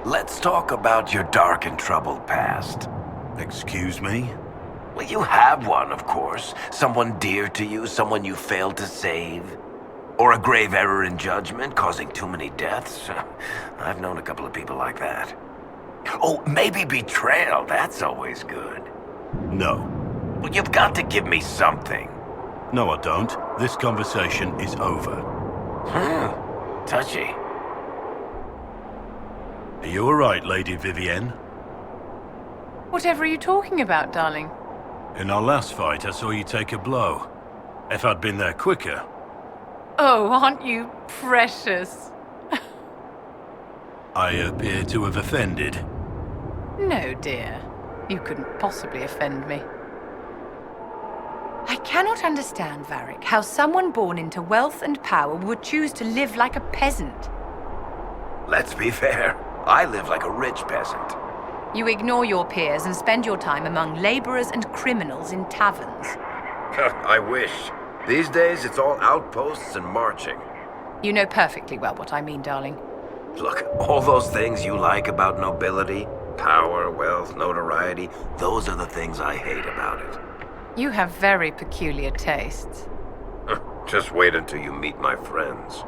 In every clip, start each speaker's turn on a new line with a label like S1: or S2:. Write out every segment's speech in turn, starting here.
S1: Let's talk about your dark and troubled past.
S2: Excuse me?
S1: Well, you have one, of course. Someone dear to you, someone you failed to save. Or a grave error in judgment, causing too many deaths. I've known a couple of people like that. Oh, maybe betrayal, that's always good.
S2: No.
S1: Well, you've got to give me something.
S2: No, I don't. This conversation is over.
S1: Touchy.
S2: Are you alright, Lady Vivienne?
S3: Whatever are you talking about, darling?
S2: In our last fight, I saw you take a blow. If I'd been there quicker...
S3: Oh, aren't you precious?
S2: I appear to have offended.
S3: No, dear. You couldn't possibly offend me. I cannot understand, Varric, how someone born into wealth and power would choose to live like a peasant.
S1: Let's be fair. I live like a rich peasant.
S3: You ignore your peers and spend your time among laborers and criminals in taverns.
S1: I wish. These days, it's all outposts and marching.
S3: You know perfectly well what I mean, darling.
S1: Look, all those things you like about nobility, power, wealth, notoriety, those are the things I hate about it.
S3: You have very peculiar tastes.
S1: Just wait until you meet my friends.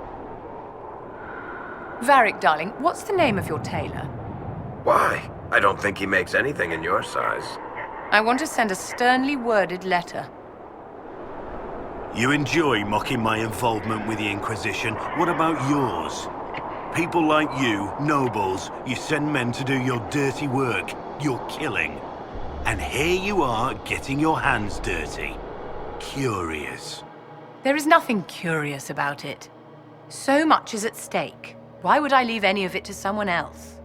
S3: Varric, darling, what's the name of your tailor?
S1: Why? I don't think he makes anything in your size.
S3: I want to send a sternly worded letter.
S2: You enjoy mocking my involvement with the Inquisition. What about yours? People like you, nobles, you send men to do your dirty work, your killing. And here you are, getting your hands dirty. Curious.
S3: There is nothing curious about it. So much is at stake. Why would I leave any of it to someone else?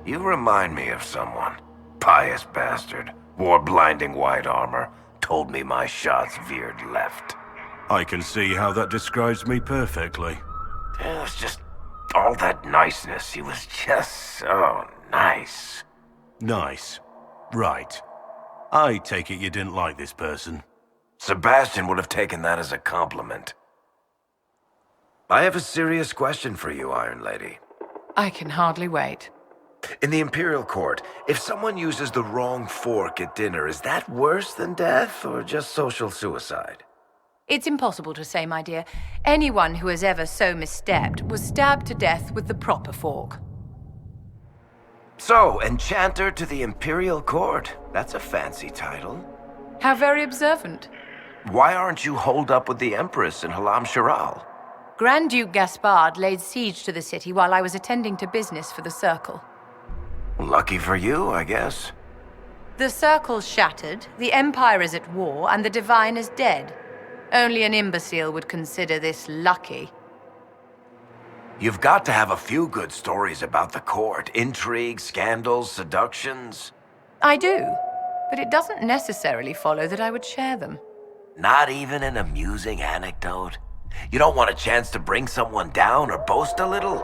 S1: You remind me of someone. Pious bastard. Wore blinding white armor. Told me my shots veered left.
S2: I can see how that describes me perfectly.
S1: It was just all that niceness. He was just so nice.
S2: Nice. Right. I take it you didn't like this person.
S1: Sebastian would have taken that as a compliment. I have a serious question for you, Iron Lady.
S3: I can hardly wait.
S1: In the Imperial Court, if someone uses the wrong fork at dinner, is that worse than death or just social suicide?
S3: It's impossible to say, my dear. Anyone who has ever so misstepped was stabbed to death with the proper fork.
S1: So, Enchanter to the Imperial Court. That's a fancy title.
S3: How very observant.
S1: Why aren't you holed up with the Empress in Halam Shiral?
S3: Grand Duke Gaspard laid siege to the city while I was attending to business for the Circle.
S1: Lucky for you, I guess.
S3: The Circle's shattered, the Empire is at war, and the Divine is dead. Only an imbecile would consider this lucky.
S1: You've got to have a few good stories about the court. Intrigue, scandals, seductions.
S3: I do, but it doesn't necessarily follow that I would share them.
S1: Not even an amusing anecdote? You don't want a chance to bring someone down or boast a little?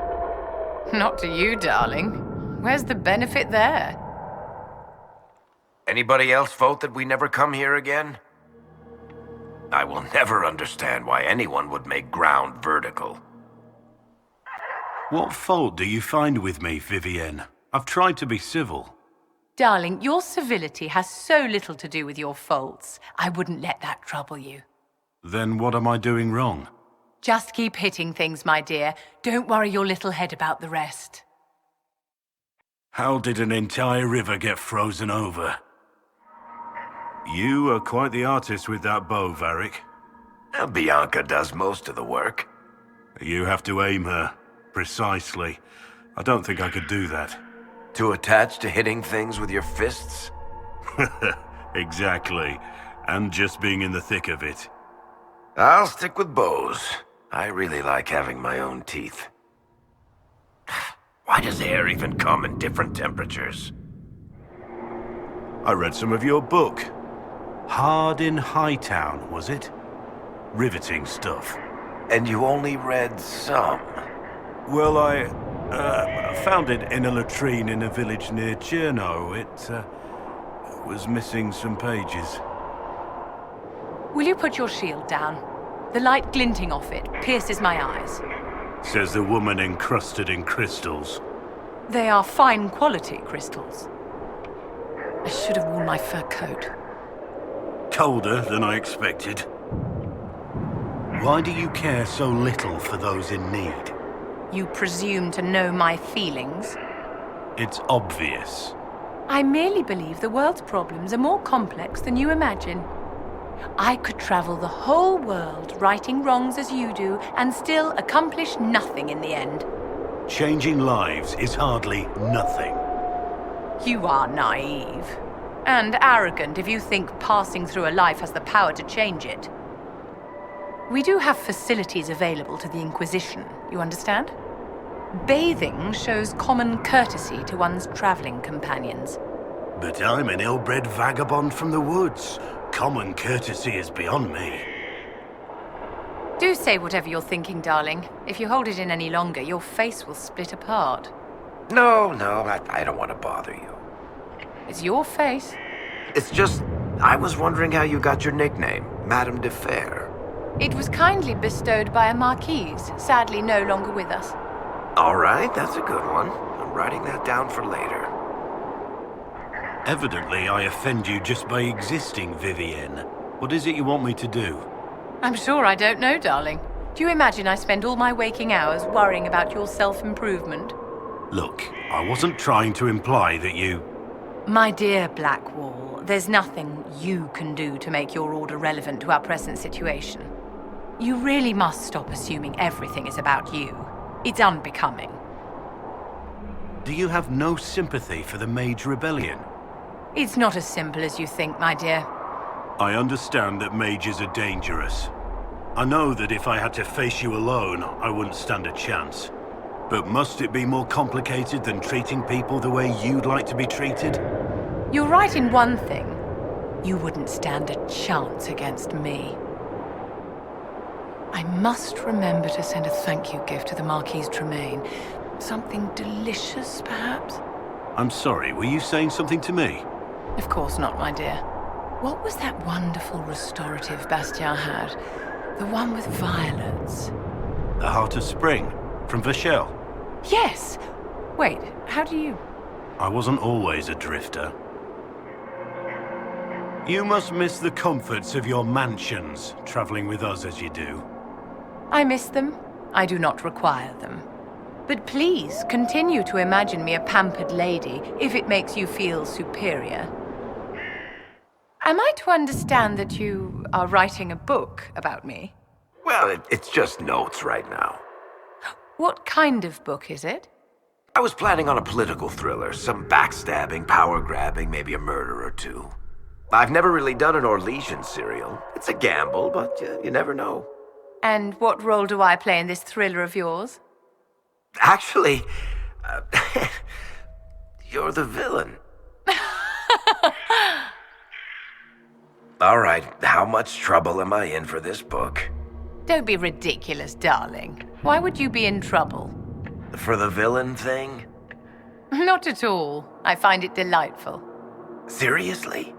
S3: Not to you, darling. Where's the benefit there?
S1: Anybody else vote that we never come here again? I will never understand why anyone would make ground vertical.
S2: What fault do you find with me, Vivienne? I've tried to be civil.
S3: Darling, your civility has so little to do with your faults. I wouldn't let that trouble you.
S2: Then what am I doing wrong?
S3: Just keep hitting things, my dear. Don't worry your little head about the rest.
S2: How did an entire river get frozen over? You are quite the artist with that bow, Varric.
S1: Bianca does most of the work.
S2: You have to aim her. Precisely. I don't think I could do that.
S1: Too attached to hitting things with your fists?
S2: Exactly. And just being in the thick of it.
S1: I'll stick with bows. I really like having my own teeth. Why does air even come in different temperatures?
S2: I read some of your book. Hard in Hightown, was it? Riveting stuff.
S1: And you only read some?
S2: Well, I found it in a latrine in a village near Cherno. It was missing some pages.
S3: Will you put your shield down? The light glinting off it pierces my eyes.
S2: Says the woman encrusted in crystals.
S3: They are fine quality crystals. I should have worn my fur coat.
S2: Colder than I expected. Why do you care so little for those in need?
S3: You presume to know my feelings?
S2: It's obvious.
S3: I merely believe the world's problems are more complex than you imagine. I could travel the whole world righting wrongs as you do and still accomplish nothing in the end.
S2: Changing lives is hardly nothing.
S3: You are naive. And arrogant if you think passing through a life has the power to change it. We do have facilities available to the Inquisition, you understand? Bathing shows common courtesy to one's traveling companions.
S2: But I'm an ill-bred vagabond from the woods. Common courtesy is beyond me.
S3: Do say whatever you're thinking, darling. If you hold it in any longer, your face will split apart.
S1: No, I don't want to bother you.
S3: It's your face.
S1: It's just, I was wondering how you got your nickname, Madame de Fer.
S3: It was kindly bestowed by a marquise, sadly no longer with us.
S1: All right, that's a good one. I'm writing that down for later.
S2: Evidently, I offend you just by existing, Vivienne. What is it you want me to do?
S3: I'm sure I don't know, darling. Do you imagine I spend all my waking hours worrying about your self-improvement?
S2: Look, I wasn't trying to imply that you...
S3: My dear Blackwall, there's nothing you can do to make your order relevant to our present situation. You really must stop assuming everything is about you. It's unbecoming.
S2: Do you have no sympathy for the Mage Rebellion?
S3: It's not as simple as you think, my dear.
S2: I understand that mages are dangerous. I know that if I had to face you alone, I wouldn't stand a chance. But must it be more complicated than treating people the way you'd like to be treated?
S3: You're right in one thing. You wouldn't stand a chance against me. I must remember to send a thank you gift to the Marquise Tremaine. Something delicious, perhaps?
S2: I'm sorry, were you saying something to me?
S3: Of course not, my dear. What was that wonderful restorative Bastien had? The one with violets.
S2: The Heart of Spring, from Vachel.
S3: Yes! Wait, how do you...
S2: I wasn't always a drifter. You must miss the comforts of your mansions, traveling with us as you do.
S3: I miss them. I do not require them. But please, continue to imagine me a pampered lady, if it makes you feel superior. Am I to understand that you are writing a book about me?
S1: Well, it's just notes right now.
S3: What kind of book is it?
S1: I was planning on a political thriller, some backstabbing, power-grabbing, maybe a murder or two. I've never really done an Orlesian serial. It's a gamble, but you never know.
S3: And what role do I play in this thriller of yours?
S1: Actually, you're the villain. All right, how much trouble am I in for this book?
S3: Don't be ridiculous, darling. Why would you be in trouble?
S1: For the villain thing?
S3: Not at all. I find it delightful.
S1: Seriously?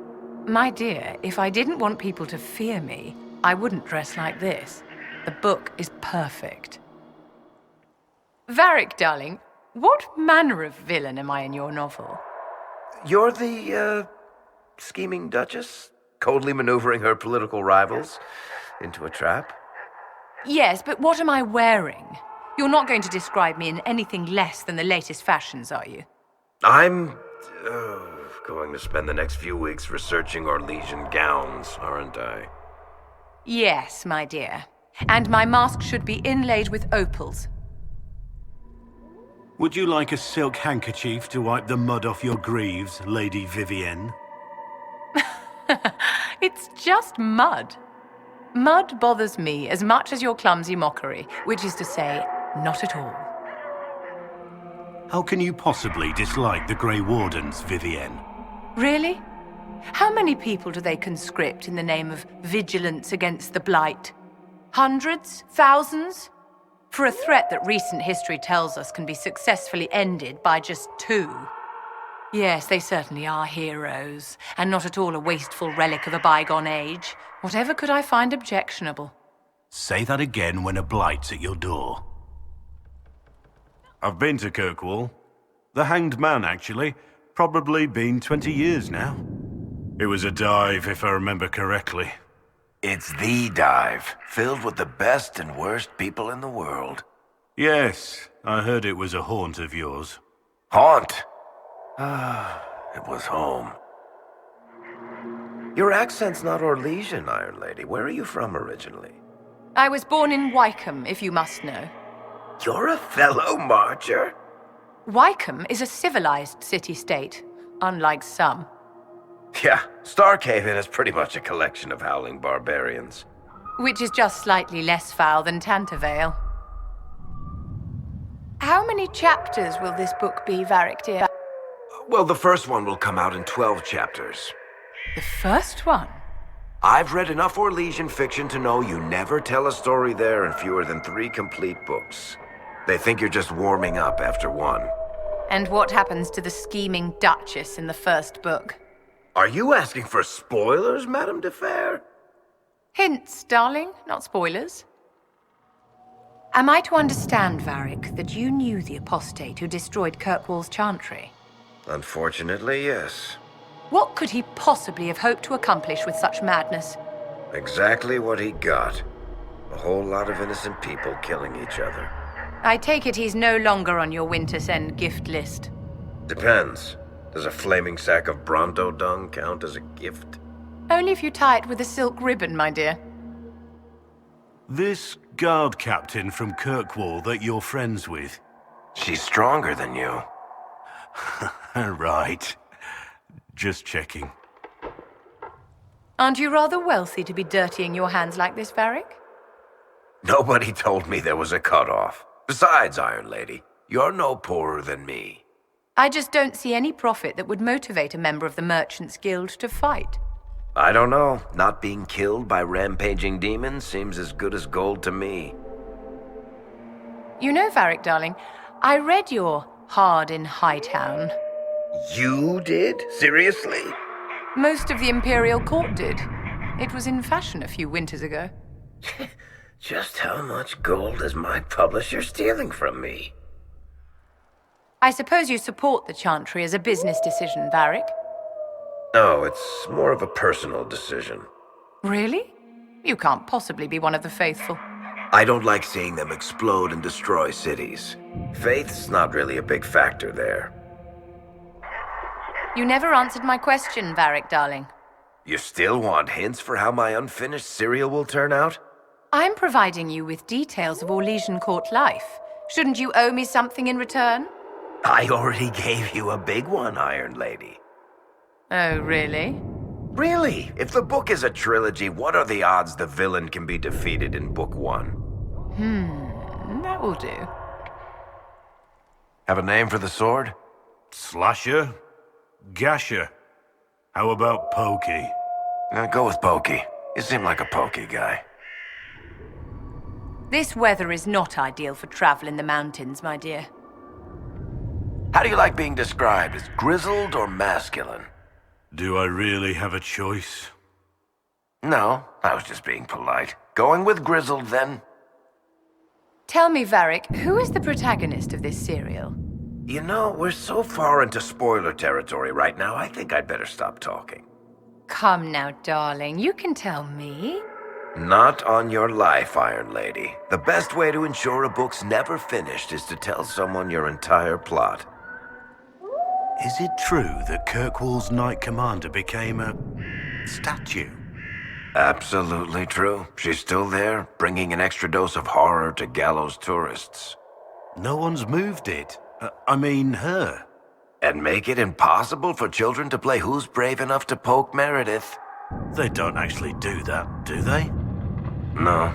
S3: My dear, if I didn't want people to fear me, I wouldn't dress like this. The book is perfect. Varric, darling, what manner of villain am I in your novel?
S1: You're the, scheming duchess? Coldly maneuvering her political rivals into a trap?
S3: Yes, but what am I wearing? You're not going to describe me in anything less than the latest fashions, are you?
S1: I'm going to spend the next few weeks researching Orlesian gowns, aren't I?
S3: Yes, my dear. And my mask should be inlaid with opals.
S2: Would you like a silk handkerchief to wipe the mud off your greaves, Lady Vivienne?
S3: It's just mud. Mud bothers me as much as your clumsy mockery, which is to say, not at all.
S2: How can you possibly dislike the Grey Wardens, Vivienne?
S3: Really? How many people do they conscript in the name of vigilance against the Blight? Hundreds? Thousands? For a threat that recent history tells us can be successfully ended by just 2. Yes, they certainly are heroes, and not at all a wasteful relic of a bygone age. Whatever could I find objectionable?
S2: Say that again when a Blight's at your door. I've been to Kirkwall. The Hanged Man, actually. Probably been 20 years now. It was a dive, if I remember correctly.
S1: It's the dive, filled with the best and worst people in the world.
S2: Yes, I heard it was a haunt of yours.
S1: Haunt? Ah, it was home. Your accent's not Orlesian, Iron Lady. Where are you from originally?
S3: I was born in Wycombe, if you must know.
S1: You're a fellow marcher?
S3: Wycombe is a civilized city-state, unlike some.
S1: Yeah, Starkhaven is pretty much a collection of howling barbarians.
S3: Which is just slightly less foul than Tantervale. How many chapters will this book be, Varric dear?
S1: Well, the first one will come out in 12 chapters.
S3: The first one?
S1: I've read enough Orlesian fiction to know you never tell a story there in fewer than 3 complete books. They think you're just warming up after one.
S3: And what happens to the scheming Duchess in the first book?
S1: Are you asking for spoilers, Madame de Fer?
S3: Hints, darling, not spoilers. Am I to understand, Varric, that you knew the apostate who destroyed Kirkwall's chantry?
S1: Unfortunately, yes.
S3: What could he possibly have hoped to accomplish with such madness?
S1: Exactly what he got. A whole lot of innocent people killing each other.
S3: I take it he's no longer on your Winter's End gift list.
S1: Depends. Does a flaming sack of Bronto dung count as a gift?
S3: Only if you tie it with a silk ribbon, my dear.
S2: This guard captain from Kirkwall that you're friends with?
S1: She's stronger than you.
S2: Right. Just checking.
S3: Aren't you rather wealthy to be dirtying your hands like this, Varric?
S1: Nobody told me there was a cutoff. Besides, Iron Lady, you're no poorer than me.
S3: I just don't see any profit that would motivate a member of the Merchants Guild to fight.
S1: I don't know. Not being killed by rampaging demons seems as good as gold to me.
S3: You know, Varric, darling, I read your Hard in Hightown.
S1: You did? Seriously?
S3: Most of the Imperial Court did. It was in fashion a few winters ago.
S1: Just how much gold is my publisher stealing from me?
S3: I suppose you support the Chantry as a business decision, Varric?
S1: No, it's more of a personal decision.
S3: Really? You can't possibly be one of the faithful.
S1: I don't like seeing them explode and destroy cities. Faith's not really a big factor there.
S3: You never answered my question, Varric, darling.
S1: You still want hints for how my unfinished serial will turn out?
S3: I'm providing you with details of Orlesian court life. Shouldn't you owe me something in return?
S1: I already gave you a big one, Iron Lady.
S3: Oh, really?
S1: Really? If the book is a trilogy, what are the odds the villain can be defeated in book 1?
S3: That will do.
S1: Have a name for the sword?
S2: Slasher? Gasher? How about Pokey?
S1: Go with Pokey. You seem like a Pokey guy.
S3: This weather is not ideal for travel in the mountains, my dear.
S1: How do you like being described, as grizzled or masculine?
S2: Do I really have a choice?
S1: No, I was just being polite. Going with grizzled, then?
S3: Tell me, Varric, who is the protagonist of this serial?
S1: You know, we're so far into spoiler territory right now, I think I'd better stop talking.
S3: Come now, darling, you can tell me.
S1: Not on your life, Iron Lady. The best way to ensure a book's never finished is to tell someone your entire plot.
S2: Is it true that Kirkwall's Knight Commander became a statue?
S1: Absolutely true. She's still there, bringing an extra dose of horror to gallows tourists.
S2: No one's moved it. I mean, her.
S1: And make it impossible for children to play Who's Brave Enough to Poke Meredith.
S2: They don't actually do that, do they?
S1: No,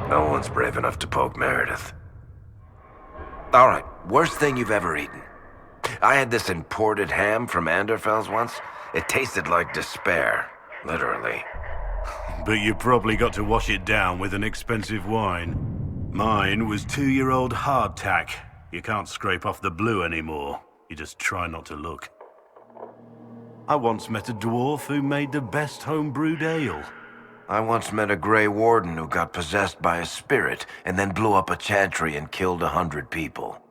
S1: no one's brave enough to poke Meredith. All right, worst thing you've ever eaten. I had this imported ham from Anderfell's once. It tasted like despair, literally.
S2: But you probably got to wash it down with an expensive wine. Mine was 2-year-old hardtack. You can't scrape off the blue anymore. You just try not to look. I once met a dwarf who made the best home-brewed ale.
S1: I once met a Grey Warden who got possessed by a spirit and then blew up a chantry and killed 100 people.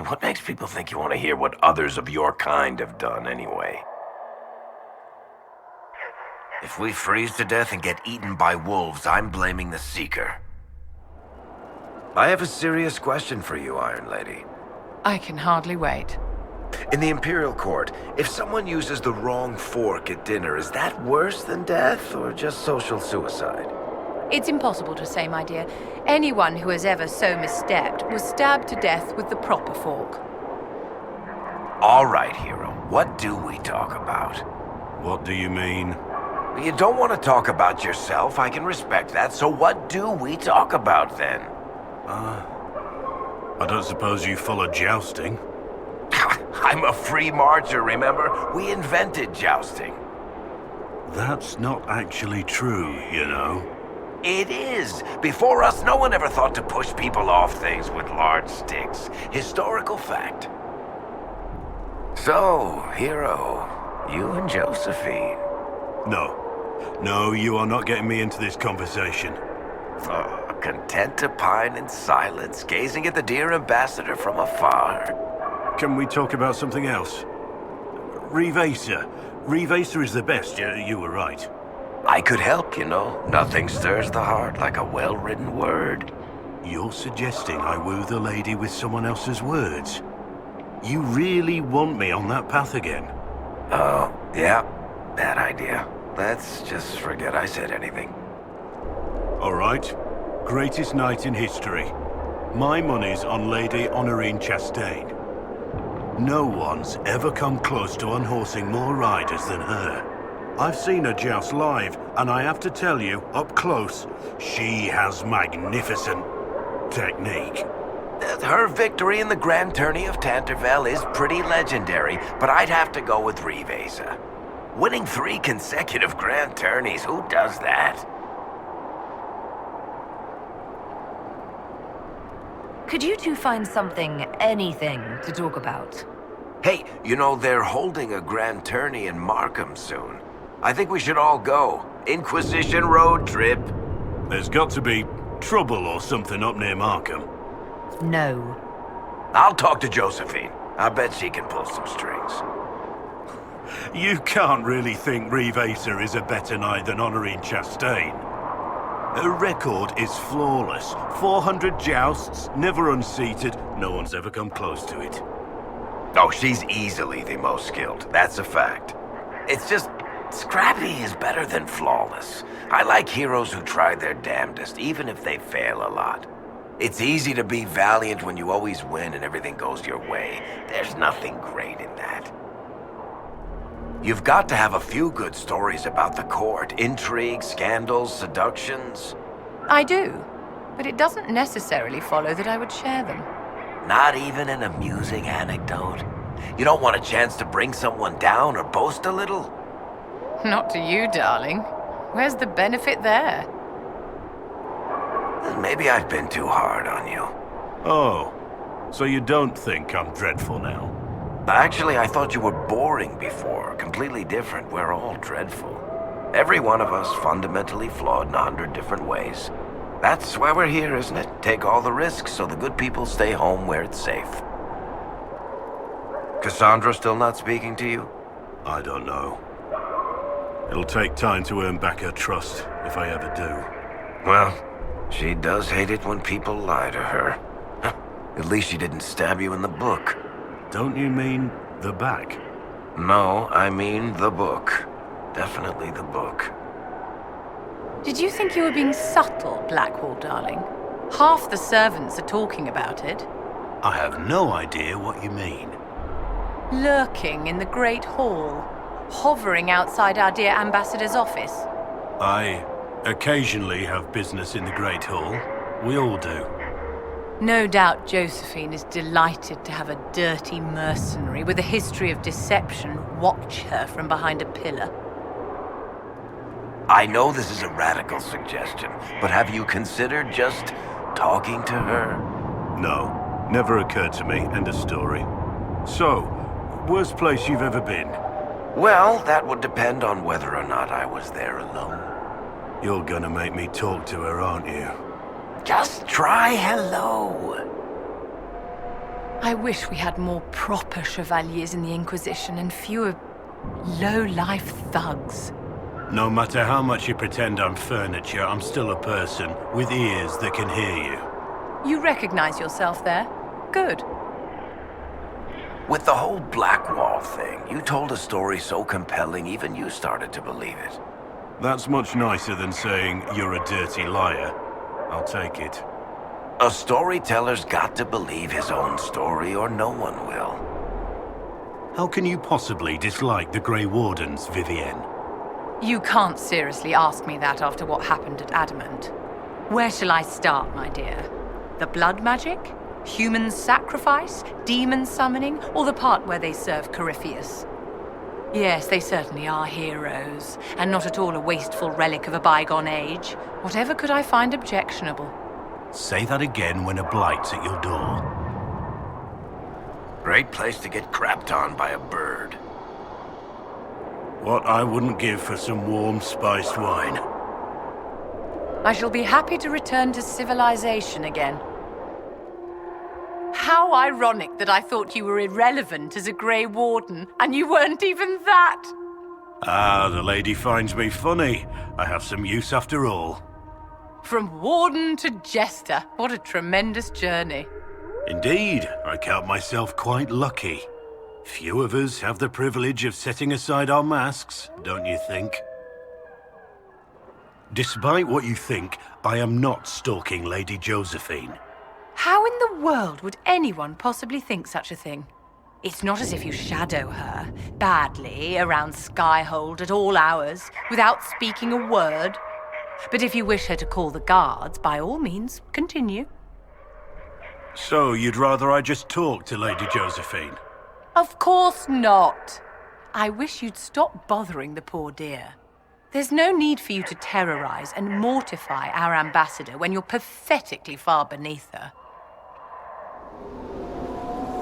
S1: What makes people think you want to hear what others of your kind have done anyway? If we freeze to death and get eaten by wolves, I'm blaming the Seeker. I have a serious question for you, Iron Lady.
S3: I can hardly wait.
S1: In the Imperial Court, if someone uses the wrong fork at dinner, is that worse than death or just social suicide?
S3: It's impossible to say, my dear. Anyone who has ever so misstepped was stabbed to death with the proper fork.
S1: All right, hero. What do we talk about?
S2: What do you mean?
S1: You don't want to talk about yourself. I can respect that. So what do we talk about then?
S2: I don't suppose you follow jousting?
S1: I'm a free marcher, remember? We invented jousting.
S2: That's not actually true, you know.
S1: It is. Before us, no one ever thought to push people off things with large sticks. Historical fact. So, hero, you and Josephine.
S2: No, you are not getting me into this conversation.
S1: Oh, content to pine in silence, gazing at the dear ambassador from afar.
S2: Can we talk about something else? Revaser. Revaser is the best, you were right.
S1: I could help, you know. Nothing stirs the heart like a well-written word.
S2: You're suggesting I woo the lady with someone else's words? You really want me on that path again?
S1: Oh, yeah. Bad idea. Let's just forget I said anything.
S2: All right. Greatest night in history. My money's on Lady Honorine Chastain. No one's ever come close to unhorsing more riders than her. I've seen her joust live, and I have to tell you, up close, she has magnificent technique.
S1: Her victory in the Grand Tourney of Tanterville is pretty legendary, but I'd have to go with Revaser. Winning 3 consecutive Grand Tourneys, who does that?
S4: Could you two find anything to talk about?
S1: Hey, you know, they're holding a Grand Tourney in Markham soon. I think we should all go. Inquisition road trip.
S2: There's got to be trouble or something up near Markham.
S4: No.
S1: I'll talk to Josephine. I bet she can pull some strings.
S2: You can't really think Revaser is a better knight than Honorine Chastain. Her record is flawless. 400 jousts, never unseated. No one's ever come close to it.
S1: Oh, she's easily the most skilled. That's a fact. It's just, scrappy is better than flawless. I like heroes who try their damnedest, even if they fail a lot. It's easy to be valiant when you always win and everything goes your way. There's nothing great in that. You've got to have a few good stories about the court. Intrigue, scandals, seductions.
S3: I do, but it doesn't necessarily follow that I would share them.
S1: Not even an amusing anecdote. You don't want a chance to bring someone down or boast a little?
S3: Not to you, darling. Where's the benefit there?
S1: Maybe I've been too hard on you.
S2: Oh, so you don't think I'm dreadful now?
S1: Actually, I thought you were boring before. Completely different. We're all dreadful. Every one of us fundamentally flawed in 100 different ways. That's why we're here, isn't it? Take all the risks so the good people stay home where it's safe. Cassandra still not speaking to you?
S2: I don't know. It'll take time to earn back her trust, if I ever do.
S1: Well, she does hate it when people lie to her. At least she didn't stab you in the book.
S2: Don't you mean the back?
S1: No, I mean the book. Definitely the book.
S3: Did you think you were being subtle, Blackwall, darling? Half the servants are talking about it.
S2: I have no idea what you mean.
S3: Lurking in the Great Hall. Hovering outside our dear ambassador's office.
S2: I occasionally have business in the Great Hall. We all do.
S3: No doubt Josephine is delighted to have a dirty mercenary with a history of deception watch her from behind a pillar.
S1: I know this is a radical suggestion, but have you considered just talking to her?
S2: No, never occurred to me. End of story. So, worst place you've ever been?
S1: Well, that would depend on whether or not I was there alone.
S2: You're gonna make me talk to her, aren't you?
S1: Just try hello.
S3: I wish we had more proper chevaliers in the Inquisition and fewer low-life thugs.
S2: No matter how much you pretend I'm furniture, I'm still a person with ears that can hear you.
S3: You recognize yourself there? Good.
S1: With the whole Black Wall thing, you told a story so compelling even you started to believe it.
S2: That's much nicer than saying you're a dirty liar. I'll take it.
S1: A storyteller's got to believe his own story or no one will.
S2: How can you possibly dislike the Grey Wardens, Vivienne?
S3: You can't seriously ask me that after what happened at Adamant. Where shall I start, my dear? The blood magic? Human sacrifice? Demon summoning? Or the part where they serve Corypheus? Yes, they certainly are heroes, and not at all a wasteful relic of a bygone age. Whatever could I find objectionable?
S2: Say that again when a blight's at your door.
S1: Great place to get crapped on by a bird.
S2: What I wouldn't give for some warm, spiced wine.
S3: I shall be happy to return to civilization again. How ironic that I thought you were irrelevant as a Grey Warden, and you weren't even that!
S2: Ah, the lady finds me funny. I have some use after all.
S3: From Warden to Jester, what a tremendous journey.
S2: Indeed, I count myself quite lucky. Few of us have the privilege of setting aside our masks, don't you think? Despite what you think, I am not stalking Lady Josephine.
S3: How in the world would anyone possibly think such a thing? It's not as if you shadow her, badly, around Skyhold at all hours, without speaking a word. But if you wish her to call the guards, by all means, continue.
S2: So, you'd rather I just talk to Lady Josephine?
S3: Of course not. I wish you'd stop bothering the poor dear. There's no need for you to terrorize and mortify our ambassador when you're pathetically far beneath her.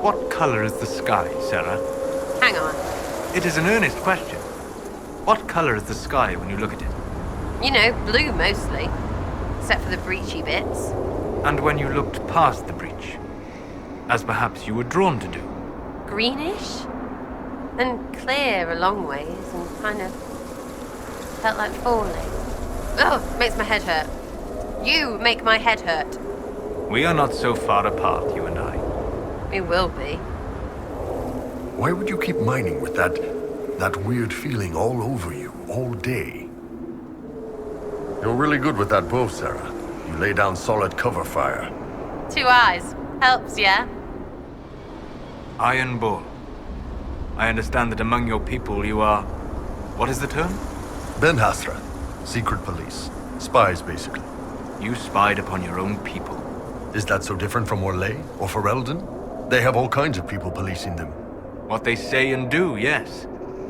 S5: What color is the sky, Sarah?
S6: Hang on.
S5: It is an earnest question. What color is the sky when you look at it?
S6: You know, blue mostly. Except for the breachy bits.
S5: And when you looked past the breach, as perhaps you were drawn to do?
S6: Greenish? Then clear a long ways and kind of felt like falling. Oh, makes my head hurt. You make my head hurt.
S5: We are not so far apart, you and I.
S6: We will be.
S7: Why would you keep mining with that weird feeling all over you, all day? You're really good with that bow, Sarah. You lay down solid cover fire.
S6: 2 eyes. Helps, yeah?
S5: Iron Bull. I understand that among your people you are... What is the term?
S7: Ben Hasra. Secret police. Spies, basically.
S5: You spied upon your own people.
S7: Is that so different from Orlais or Ferelden? They have all kinds of people policing them.
S5: What they say and do, yes.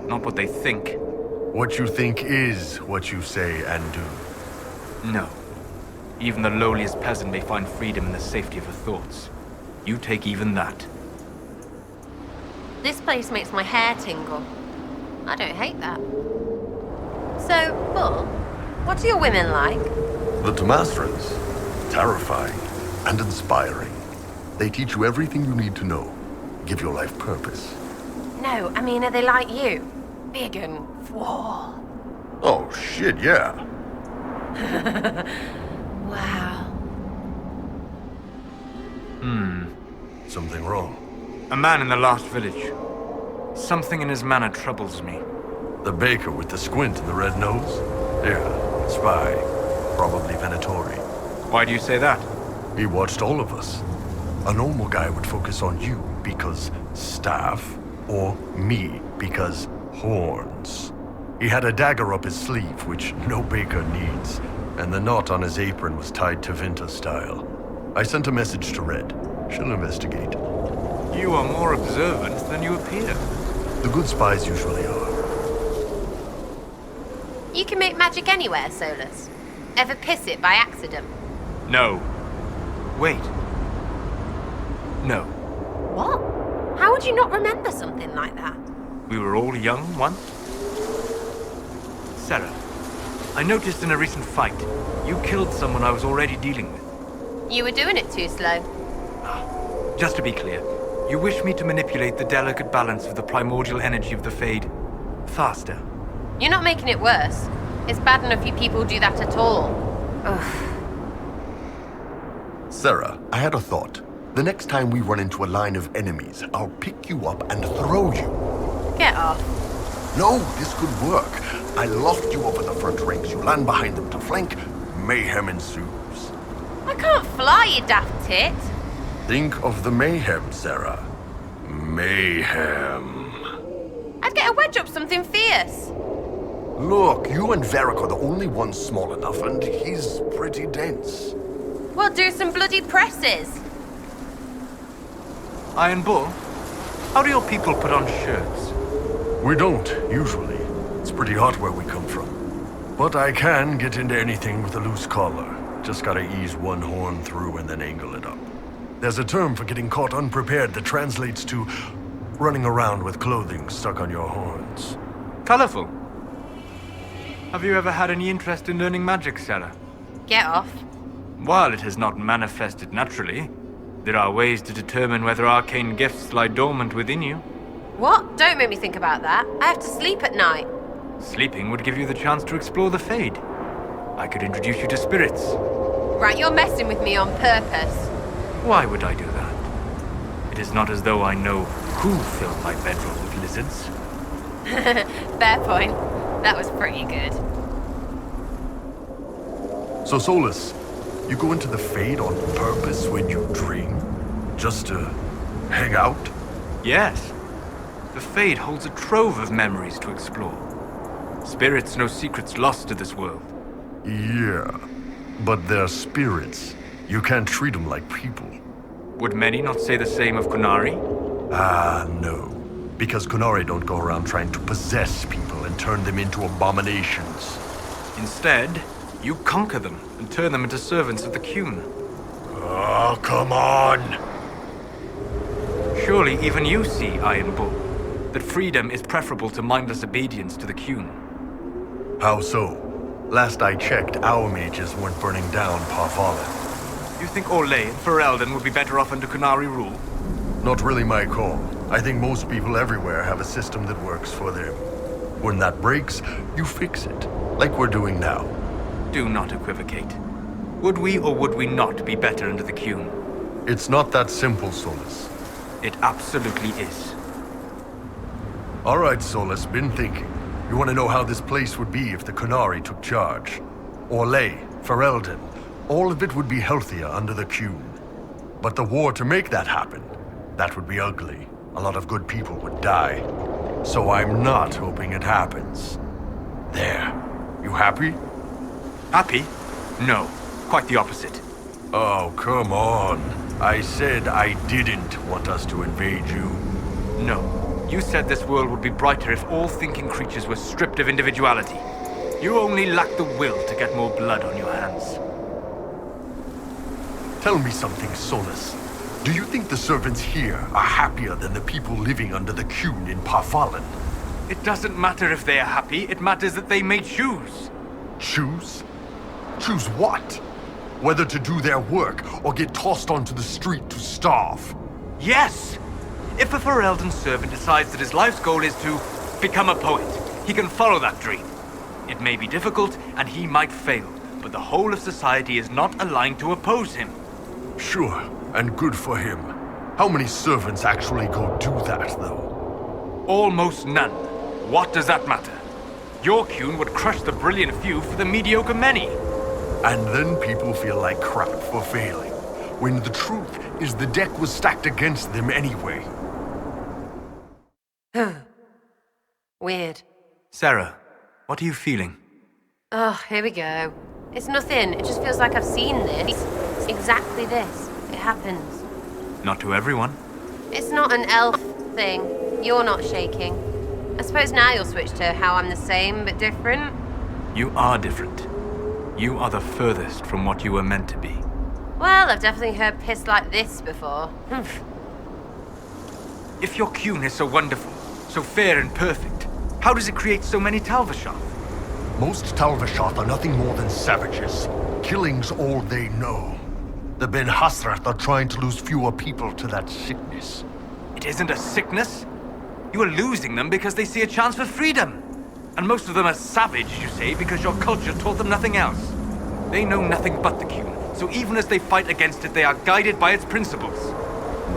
S5: Not what they think.
S7: What you think is what you say and do.
S5: No. Even the lowliest peasant may find freedom in the safety of her thoughts. You take even that.
S6: This place makes my hair tingle. I don't hate that. So, Bull, what are your women like?
S7: The Tomastrans. Terrifying and inspiring. They teach you everything you need to know. Give your life purpose.
S6: No, I mean, are they like you? Big and whoa.
S7: Oh, shit, yeah.
S6: Wow.
S7: Something wrong.
S5: A man in the last village. Something in his manner troubles me.
S7: The baker with the squint and the red nose? Yeah, spy. Probably Venatori.
S5: Why do you say that?
S7: He watched all of us. A normal guy would focus on you because staff, or me because horns. He had a dagger up his sleeve, which no baker needs, and the knot on his apron was tied to Vinta style. I sent a message to Red. She'll investigate.
S5: You are more observant than you appear.
S7: The good spies usually are.
S6: You can make magic anywhere, Solus. Ever piss it by accident?
S5: No. Wait. No.
S6: What? How would you not remember something like that?
S5: We were all young once. Sarah, I noticed in a recent fight, you killed someone I was already dealing with.
S6: You were doing it too slow.
S5: Just to be clear, You wish me to manipulate the delicate balance of the primordial energy of the Fade faster?
S6: You're not making it worse. It's bad enough you people do that at all. Ugh.
S7: Sarah, I had a thought. The next time we run into a line of enemies, I'll pick you up and throw you.
S6: Get off.
S7: No, this could work. I loft you over the front ranks, you land behind them to flank, mayhem ensues.
S6: I can't fly, you daft tit.
S7: Think of the mayhem, Sarah. Mayhem.
S6: I'd get a wedge up something fierce.
S7: Look, you and Varric are the only ones small enough, and he's pretty dense.
S6: We'll do some bloody presses.
S5: Iron Bull, how do your people put on shirts?
S7: We don't, usually. It's pretty hot where we come from. But I can get into anything with a loose collar. Just gotta ease one horn through and then angle it up. There's a term for getting caught unprepared that translates to running around with clothing stuck on your horns.
S5: Colorful. Have you ever had any interest in learning magic, Sarah?
S6: Get off.
S5: While it has not manifested naturally, there are ways to determine whether arcane gifts lie dormant within you.
S6: What? Don't make me think about that. I have to sleep at night.
S5: Sleeping would give you the chance to explore the Fade. I could introduce you to spirits.
S6: Right, you're messing with me on purpose.
S5: Why would I do that? It is not as though I know who filled my bedroom with lizards.
S6: Fair point. That was pretty good.
S7: So, Solus, you go into the Fade on purpose when you dream? Just to hang out?
S5: Yes. The Fade holds a trove of memories to explore. Spirits know secrets lost to this world.
S7: Yeah, but they're spirits. You can't treat them like people.
S5: Would many not say the same of Qunari?
S7: Ah, no. Because Qunari don't go around trying to possess people and turn them into abominations.
S5: Instead, you conquer them and turn them into servants of the Qun.
S7: Oh, come on!
S5: Surely even you see, Iron Bull, that freedom is preferable to mindless obedience to the Qun.
S7: How so? Last I checked, our mages weren't burning down Parvalin.
S5: You think Orlais and Ferelden would be better off under Qunari rule?
S7: Not really my call. I think most people everywhere have a system that works for them. When that breaks, you fix it, like we're doing now.
S5: Do not equivocate. Would we or would we not be better under the Qun?
S7: It's not that simple, Solus.
S5: It absolutely is.
S7: All right, Solus, been thinking. You want to know how this place would be if the Qunari took charge? Orlais, Ferelden, all of it would be healthier under the Qun. But the war to make that happen, that would be ugly. A lot of good people would die. So I'm not hoping it happens. There. You happy?
S5: Happy? No. Quite the opposite.
S7: Oh, come on. I said I didn't want us to invade you.
S5: No. You said this world would be brighter if all thinking creatures were stripped of individuality. You only lack the will to get more blood on your hands.
S7: Tell me something, Solus. Do you think the servants here are happier than the people living under the Qun in Parvalin?
S5: It doesn't matter if they are happy, it matters that they may choose.
S7: Choose? Choose what? Whether to do their work or get tossed onto the street to starve?
S5: Yes! If a Ferelden servant decides that his life's goal is to become a poet, he can follow that dream. It may be difficult, and he might fail, but the whole of society is not aligned to oppose him.
S7: Sure, and good for him. How many servants actually go do that, though?
S5: Almost none. What does that matter? Your Qun would crush the brilliant few for the mediocre many.
S7: And then people feel like crap for failing, when the truth is the deck was stacked against them anyway.
S6: Weird.
S5: Sarah, what are you feeling?
S6: Oh, here we go. It's nothing. It just feels like I've seen this. It's exactly this. It happens.
S5: Not to everyone.
S6: It's not an elf thing. You're not shaking. I suppose now you'll switch to how I'm the same but different.
S5: You are different. You are the furthest from what you were meant to be.
S6: Well, I've definitely heard piss like this before.
S5: If your Qun is so wonderful, so fair and perfect, how does it create so many Talvashoth?
S7: Most Talvashoth are nothing more than savages. Killing's all they know. The Ben Hasrath are trying to lose fewer people to that sickness.
S5: isn't a sickness. You are losing them because they see a chance for freedom. And most of them are savage, you say, because your culture taught them nothing else. They know nothing but the Q, so even as they fight against it, they are guided by its principles.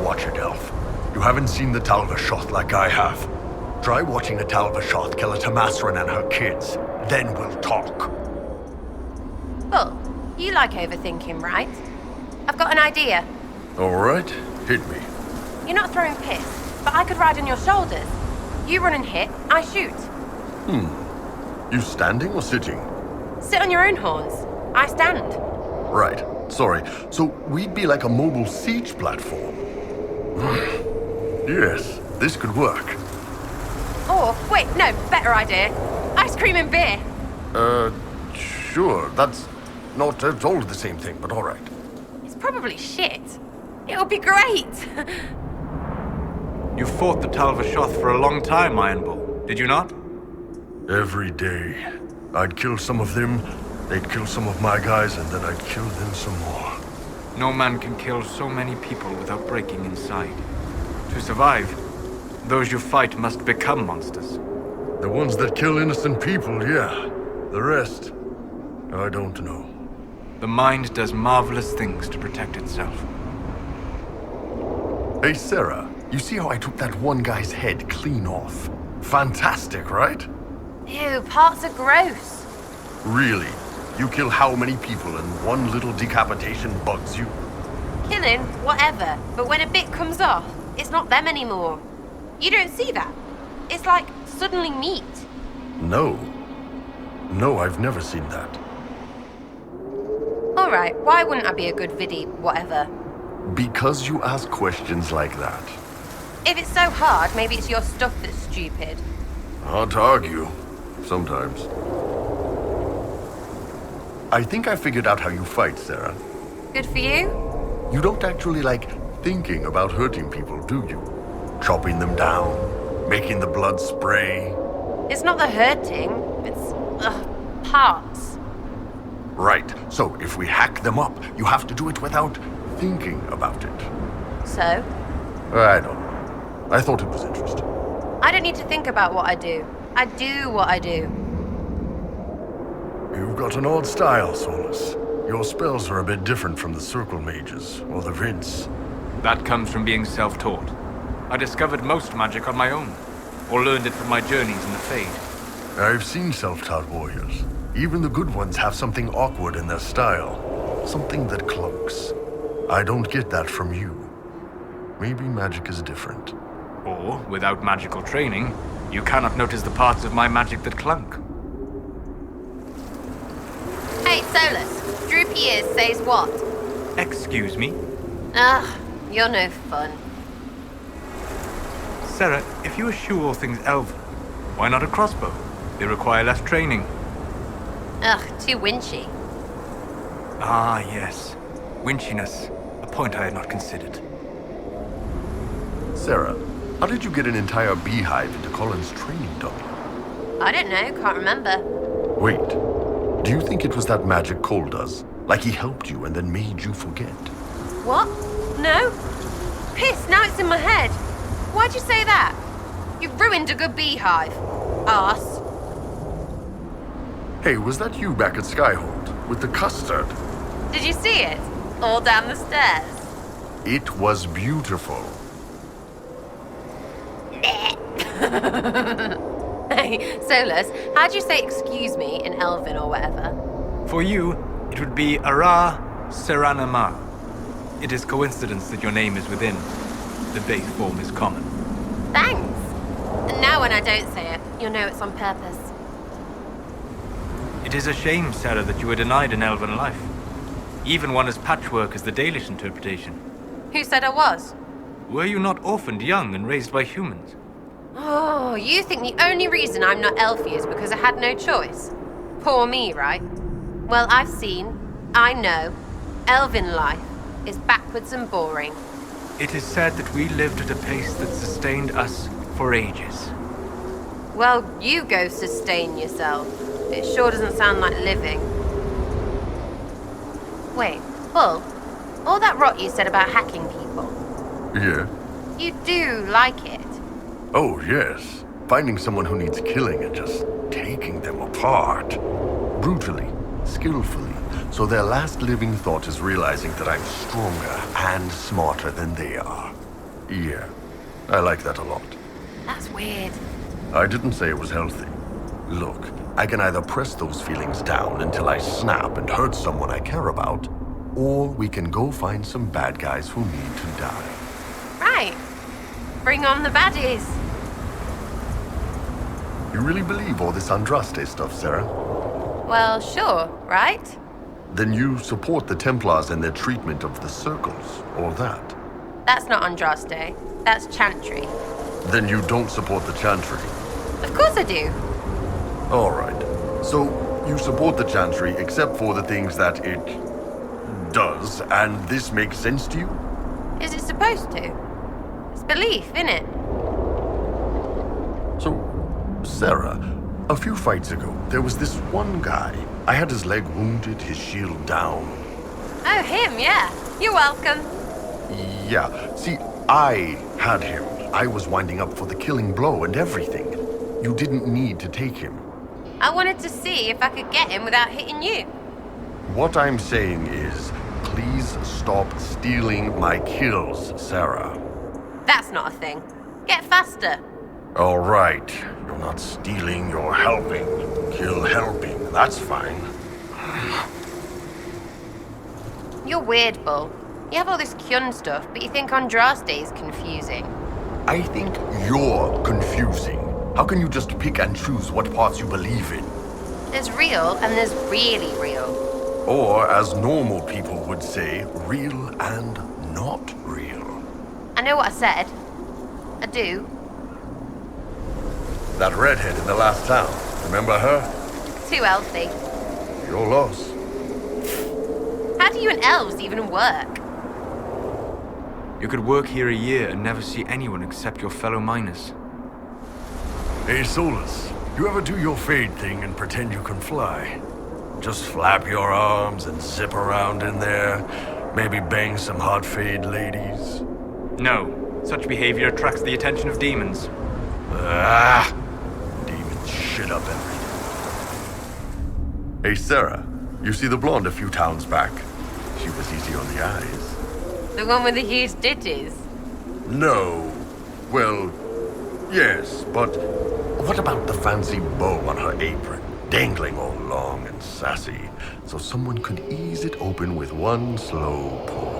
S7: Watch it, Elf. You haven't seen the Talvashoth like I have. Try watching a Talvashoth kill a Tamasran and her kids. Then we'll talk.
S6: Bull, you like overthinking, right? I've got an idea.
S7: All right, hit me.
S6: You're not throwing piss, but I could ride on your shoulders. You run and hit, I shoot.
S7: You standing or sitting?
S6: Sit on your own horns. I stand.
S7: Right, sorry. So we'd be like a mobile siege platform. Yes, this could work.
S6: Or, wait, no, better idea. Ice cream and beer.
S7: Sure, that's not at all the same thing, but all right.
S6: It's probably shit. It'll be great.
S5: You fought the Talvashoth for a long time, Iron Bull, did you not?
S7: Every day. I'd kill some of them, they'd kill some of my guys, and then I'd kill them some more.
S5: No man can kill so many people without breaking inside. To survive, those you fight must become monsters.
S7: The ones that kill innocent people, yeah. The rest, I don't know.
S5: The mind does marvelous things to protect itself.
S7: Hey, Sarah, you see how I took that one guy's head clean off? Fantastic, right?
S6: Ew, parts are gross.
S7: Really? You kill how many people and one little decapitation bugs you?
S6: Killing, whatever. But when a bit comes off, it's not them anymore. You don't see that? It's like suddenly meat.
S7: No. No, I've never seen that.
S6: Alright, why wouldn't I be a good viddy, whatever?
S7: Because you ask questions like that.
S6: If it's so hard, maybe it's your stuff that's stupid.
S7: Hard to argue. Sometimes. I think I figured out how you fight, Sarah.
S6: Good for you?
S7: You don't actually like thinking about hurting people, do you? Chopping them down, making the blood spray.
S6: It's not the hurting, it's parts.
S7: Right, so if we hack them up, you have to do it without thinking about it.
S6: So?
S7: I don't know. I thought it was interesting.
S6: I don't need to think about what I do. I do what I do.
S7: You've got an odd style, Solus. Your spells are a bit different from the Circle Mages, or the Vince.
S5: That comes from being self-taught. I discovered most magic on my own, or learned it from my journeys in the Fade.
S7: I've seen self-taught warriors. Even the good ones have something awkward in their style. Something that clunks. I don't get that from you. Maybe magic is different.
S5: Or, without magical training, you cannot notice the parts of my magic that clunk.
S6: Hey, Solus. Droopy ears says what?
S5: Excuse me?
S6: Ugh, you're no fun.
S5: Sarah, if you eschew all things elven, why not a crossbow? They require less training.
S6: Ugh, too winchy.
S5: Ah, yes. Winchiness. A point I had not considered.
S7: Sarah, how did you get an entire beehive into Colin's training dummy?
S6: I don't know, can't remember.
S7: Wait, do you think it was that magic Cole does? Like he helped you and then made you forget?
S6: What? No? Piss, now it's in my head. Why'd you say that? You ruined a good beehive. Arse.
S7: Hey, was that you back at Skyhold with the custard?
S6: Did you see it? All down the stairs.
S7: It was beautiful.
S6: Hey, Solus, how'd you say excuse me in Elven or whatever?
S5: For you, it would be Ara Seranama. It is coincidence that your name is within. The base form is common.
S6: Thanks. And now when I don't say it, you'll know it's on purpose.
S5: It is a shame, Sarah, that you were denied an elven life. Even one as patchwork as the Dalish interpretation.
S6: Who said I was?
S5: Were you not orphaned young and raised by humans?
S6: Oh, you think the only reason I'm not elfy is because I had no choice? Poor me, right? Well, I've seen, I know, elven life is backwards and boring.
S5: It is said that we lived at a pace that sustained us for ages.
S6: Well, you go sustain yourself. It sure doesn't sound like living. Wait, Bull, all that rot you said about hacking people.
S7: Yeah?
S6: You do like it.
S7: Oh, yes. Finding someone who needs killing and just taking them apart. Brutally, skillfully, so their last living thought is realizing that I'm stronger and smarter than they are. Yeah, I like that a lot.
S6: That's weird.
S7: I didn't say it was healthy. Look, I can either press those feelings down until I snap and hurt someone I care about, or we can go find some bad guys who need to die.
S6: Right. Bring on the baddies.
S7: You really believe all this Andraste stuff, Sarah?
S6: Well, sure, right?
S7: Then you support the Templars and their treatment of the circles, or that?
S6: That's not Andraste. That's Chantry.
S7: Then you don't support the Chantry.
S6: Of course I do.
S7: All right. So you support the Chantry except for the things that it does, and this makes sense to you?
S6: Is it supposed to? It's belief, innit?
S7: So, Sarah, a few fights ago, there was this one guy. I had his leg wounded, his shield down.
S6: Oh, him, yeah. You're welcome.
S7: Yeah, see, I had him. I was winding up for the killing blow and everything. You didn't need to take him.
S6: I wanted to see if I could get him without hitting you.
S7: What I'm saying is, please stop stealing my kills, Sarah.
S6: That's not a thing. Get faster.
S7: All right. You're not stealing, you're helping. Kill helping, that's fine.
S6: You're weird, Bull. You have all this Kyun stuff, but you think Andraste is confusing.
S7: I think you're confusing. How can you just pick and choose what parts you believe in?
S6: There's real and there's really real.
S7: Or, as normal people would say, real and not real.
S6: I know what I said. I do.
S7: That redhead in the last town, remember her?
S6: Too healthy.
S7: Your loss.
S6: How do you and elves even work?
S5: You could work here a year and never see anyone except your fellow miners.
S7: Hey, Solus, you ever do your fade thing and pretend you can fly? Just flap your arms and zip around in there. Maybe bang some hot fade ladies.
S5: No, such behavior attracts the attention of demons.
S7: Ah! Demons shit up everything. Hey, Sarah, you see the blonde a few towns back? She was easy on the eyes.
S6: The one with the huge ditties?
S7: No. Well, yes, but what about the fancy bow on her apron, dangling all long and sassy, so someone could ease it open with one slow pull?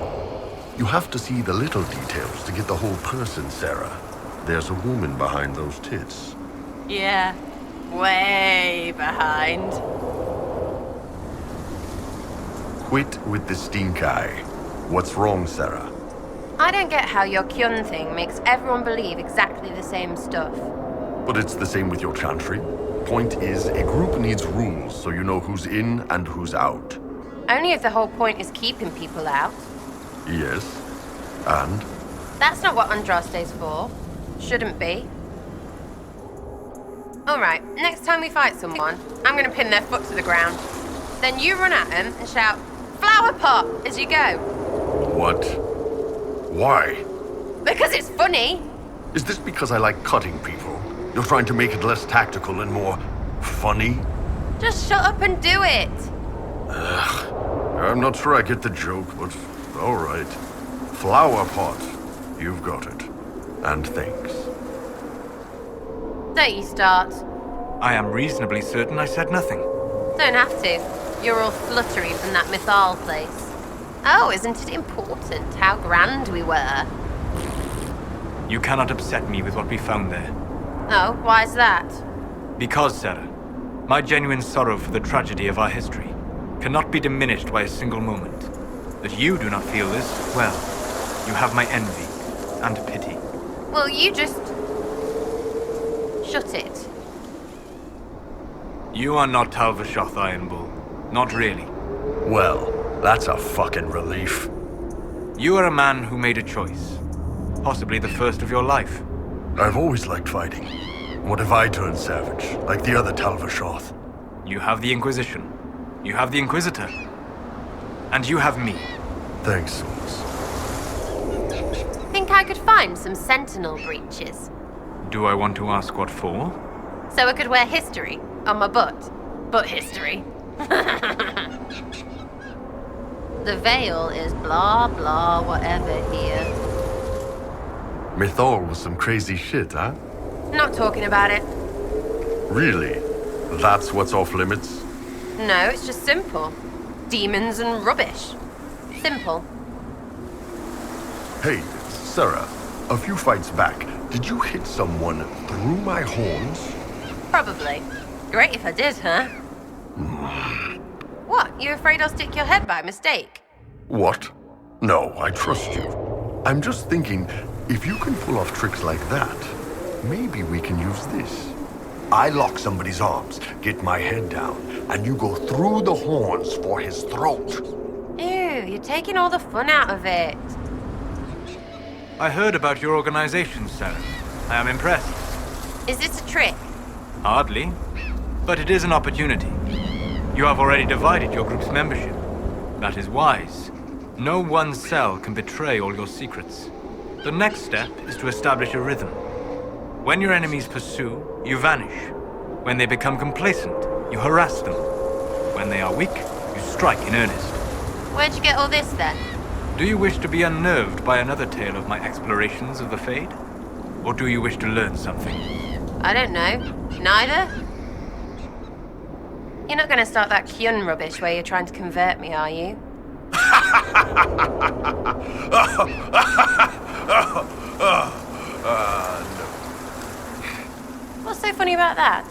S7: You have to see the little details to get the whole person, Sarah. There's a woman behind those tits.
S6: Yeah, way behind.
S7: Quit with the stink eye. What's wrong, Sarah?
S6: I don't get how your Kyun thing makes everyone believe exactly the same stuff.
S7: But it's the same with your chantry. Point is, a group needs rules so you know who's in and who's out.
S6: Only if the whole point is keeping people out.
S7: Yes. And?
S6: That's not what Andraste's for. Shouldn't be. Alright, next time we fight someone, I'm gonna pin their foot to the ground. Then you run at them and shout, "Flower pot!" as you go.
S7: What? Why?
S6: Because it's funny.
S7: Is this because I like cutting people? You're trying to make it less tactical and more funny?
S6: Just shut up and do it.
S7: I'm not sure I get the joke, but all right. Flower pot. You've got it. And thanks.
S6: Don't you start.
S5: I am reasonably certain I said nothing.
S6: Don't have to. You're all fluttery from that Mythal place. Oh, isn't it important how grand we were?
S5: You cannot upset me with what we found there.
S6: Oh, why's that?
S5: Because, Sarah, my genuine sorrow for the tragedy of our history cannot be diminished by a single moment. That you do not feel this, well, you have my envy and pity.
S6: Well, you just... shut it.
S5: You are not Talvashoth, Iron Bull. Not really.
S7: Well, that's a fucking relief.
S5: You are a man who made a choice. Possibly the first of your life.
S7: I've always liked fighting. What if I turned savage, like the other Talvashoth?
S5: You have the Inquisition. You have the Inquisitor. And you have me.
S7: Thanks, Souls.
S6: Think I I could find some sentinel breeches.
S5: Do I want to ask what for?
S6: So I could wear history on my butt. Butt history. The veil is blah blah whatever here.
S7: Mythol was some crazy shit, huh?
S6: Not talking about it.
S7: Really? That's what's off limits?
S6: No, it's just simple. Demons and rubbish. Simple.
S7: Hey, Sarah, a few fights back, did you hit someone through my horns?
S6: Probably. Great if I did, huh? What? You afraid I'll stick your head by mistake?
S7: What? No, I trust you. I'm just thinking, if you can pull off tricks like that, maybe we can use this. I lock somebody's arms, get my head down, and you go through the horns for his throat.
S6: Ew, you're taking all the fun out of it.
S5: I heard about your organization, Sarah. I am impressed.
S6: Is this a trick?
S5: Hardly. But it is an opportunity. You have already divided your group's membership. That is wise. No one cell can betray all your secrets. The next step is to establish a rhythm. When your enemies pursue, you vanish. When they become complacent, you harass them. When they are weak, you strike in earnest.
S6: Where'd you get all this then?
S5: Do you wish to be unnerved by another tale of my explorations of the Fade? Or do you wish to learn something?
S6: I don't know. Neither? You're not going to start that Kyun rubbish where you're trying to convert me, are you?
S7: No.
S6: What's so funny about that?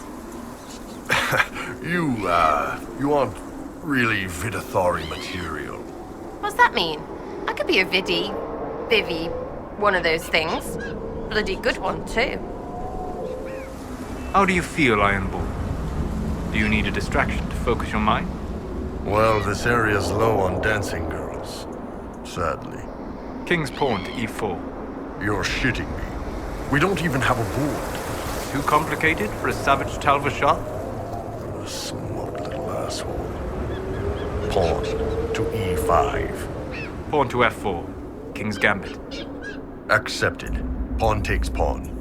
S7: You aren't really Vidathari material.
S6: What's that mean? I could be a Vivi, one of those things. Bloody good one, too.
S5: How do you feel, Iron Bull? Do you need a distraction to focus your mind?
S7: Well, this area's low on dancing girls. Sadly.
S5: King's pawn to e4.
S7: You're shitting me. We don't even have a board.
S5: Too complicated for a savage Talva shot?
S7: A smug little asshole. Pawn to e5.
S5: Pawn to f4. King's gambit.
S7: Accepted. Pawn takes pawn.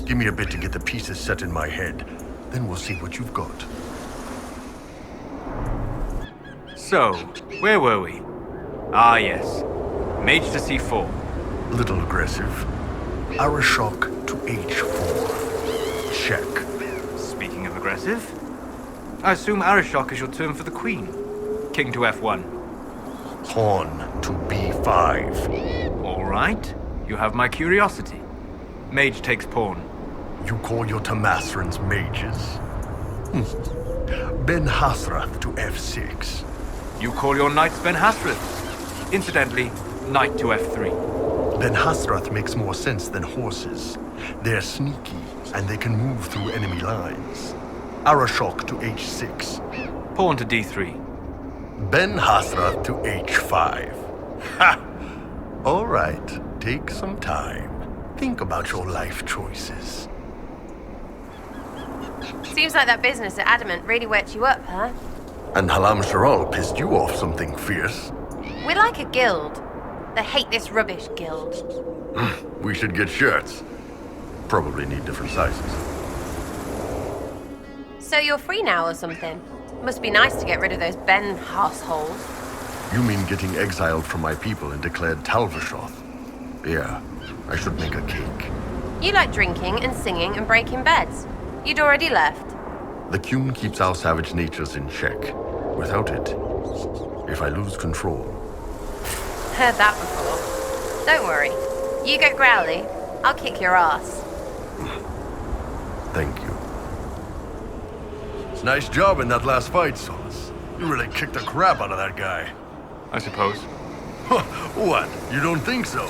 S7: Give me a bit to get the pieces set in my head. Then we'll see what you've got.
S5: So, where were we? Ah, yes. Mage to c4.
S7: Little aggressive. Arashok to h4. Check.
S5: Speaking of aggressive, I assume Arashok is your turn for the queen. King to f1.
S7: Pawn to b5.
S5: All right. You have my curiosity. Mage takes pawn.
S7: You call your Tamasrans mages. Ben Hasrath to f6.
S5: You call your knights Ben Hasraths. Incidentally, knight to f3.
S7: Ben Hasrath makes more sense than horses. They're sneaky, and they can move through enemy lines. Arashok to h6.
S5: Pawn to d3.
S7: Ben Hasrath to h5. Ha! All right, take some time. Think about your life choices.
S6: Seems like that business at Adamant really worked you up, huh?
S7: And Halam Sharal pissed you off something fierce.
S6: We're like a guild. The Hate This Rubbish Guild.
S7: We should get shirts. Probably need different sizes.
S6: So you're free now or something? Must be nice to get rid of those Ben assholes.
S7: You mean getting exiled from my people and declared Talvashoth? Yeah, I should make a cake.
S6: You like drinking and singing and breaking beds. You'd already left.
S7: The Kyun keeps our savage natures in check. Without it, if I lose control...
S6: Heard that before. Don't worry. You get growly, I'll kick your ass.
S7: Thank you. Nice job in that last fight, Sauce. You really kicked the crap out of that guy.
S5: I suppose.
S7: What? You don't think so?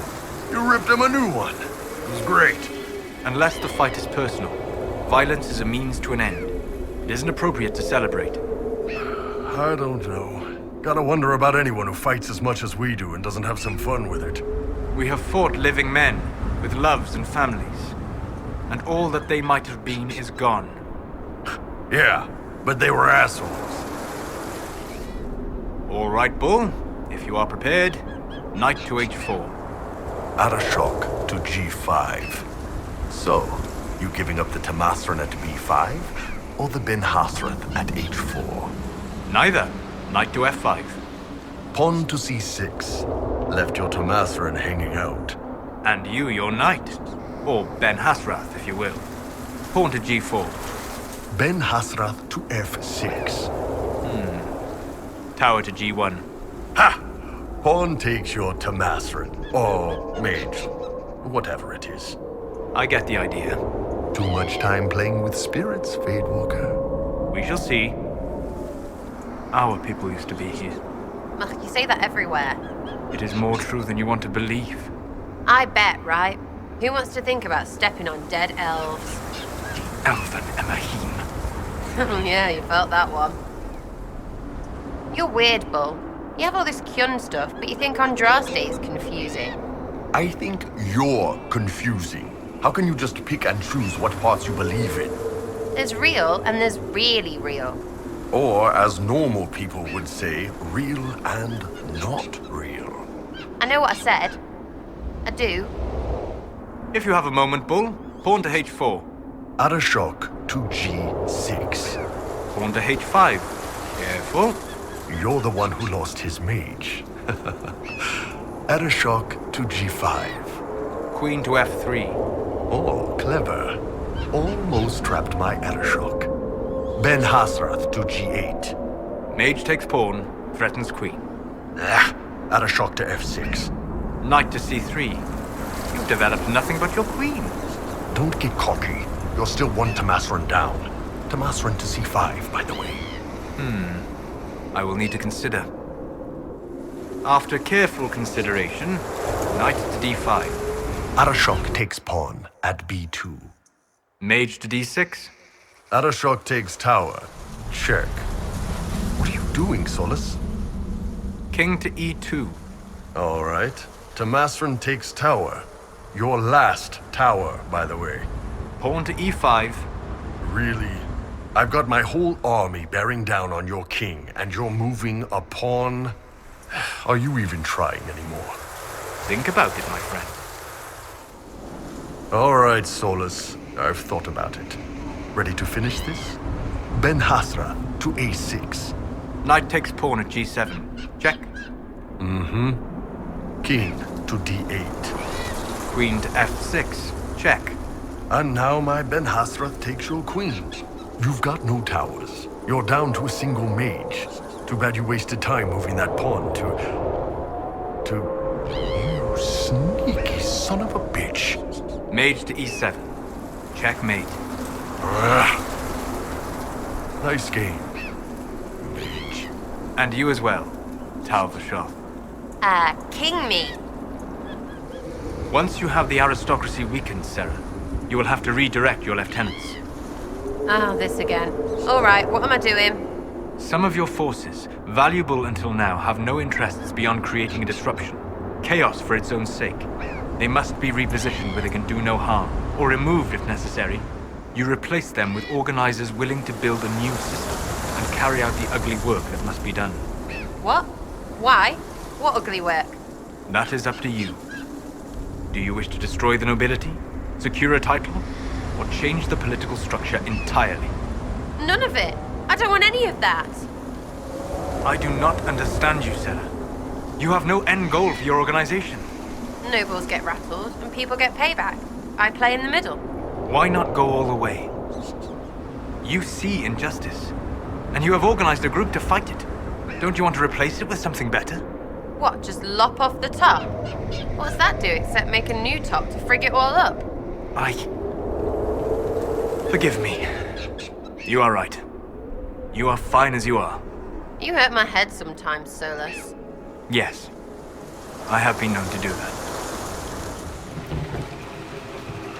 S7: You ripped him a new one. It was great.
S5: Unless the fight is personal, violence is a means to an end. It isn't appropriate to celebrate.
S7: I don't know. Gotta wonder about anyone who fights as much as we do and doesn't have some fun with it.
S5: We have fought living men with loves and families, and all that they might have been is gone.
S7: Yeah, but they were assholes.
S5: All right, Bull. If you are prepared, knight to h4.
S7: Arashok to G5. So, you giving up the Tamasran at B5, or the Ben Hasrath at H4?
S5: Neither. Knight to F5.
S7: Pawn to C6. Left your Tamasran hanging out.
S5: And you, your knight. Or Ben Hasrath, if you will. Pawn to G4.
S7: Ben Hasrath to F6.
S5: Tower to G1.
S7: Ha! Pawn takes your Tamasran, or mage, whatever it is.
S5: I get the idea.
S7: Too much time playing with spirits, Fadewalker.
S5: We shall see. Our people used to be here.
S6: Ugh, you say that everywhere.
S5: It is more true than you want to believe.
S6: I bet, right? Who wants to think about stepping on dead elves?
S5: Elven Emahim.
S6: Yeah, you felt that one. You're weird, Bull. You have all this Kyun stuff, but you think Andraste is confusing.
S7: I think you're confusing. How can you just pick and choose what parts you believe in?
S6: There's real and there's really real.
S7: Or, as normal people would say, real and not real.
S6: I know what I said. I do.
S5: If you have a moment, Bull, pawn to H4.
S7: Arashok to G6.
S5: Pawn to H5. Careful.
S7: You're the one who lost his mage. Arashok to G5.
S5: Queen to F3.
S7: Oh, clever. Almost trapped my Arashok. Ben Hasrath to G8.
S5: Mage takes pawn, threatens queen.
S7: Arashok to F6.
S5: Knight to C3. You've developed nothing but your queen.
S7: Don't get cocky. You're still one Tamasran down. Tamasran to C5, by the way.
S5: I will need to consider. After careful consideration, knight to D5.
S7: Arashok takes pawn at B2.
S5: Mage to D6.
S7: Arashok takes tower. Check. What are you doing, Solus?
S5: King to E2.
S7: All right. Tamasran takes tower. Your last tower, by the way.
S5: Pawn to E5.
S7: Really? I've got my whole army bearing down on your king, and you're moving a pawn? Are you even trying anymore?
S5: Think about it, my friend.
S7: All right, Solus. I've thought about it. Ready to finish this? Ben Hasra to A6.
S5: Knight takes pawn at G7. Check.
S7: King to D8.
S5: Queen to F6. Check.
S7: And now my Ben Hasrath takes your queen. You've got no towers. You're down to a single mage. Too bad you wasted time moving that pawn to... You sneaky son of a bitch.
S5: Mage to E7. Checkmate.
S7: Nice game, mage.
S5: And you as well, Tau Vashoth.
S6: King me.
S5: Once you have the aristocracy weakened, Sarah, you will have to redirect your lieutenants.
S6: Ah, this again. All right, what am I doing?
S5: Some of your forces, valuable until now, have no interests beyond creating a disruption. Chaos for its own sake. They must be repositioned where they can do no harm, or removed if necessary. You replace them with organizers willing to build a new system and carry out the ugly work that must be done.
S6: What? Why? What ugly work?
S5: That is up to you. Do you wish to destroy the nobility, secure a title, or change the political structure entirely?
S6: None of it. I don't want any of that.
S5: I do not understand you, Sarah. You have no end goal for your organization.
S6: Nobles get rattled and people get payback. I play in the middle.
S5: Why not go all the way? You see injustice, and you have organized a group to fight it. Don't you want to replace it with something better?
S6: What, just lop off the top? What's that do except make a new top to frig it all up?
S5: Forgive me. You are right. You are fine as you are.
S6: You hurt my head sometimes, Solus.
S5: Yes. I have been known to do that.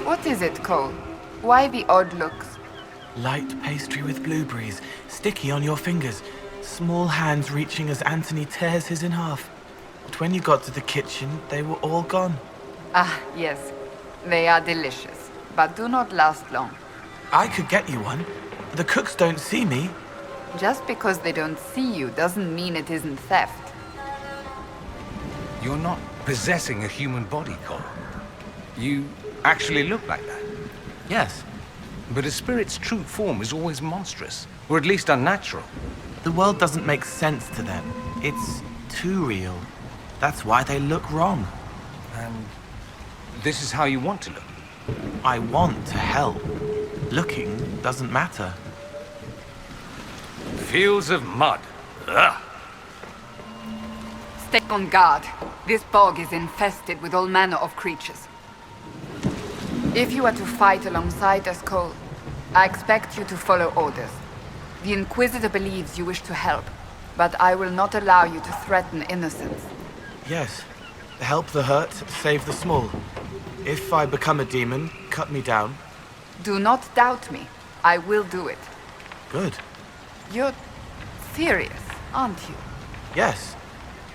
S8: What is it, Cole? Why the odd looks?
S9: Light pastry with blueberries, sticky on your fingers, small hands reaching as Anthony tears his in half. But when you got to the kitchen, they were all gone.
S8: Ah, yes. They are delicious, but do not last long.
S9: I could get you one. The cooks don't see me.
S8: Just because they don't see you doesn't mean it isn't theft.
S10: You're not possessing a human body, Cole. You actually look like that.
S9: Yes.
S10: But a spirit's true form is always monstrous, or at least unnatural.
S9: The world doesn't make sense to them. It's too real. That's why they look wrong.
S10: And this is how you want to look.
S9: I want to help. Looking doesn't matter.
S10: Fields of mud. Ugh.
S8: Stay on guard. This bog is infested with all manner of creatures. If you are to fight alongside us, Cole, I expect you to follow orders. The Inquisitor believes you wish to help, but I will not allow you to threaten innocents.
S9: Yes. Help the hurt, save the small. If I become a demon, cut me down.
S8: Do not doubt me. I will do it.
S9: Good.
S8: You're serious, aren't you?
S9: Yes.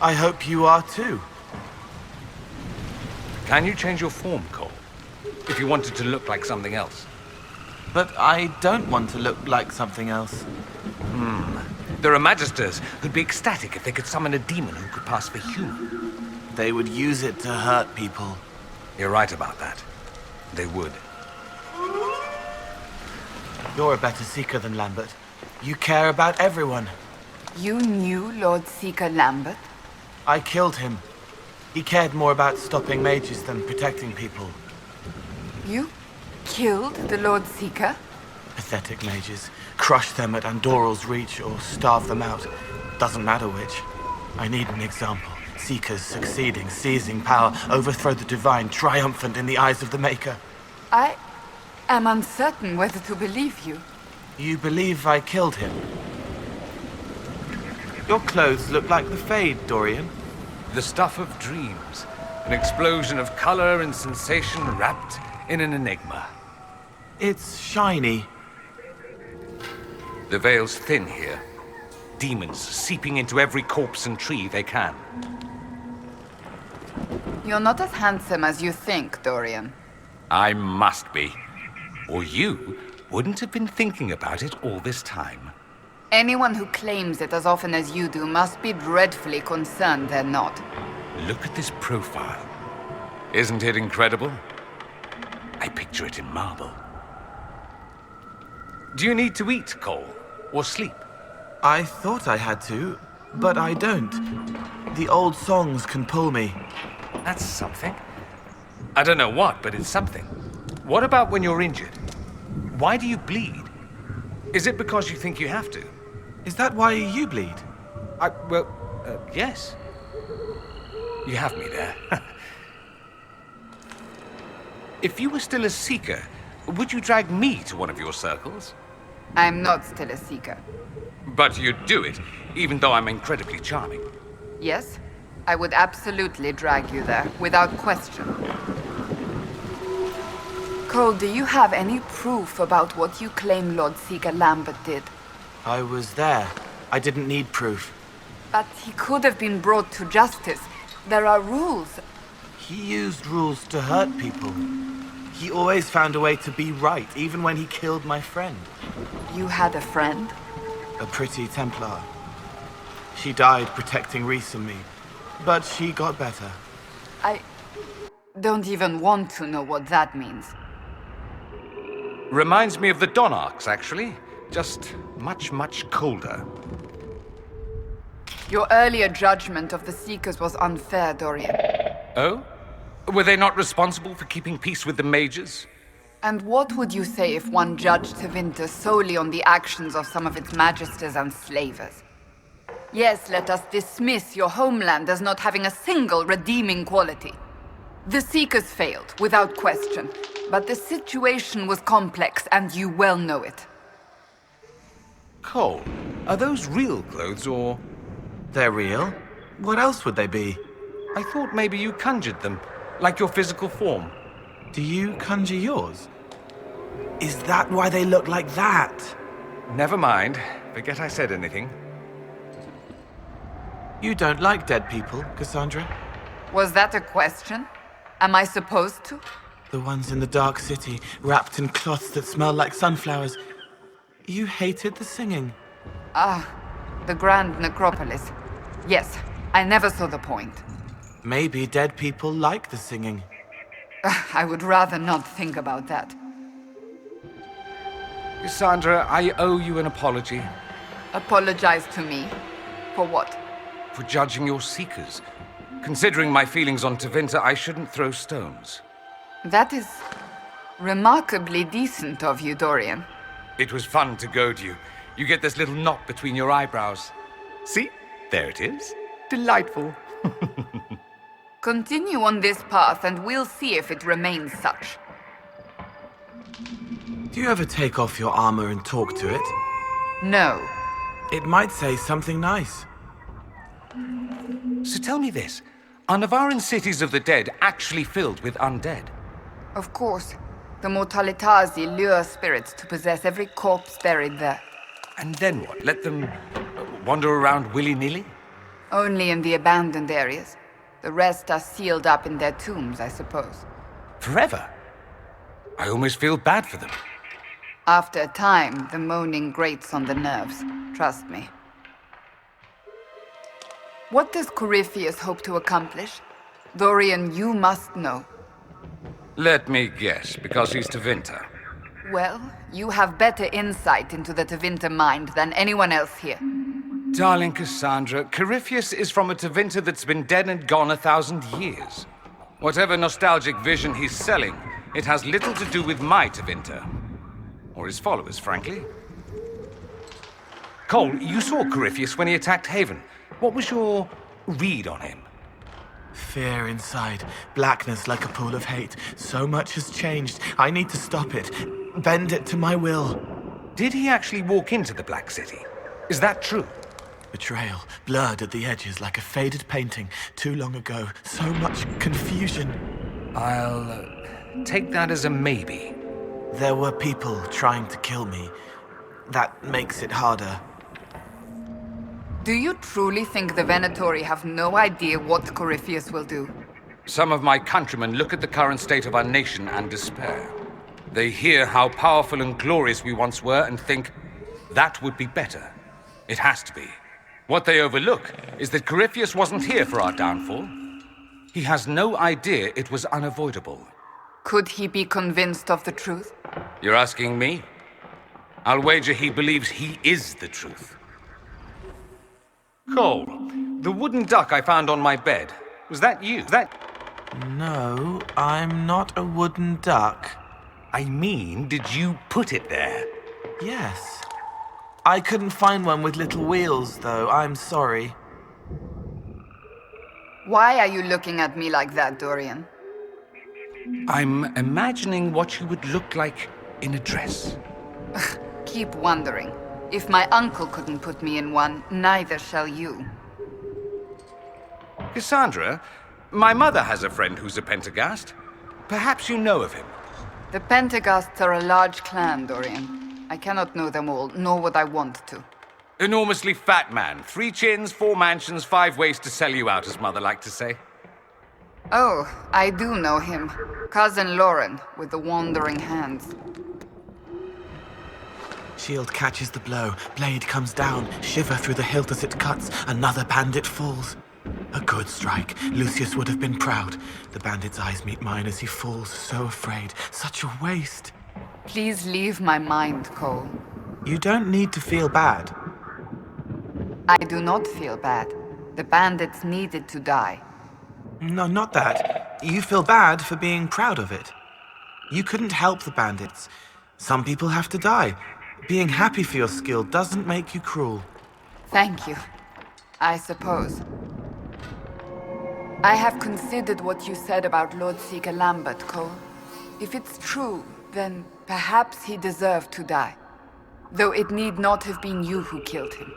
S9: I hope you are too.
S10: Can you change your form, Cole? If you wanted to look like something else.
S9: But I don't want to look like something else.
S10: There are magisters who'd be ecstatic if they could summon a demon who could pass for human.
S9: They would use it to hurt people.
S10: You're right about that. They would.
S9: You're a better seeker than Lambert. You care about everyone.
S8: You knew Lord Seeker Lambert?
S9: I killed him. He cared more about stopping mages than protecting people.
S8: You killed the Lord Seeker?
S9: Pathetic mages. Crush them at Andorral's reach or starve them out. Doesn't matter which. I need an example. Seekers succeeding, seizing power, overthrow the divine, triumphant in the eyes of the Maker.
S8: I am uncertain whether to believe you.
S9: You believe I killed him? Your clothes look like the Fade, Dorian.
S10: The stuff of dreams. An explosion of color and sensation wrapped in an enigma.
S9: It's shiny.
S10: The veil's thin here. Demons seeping into every corpse and tree they can.
S8: You're not as handsome as you think, Dorian.
S10: I must be. Or you wouldn't have been thinking about it all this time.
S8: Anyone who claims it as often as you do must be dreadfully concerned they're not.
S10: Look at this profile. Isn't it incredible? I picture it in marble. Do you need to eat, Cole? Or sleep?
S9: I thought I had to, but I don't. The old songs can pull me.
S10: That's something. I don't know what, but it's something. What about when you're injured? Why do you bleed? Is it because you think you have to?
S9: Is that why you bleed?
S10: Yes. You have me there. If you were still a seeker, would you drag me to one of your circles?
S8: I'm not still a seeker.
S10: But you'd do it, even though I'm incredibly charming.
S8: Yes, I would absolutely drag you there, without question. Cole, do you have any proof about what you claim Lord Seeker Lambert did?
S9: I was there. I didn't need proof.
S8: But he could have been brought to justice. There are rules.
S9: He used rules to hurt people. He always found a way to be right, even when he killed my friend.
S8: You had a friend?
S9: A pretty Templar. She died protecting Reese and me, but she got better.
S8: I don't even want to know what that means.
S10: Reminds me of the Donarchs, actually. Just much, much colder.
S8: Your earlier judgment of the Seekers was unfair, Dorian.
S10: Oh? Were they not responsible for keeping peace with the mages?
S8: And what would you say if one judged Tevinter solely on the actions of some of its magisters and slavers? Yes, let us dismiss your homeland as not having a single redeeming quality. The Seekers failed, without question, but the situation was complex, and you well know it.
S10: Cole, are those real clothes, or...?
S9: They're real? What else would they be?
S10: I thought maybe you conjured them, like your physical form.
S9: Do you conjure yours? Is that why they look like that?
S10: Never mind. Forget I said anything.
S9: You don't like dead people, Cassandra?
S8: Was that a question? Am I supposed to?
S9: The ones in the dark city, wrapped in cloths that smell like sunflowers. You hated the singing.
S8: Ah, the Grand Necropolis. Yes, I never saw the point.
S9: Maybe dead people like the singing.
S8: I would rather not think about that.
S10: Cassandra, I owe you an apology
S8: Apologize to me? For what?
S10: for judging your seekers. Considering my feelings on Tevinter, I shouldn't throw stones.
S8: That is remarkably decent of you, Dorian.
S10: It was fun to goad you. You get this little knot between your eyebrows. See? There it is. Delightful.
S8: Continue on this path and we'll see if it remains such.
S9: Do you ever take off your armor and talk to it?
S8: No.
S9: It might say something nice.
S10: So tell me this. Are Navaran cities of the dead actually filled with undead?
S8: Of course. The Mortalitazi lure spirits to possess every corpse buried there.
S10: And then what? Let them wander around willy-nilly?
S8: Only in the abandoned areas. The rest are sealed up in their tombs, I suppose.
S10: Forever? I almost feel bad for them.
S8: After a time, the moaning grates on the nerves. Trust me. What does Corypheus hope to accomplish? Dorian, you must know.
S10: Let me guess, because he's Tevinter.
S8: Well, you have better insight into the Tevinter mind than anyone else here.
S10: Darling Cassandra, Corypheus is from a Tevinter that's been dead and gone 1,000 years. Whatever nostalgic vision he's selling, it has little to do with my Tevinter. Or his followers, frankly. Cole, you saw Corypheus when he attacked Haven. What was your read on him?
S9: Fear inside, blackness like a pool of hate. So much has changed. I need to stop it. Bend it to my will.
S10: Did he actually walk into the Black City? Is that true?
S9: Betrayal, blurred at the edges like a faded painting. Too long ago, so much confusion.
S10: I'll take that as a maybe.
S9: There were people trying to kill me. That makes it harder.
S8: Do you truly think the Venatori have no idea what Corypheus will do?
S10: Some of my countrymen look at the current state of our nation and despair. They hear how powerful and glorious we once were and think, that would be better. It has to be. What they overlook is that Corypheus wasn't here for our downfall. He has no idea it was unavoidable.
S8: Could he be convinced of the truth?
S10: You're asking me? I'll wager he believes he is the truth. Cole, the wooden duck I found on my bed, was that you?
S9: No, I'm not a wooden duck.
S10: I mean, did you put it there?
S9: Yes. I couldn't find one with little wheels, though. I'm sorry.
S8: Why are you looking at me like that, Dorian?
S10: I'm imagining what you would look like in a dress.
S8: Keep wondering. If my uncle couldn't put me in one, neither shall you.
S10: Cassandra, my mother has a friend who's a Pentagast. Perhaps you know of him.
S8: The Pentagasts are a large clan, Dorian. I cannot know them all, nor would I want to.
S10: Enormously fat man. 3 chins, 4 mansions, 5 ways to sell you out, as mother liked to say.
S8: Oh, I do know him. Cousin Lauren, with the wandering hands.
S9: Shield catches the blow. Blade comes down. Shiver through the hilt as it cuts. Another bandit falls. A good strike. Lucius would have been proud. The bandit's eyes meet mine as he falls, so afraid. Such a waste.
S8: Please leave my mind, Cole.
S9: You don't need to feel bad.
S8: I do not feel bad. The bandits needed to die.
S9: No, not that. You feel bad for being proud of it. You couldn't help the bandits. Some people have to die. Being happy for your skill doesn't make you cruel.
S8: Thank you. I suppose. I have considered what you said about Lord Seeker Lambert, Cole. If it's true, then perhaps he deserved to die. Though it need not have been you who killed him.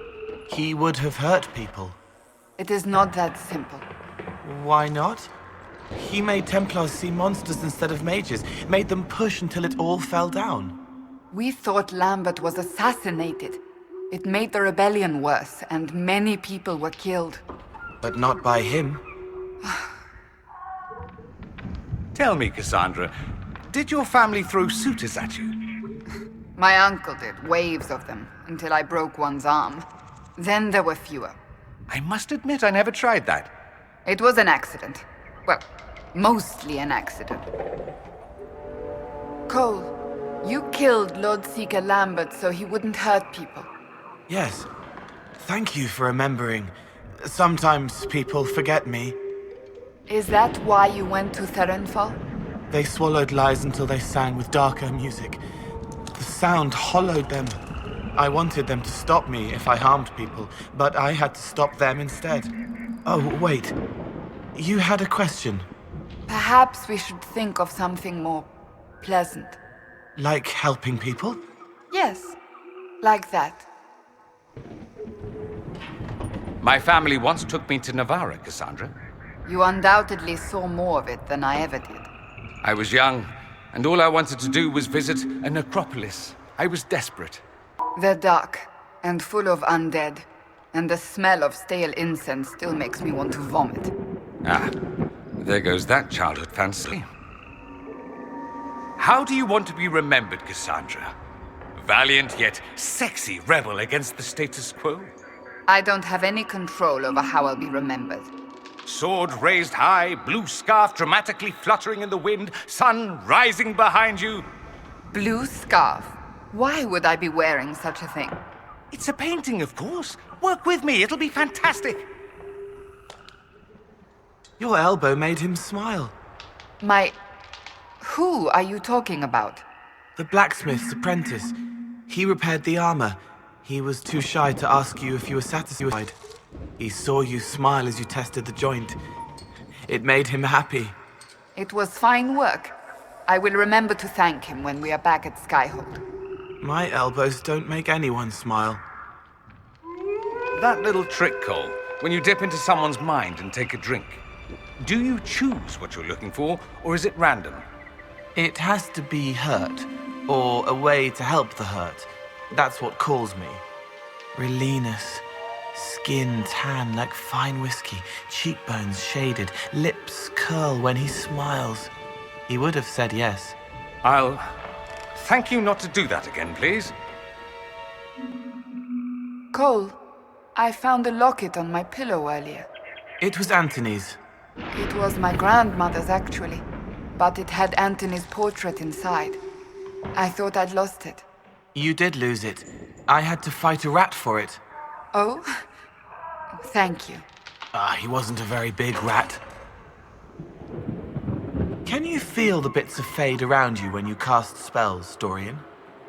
S9: He would have hurt people.
S8: It is not that simple.
S9: Why not? He made Templars see monsters instead of mages, made them push until it all fell down.
S8: We thought Lambert was assassinated. It made the rebellion worse, and many people were killed.
S9: But not by him.
S10: Tell me, Cassandra, did your family throw suitors at you?
S8: My uncle did, waves of them, until I broke one's arm. Then there were fewer.
S10: I must admit I never tried that.
S8: It was an accident. Well, mostly an accident. Cole, you killed Lord Seeker Lambert so he wouldn't hurt people.
S9: Yes. Thank you for remembering. Sometimes people forget me.
S8: Is that why you went to Therenfall?
S9: They swallowed lies until they sang with darker music. The sound hollowed them. I wanted them to stop me if I harmed people, but I had to stop them instead. Oh, wait. You had a question.
S8: Perhaps we should think of something more pleasant.
S9: Like helping people?
S8: Yes, like that.
S10: My family once took me to Navarra, Cassandra.
S8: You undoubtedly saw more of it than I ever did.
S10: I was young, and all I wanted to do was visit a necropolis. I was desperate.
S8: They're dark and full of undead, and the smell of stale incense still makes me want to vomit.
S10: Ah, there goes that childhood fancy. How do you want to be remembered, Cassandra? Valiant yet sexy rebel against the status quo?
S8: I don't have any control over how I'll be remembered.
S10: Sword raised high, blue scarf dramatically fluttering in the wind, sun rising behind you.
S8: Blue scarf? Why would I be wearing such a thing?
S10: It's a painting, of course. Work with me, it'll be fantastic.
S9: Your elbow made him smile.
S8: Who are you talking about?
S9: The blacksmith's apprentice. He repaired the armor. He was too shy to ask you if you were satisfied. He saw you smile as you tested the joint. It made him happy.
S8: It was fine work. I will remember to thank him when we are back at Skyhold.
S9: My elbows don't make anyone smile.
S10: That little trick, Cole, when you dip into someone's mind and take a drink. Do you choose what you're looking for, or is it random?
S9: It has to be hurt, or a way to help the hurt. That's what calls me. Relenus. Skin tan like fine whiskey, cheekbones shaded, lips curl when he smiles. He would have said yes.
S10: I'll thank you not to do that again, please.
S8: Cole, I found a locket on my pillow earlier.
S9: It was Anthony's.
S8: It was my grandmother's, actually. But it had Anthony's portrait inside. I thought I'd lost it.
S9: You did lose it. I had to fight a rat for it.
S8: Oh? Thank you.
S9: He wasn't a very big rat. Can you feel the bits of fade around you when you cast spells, Dorian?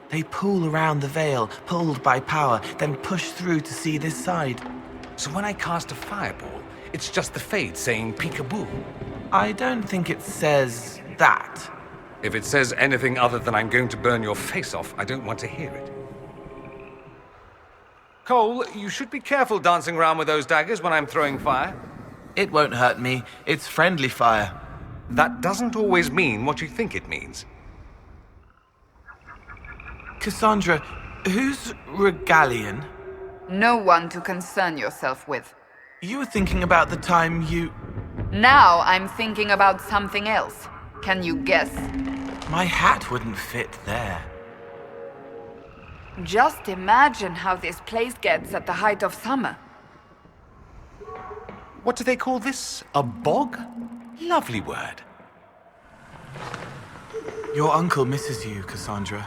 S9: They pool around the veil, pulled by power, then push through to see this side.
S10: So when I cast a fireball, it's just the fade saying peekaboo.
S9: I don't think it says that.
S10: If it says anything other than I'm going to burn your face off, I don't want to hear it. Cole, you should be careful dancing around with those daggers when I'm throwing fire.
S9: It won't hurt me. It's friendly fire.
S10: That doesn't always mean what you think it means.
S9: Cassandra, who's Regalian?
S8: No one to concern yourself with.
S9: You were thinking about the time you...
S8: Now I'm thinking about something else. Can you guess?
S9: My hat wouldn't fit there.
S8: Just imagine how this place gets at the height of summer.
S10: What do they call this? A bog? Lovely word.
S9: Your uncle misses you, Cassandra.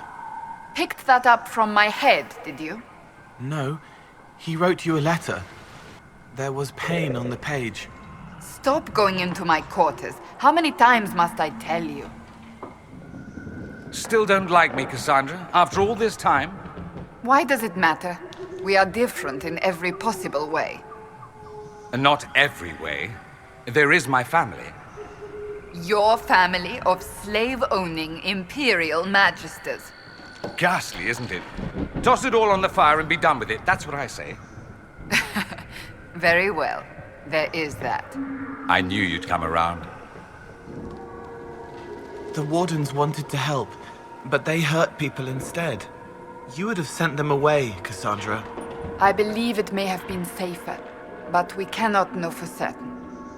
S8: Picked that up from my head, did you?
S9: No, he wrote you a letter. There was pain on the page.
S8: Stop going into my quarters. How many times must I tell you?
S10: Still don't like me, Cassandra, after all this time?
S8: Why does it matter? We are different in every possible way.
S10: Not every way. There is my family.
S8: Your family of slave-owning imperial magisters.
S10: Ghastly, isn't it? Toss it all on the fire and be done with it. That's what I say.
S8: Very well. There is that.
S10: I knew you'd come around.
S9: The wardens wanted to help, but they hurt people instead. You would have sent them away, Cassandra.
S8: I believe it may have been safer, but we cannot know for certain.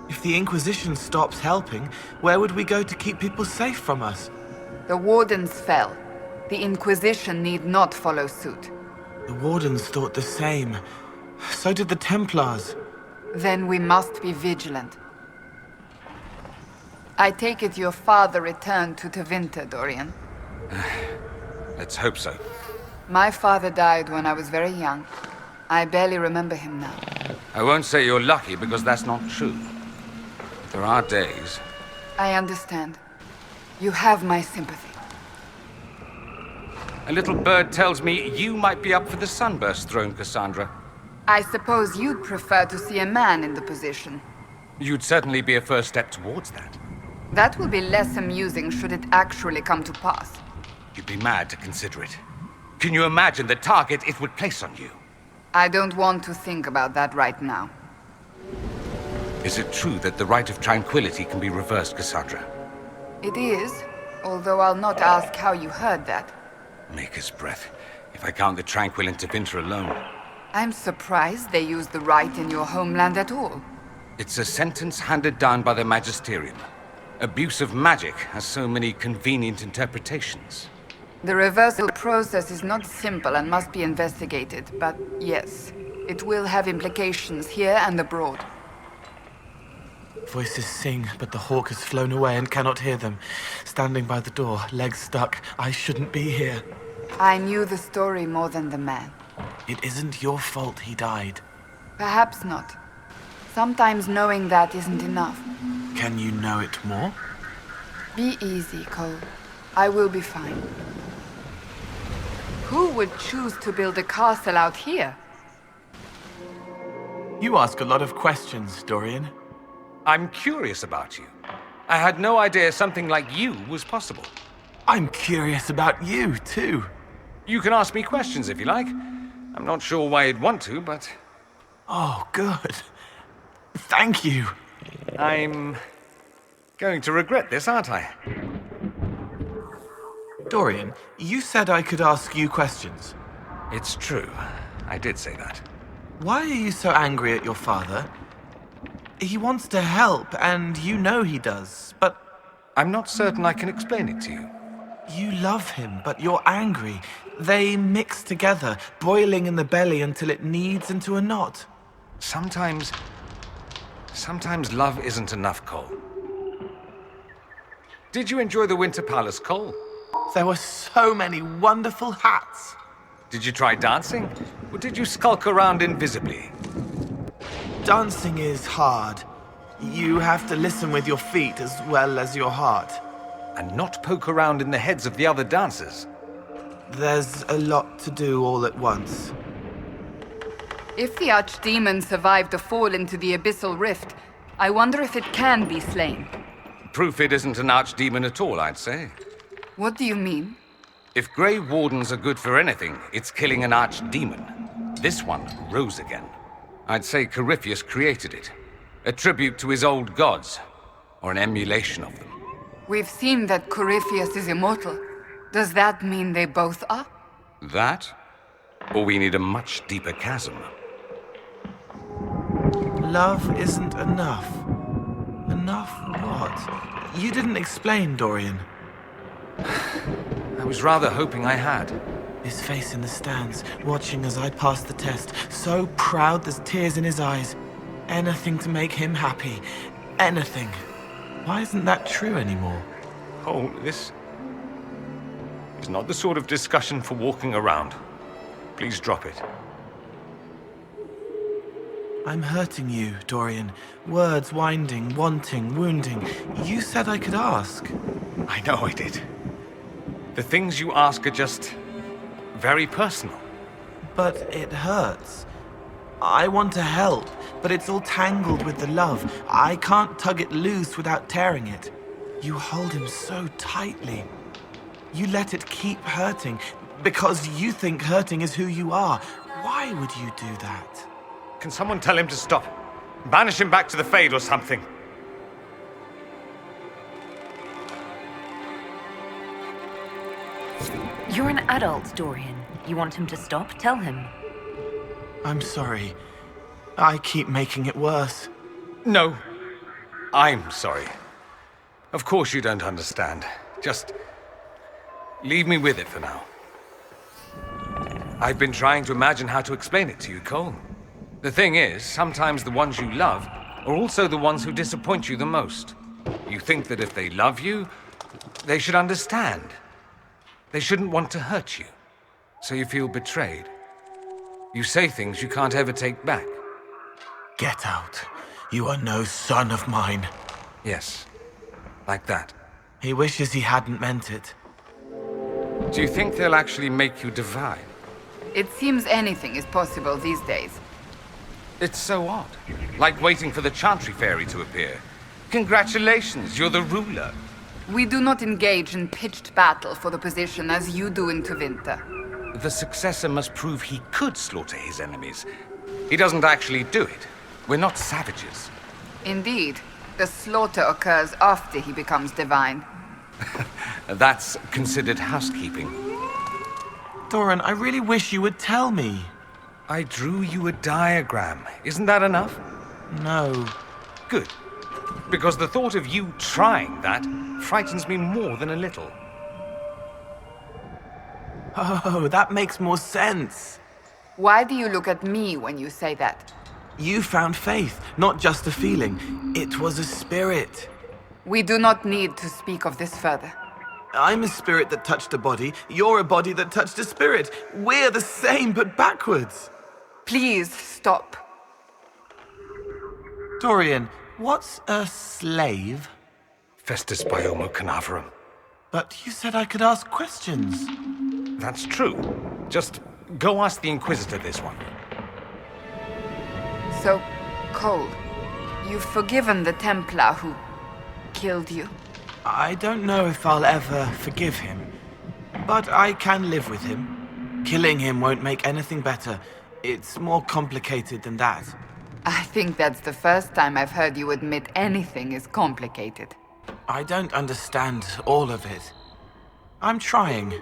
S9: If the Inquisition stops helping, where would we go to keep people safe from us?
S8: The wardens fell. The Inquisition need not follow suit.
S9: The wardens thought the same. So did the Templars.
S8: Then we must be vigilant. I take it your father returned to Tevinter, Dorian.
S10: Let's hope so.
S8: My father died when I was very young. I barely remember him now.
S10: I won't say you're lucky because that's not true. There are days.
S8: I understand. You have my sympathy.
S10: A little bird tells me you might be up for the Sunburst throne, Cassandra.
S8: I suppose you'd prefer to see a man in the position.
S10: You'd certainly be a first step towards that.
S8: That will be less amusing should it actually come to pass.
S10: You'd be mad to consider it. Can you imagine the target it would place on you?
S8: I don't want to think about that right now.
S10: Is it true that the right of tranquility can be reversed, Cassandra?
S8: It is, although I'll not ask how you heard that.
S10: Maker's breath. If I count the Tranquil and Tevinter alone.
S8: I'm surprised they use the right in your homeland at all.
S10: It's a sentence handed down by the Magisterium. Abuse of magic has so many convenient interpretations.
S8: The reversal process is not simple and must be investigated, but yes, it will have implications here and abroad.
S9: Voices sing, but the hawk has flown away and cannot hear them. Standing by the door, legs stuck. I shouldn't be here.
S8: I knew the story more than the man.
S9: It isn't your fault he died.
S8: Perhaps not. Sometimes knowing that isn't enough.
S9: Can you know it more?
S8: Be easy, Cole. I will be fine. Who would choose to build a castle out here?
S9: You ask a lot of questions, Dorian.
S10: I'm curious about you. I had no idea something like you was possible.
S9: I'm curious about you, too.
S10: You can ask me questions if you like. I'm not sure why you'd want to, but...
S9: Oh, good. Thank you.
S10: I'm going to regret this, aren't I?
S9: Dorian, you said I could ask you questions.
S10: It's true. I did say that.
S9: Why are you so angry at your father? He wants to help, and you know he does, but...
S10: I'm not certain I can explain it to you.
S9: You love him, but you're angry. They mix together, boiling in the belly until it kneads into a knot.
S10: Sometimes love isn't enough, Cole. Did you enjoy the Winter Palace, Cole?
S9: There were so many wonderful hats.
S10: Did you try dancing? Or did you skulk around invisibly?
S9: Dancing is hard. You have to listen with your feet as well as your heart.
S10: And not poke around in the heads of the other dancers.
S9: There's a lot to do all at once.
S8: If the Archdemon survived a fall into the Abyssal Rift, I wonder if it can be slain.
S10: Proof it isn't an archdemon at all, I'd say.
S8: What do you mean?
S10: If Grey Wardens are good for anything, it's killing an archdemon. This one rose again. I'd say Corypheus created it. A tribute to his old gods, or an emulation of them.
S8: We've seen that Corypheus is immortal. Does that mean they both are?
S10: That? Or we need a much deeper chasm.
S9: Love isn't enough. Enough what? You didn't explain, Dorian.
S10: I was rather hoping I had.
S9: His face in the stands, watching as I passed the test. So proud there's tears in his eyes. Anything to make him happy. Anything. Why isn't that true anymore?
S10: Oh, this is not the sort of discussion for walking around. Please drop it.
S9: I'm hurting you, Dorian. Words winding, wanting, wounding. You said I could ask.
S10: I know I did. The things you ask are just very personal.
S9: But it hurts. I want to help, but it's all tangled with the love. I can't tug it loose without tearing it. You hold him so tightly. You let it keep hurting because you think hurting is who you are. Why would you do that?
S10: Can someone tell him to stop? Banish him back to the Fade or something.
S4: You're an adult, Dorian. You want him to stop? Tell him.
S9: I'm sorry. I keep making it worse.
S10: No. I'm sorry. Of course you don't understand. Just leave me with it for now. I've been trying to imagine how to explain it to you, Cole. The thing is, sometimes the ones you love are also the ones who disappoint you the most. You think that if they love you, they should understand. They shouldn't want to hurt you. So you feel betrayed. You say things you can't ever take back.
S9: Get out. You are no son of mine.
S10: Yes, like that.
S9: He wishes he hadn't meant it.
S10: Do you think they'll actually make you divine?
S8: It seems anything is possible these days.
S10: It's so odd. Like waiting for the Chantry Fairy to appear. Congratulations, you're the ruler.
S8: We do not engage in pitched battle for the position as you do in Tevinter.
S10: The successor must prove he could slaughter his enemies. He doesn't actually do it. We're not savages.
S8: Indeed. The slaughter occurs after he becomes divine.
S10: That's considered housekeeping.
S9: Doran, I really wish you would tell me.
S10: I drew you a diagram. Isn't that enough?
S9: No.
S10: Good. Because the thought of you trying that frightens me more than a little.
S9: Oh, that makes more sense.
S8: Why do you look at me when you say that?
S9: You found faith, not just a feeling. It was a spirit.
S8: We do not need to speak of this further.
S9: I'm a spirit that touched a body. You're a body that touched a spirit. We're the same, but backwards.
S8: Please stop.
S9: Dorian, what's a slave?
S10: Festus Biomo Canaverum.
S9: But you said I could ask questions.
S10: That's true. Just go ask the Inquisitor this one.
S8: So, Cole, you've forgiven the Templar who killed you?
S9: I don't know if I'll ever forgive him, but I can live with him. Killing him won't make anything better. It's more complicated than that.
S8: I think that's the first time I've heard you admit anything is complicated.
S9: I don't understand all of it. I'm trying.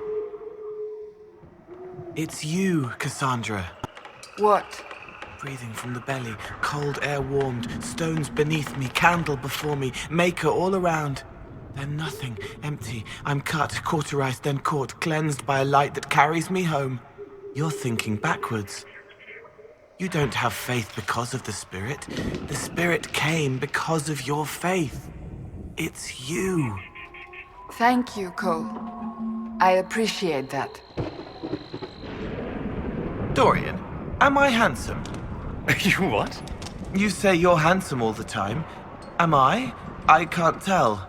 S9: It's you, Cassandra.
S8: What?
S9: Breathing from the belly, cold air warmed, stones beneath me, candle before me, maker all around. Then nothing, empty. I'm cut, cauterized, then caught, cleansed by a light that carries me home. You're thinking backwards. You don't have faith because of the Spirit. The Spirit came because of your faith. It's you.
S8: Thank you, Cole. I appreciate that.
S9: Dorian, am I handsome?
S10: You what?
S9: You say you're handsome all the time. Am I? I can't tell.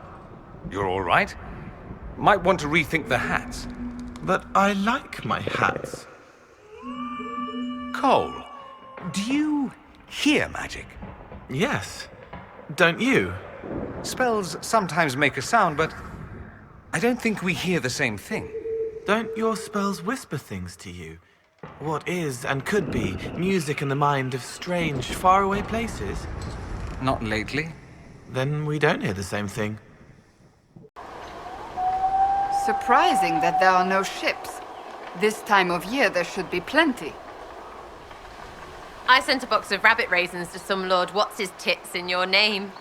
S10: You're all right. Might want to rethink the hats.
S9: But I like my hats.
S10: Cole, do you hear magic?
S9: Yes. Don't you?
S10: Spells sometimes make a sound, but I don't think we hear the same thing.
S9: Don't your spells whisper things to you? What is and could be music in the mind of strange, faraway places?
S10: Not lately.
S9: Then we don't hear the same thing.
S8: Surprising that there are no ships. This time of year there should be plenty.
S6: I sent a box of rabbit raisins to some Lord What's-His-Tits in your name.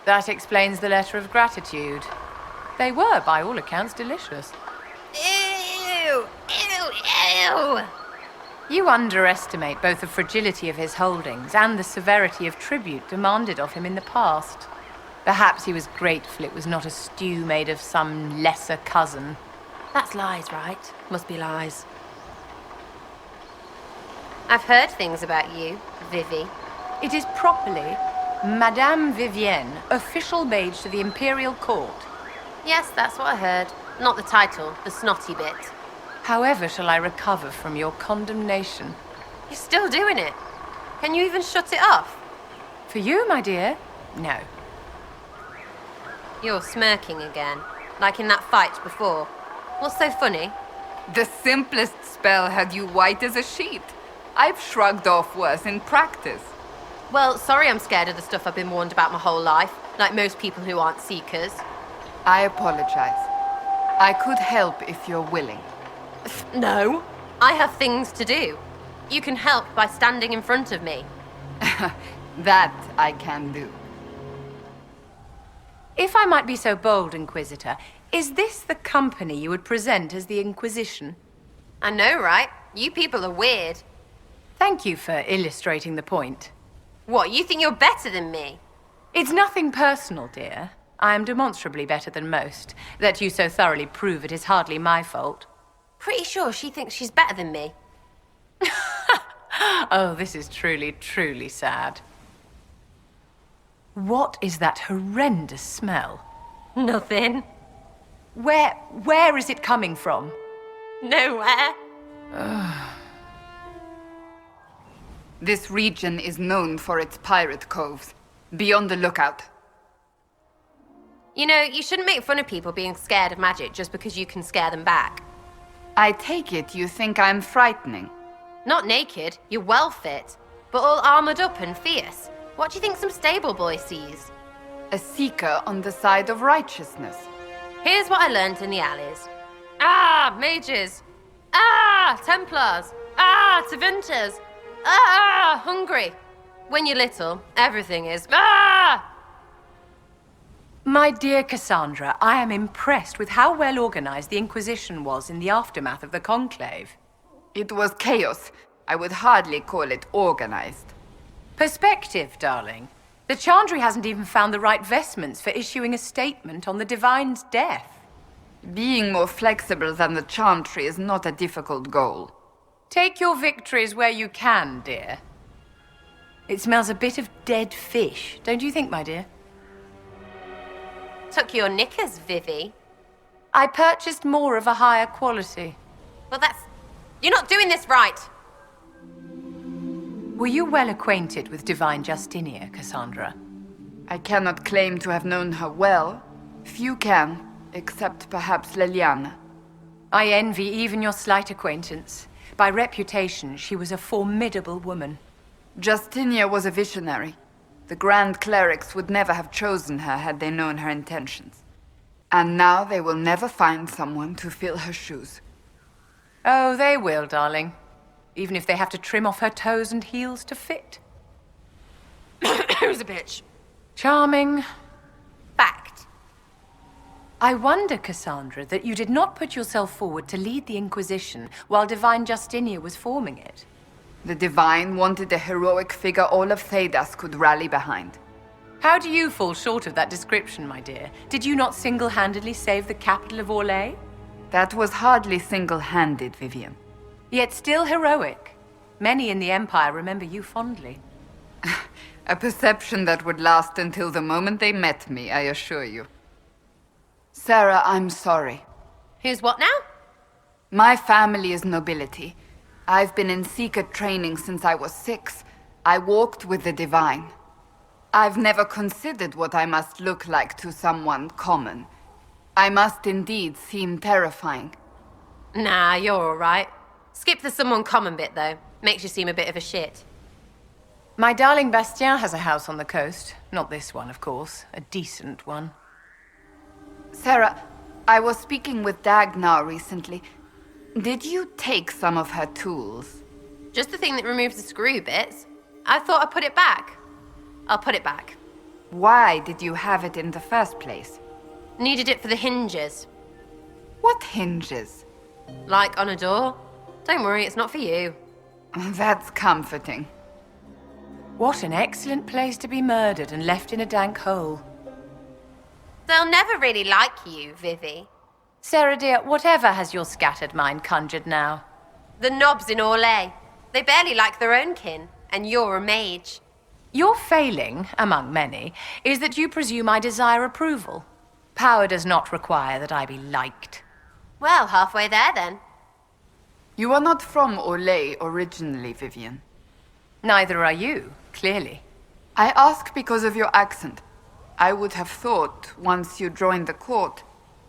S3: That explains the letter of gratitude. They were, by all accounts, delicious.
S6: Ew! Ew! Ew!
S3: You underestimate both the fragility of his holdings and the severity of tribute demanded of him in the past. Perhaps he was grateful it was not a stew made of some lesser cousin.
S6: That's lies, right? Must be lies. I've heard things about you, Vivi.
S3: It is properly Madame Vivienne, official mage to the Imperial Court.
S6: Yes, that's what I heard. Not the title, the snotty bit.
S3: However shall I recover from your condemnation?
S6: You're still doing it. Can you even shut it off?
S3: For you, my dear, no.
S6: You're smirking again, like in that fight before. What's so funny?
S8: The simplest spell had you white as a sheet. I've shrugged off worse in practice.
S6: Well, sorry I'm scared of the stuff I've been warned about my whole life, like most people who aren't seekers.
S8: I apologize. I could help if you're willing.
S6: No, I have things to do. You can help by standing in front of me.
S8: That I can do.
S3: If I might be so bold, Inquisitor, is this the company you would present as the Inquisition?
S6: I know, right? You people are weird.
S3: Thank you for illustrating the point.
S6: What, you think you're better than me?
S3: It's nothing personal, dear. I am demonstrably better than most. That you so thoroughly prove it is hardly my fault.
S6: Pretty sure she thinks she's better than me.
S3: Oh, this is truly, truly sad. What is that horrendous smell?
S6: Nothing.
S3: Where is it coming from?
S6: Nowhere.
S8: This region is known for its pirate coves. Be on the lookout.
S6: You know, you shouldn't make fun of people being scared of magic just because you can scare them back.
S8: I take it you think I'm frightening.
S6: Not naked, you're well fit, but all armored up and fierce. What do you think some stable boy sees?
S8: A seeker on the side of righteousness.
S6: Here's what I learned in the alleys. Ah, mages. Ah, Templars. Ah, Tevinters. Ah, hungry. When you're little, everything is ah!
S3: My dear Cassandra, I am impressed with how well organized the Inquisition was in the aftermath of the Conclave.
S8: It was chaos. I would hardly call it organized.
S3: Perspective, darling. The Chandri hasn't even found the right vestments for issuing a statement on the Divine's death.
S8: Being more flexible than the Chantry is not a difficult goal.
S3: Take your victories where you can, dear. It smells a bit of dead fish, don't you think, my dear?
S6: Took your knickers, Vivi.
S3: I purchased more of a higher quality.
S6: Well, you're not doing this right.
S3: Were you well acquainted with Divine Justinia, Cassandra?
S8: I cannot claim to have known her well. Few can, except perhaps Leliana.
S3: I envy even your slight acquaintance. By reputation, she was a formidable woman.
S8: Justinia was a visionary. The Grand Clerics would never have chosen her had they known her intentions. And now they will never find someone to fill her shoes.
S3: Oh, they will, darling. Even if they have to trim off her toes and heels to fit.
S6: Who's a bitch?
S3: Charming.
S6: Fact.
S3: I wonder, Cassandra, that you did not put yourself forward to lead the Inquisition while Divine Justinia was forming it.
S8: The Divine wanted a heroic figure all of Thedas could rally behind.
S3: How do you fall short of that description, my dear? Did you not single-handedly save the capital of Orlais?
S8: That was hardly single-handed, Vivian.
S3: Yet still heroic. Many in the Empire remember you fondly.
S8: A perception that would last until the moment they met me, I assure you. Sarah, I'm sorry.
S6: Who's what now?
S8: My family is nobility. I've been in Seeker training since I was 6. I walked with the Divine. I've never considered what I must look like to someone common. I must indeed seem terrifying.
S6: Nah, you're all right. Skip the someone common bit, though. Makes you seem a bit of a shit.
S3: My darling Bastien has a house on the coast. Not this one, of course. A decent one.
S8: Sarah, I was speaking with Dagnar recently. Did you take some of her tools?
S6: Just the thing that removes the screw bits. I thought I'd put it back. I'll put it back.
S8: Why did you have it in the first place?
S6: Needed it for the hinges.
S8: What hinges?
S6: Like on a door. Don't worry, it's not for you.
S8: That's comforting.
S3: What an excellent place to be murdered and left in a dank hole.
S6: They'll never really like you, Vivi.
S3: Sarah dear, whatever has your scattered mind conjured now?
S6: The knobs in Orlais. They barely like their own kin, and you're a mage.
S3: Your failing, among many, is that you presume I desire approval. Power does not require that I be liked.
S6: Well, halfway there then.
S8: You are not from Orlais originally, Vivian.
S3: Neither are you, clearly.
S8: I ask because of your accent. I would have thought, once you joined the court...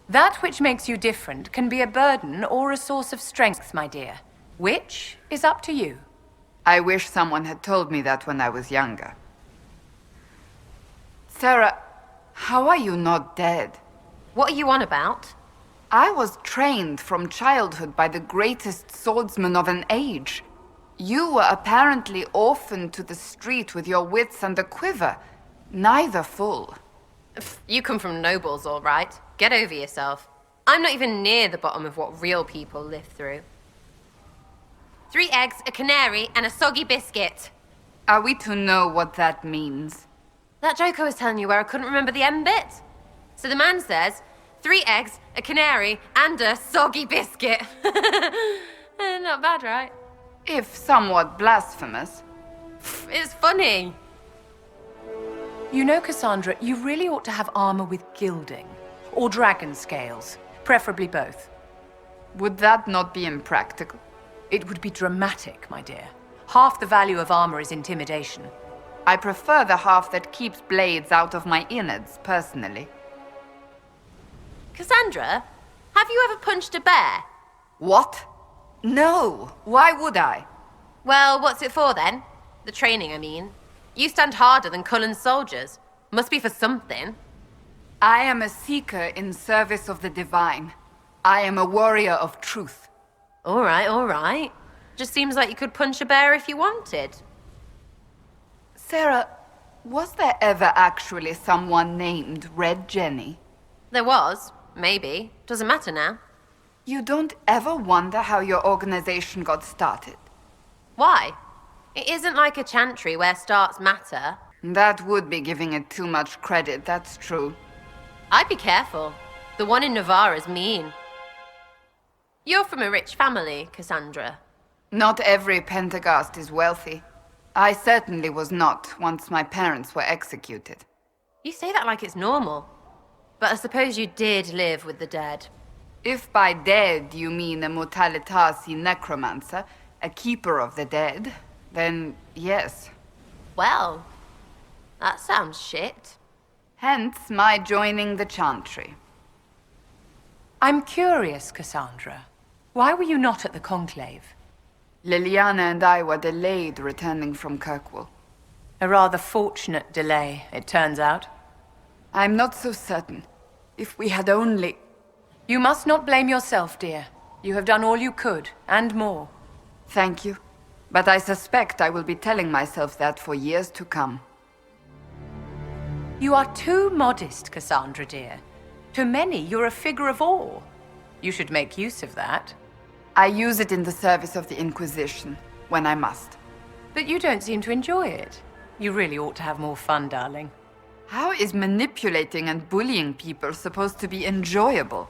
S3: That which makes you different can be a burden or a source of strength, my dear. Which is up to you.
S8: I wish someone had told me that when I was younger. Sarah, how are you not dead?
S6: What are you on about?
S8: I was trained from childhood by the greatest swordsman of an age. You were apparently orphaned to the street with your wits and a quiver. Neither full.
S6: You come from nobles, all right. Get over yourself. I'm not even near the bottom of what real people live through. 3 eggs, a canary, and a soggy biscuit.
S8: Are we to know what that means?
S6: That joke I was telling you where I couldn't remember the end bit? So the man says, 3 eggs, a canary, and a soggy biscuit. Not bad, right?
S8: If somewhat blasphemous.
S6: It's funny.
S3: You know, Cassandra, you really ought to have armor with gilding. Or dragon scales. Preferably both.
S8: Would that not be impractical?
S3: It would be dramatic, my dear. Half the value of armor is intimidation.
S8: I prefer the half that keeps blades out of my innards, personally.
S6: Cassandra, have you ever punched a bear?
S8: What? No! Why would I?
S6: Well, what's it for then? The training, I mean. You stand harder than Cullen's soldiers. Must be for something.
S8: I am a seeker in service of the divine. I am a warrior of truth.
S6: All right. Just seems like you could punch a bear if you wanted.
S8: Sarah, was there ever actually someone named Red Jenny?
S6: There was. Maybe. Doesn't matter now.
S8: You don't ever wonder how your organization got started?
S6: Why? It isn't like a chantry where starts matter.
S8: That would be giving it too much credit, that's true.
S6: I'd be careful. The one in Navarre is mean. You're from a rich family, Cassandra.
S8: Not every Pentagast is wealthy. I certainly was not once my parents were executed.
S6: You say that like it's normal. But I suppose you did live with the dead.
S8: If by dead you mean a mortalitasi necromancer, a keeper of the dead, then yes.
S6: Well, that sounds shit.
S8: Hence my joining the chantry.
S3: I'm curious, Cassandra. Why were you not at the conclave?
S8: Liliana and I were delayed returning from Kirkwall.
S3: A rather fortunate delay, it turns out.
S8: I'm not so certain. If we had only...
S3: You must not blame yourself, dear. You have done all you could, and more.
S8: Thank you. But I suspect I will be telling myself that for years to come.
S3: You are too modest, Cassandra, dear. To many, you're a figure of awe. You should make use of that.
S8: I use it in the service of the Inquisition, when I must.
S3: But you don't seem to enjoy it. You really ought to have more fun, darling.
S8: How is manipulating and bullying people supposed to be enjoyable?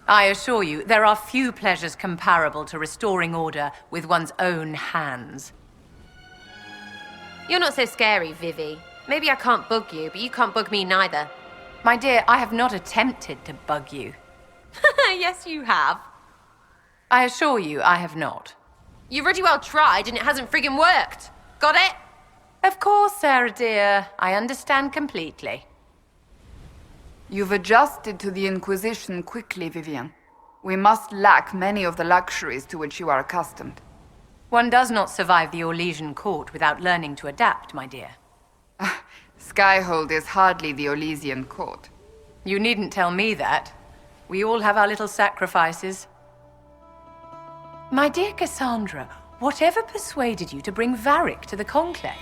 S3: I assure you, there are few pleasures comparable to restoring order with one's own hands.
S6: You're not so scary, Vivi. Maybe I can't bug you, but you can't bug me neither.
S3: My dear, I have not attempted to bug you.
S6: Yes, you have.
S3: I assure you, I have not.
S6: You really well tried, and it hasn't friggin' worked. Got it?
S3: Of course, Sarah dear. I understand completely.
S8: You've adjusted to the Inquisition quickly, Vivian. We must lack many of the luxuries to which you are accustomed.
S3: One does not survive the Orlesian court without learning to adapt, my dear.
S8: Skyhold is hardly the Orlesian court.
S3: You needn't tell me that. We all have our little sacrifices. My dear Cassandra, whatever persuaded you to bring Varric to the Conclave?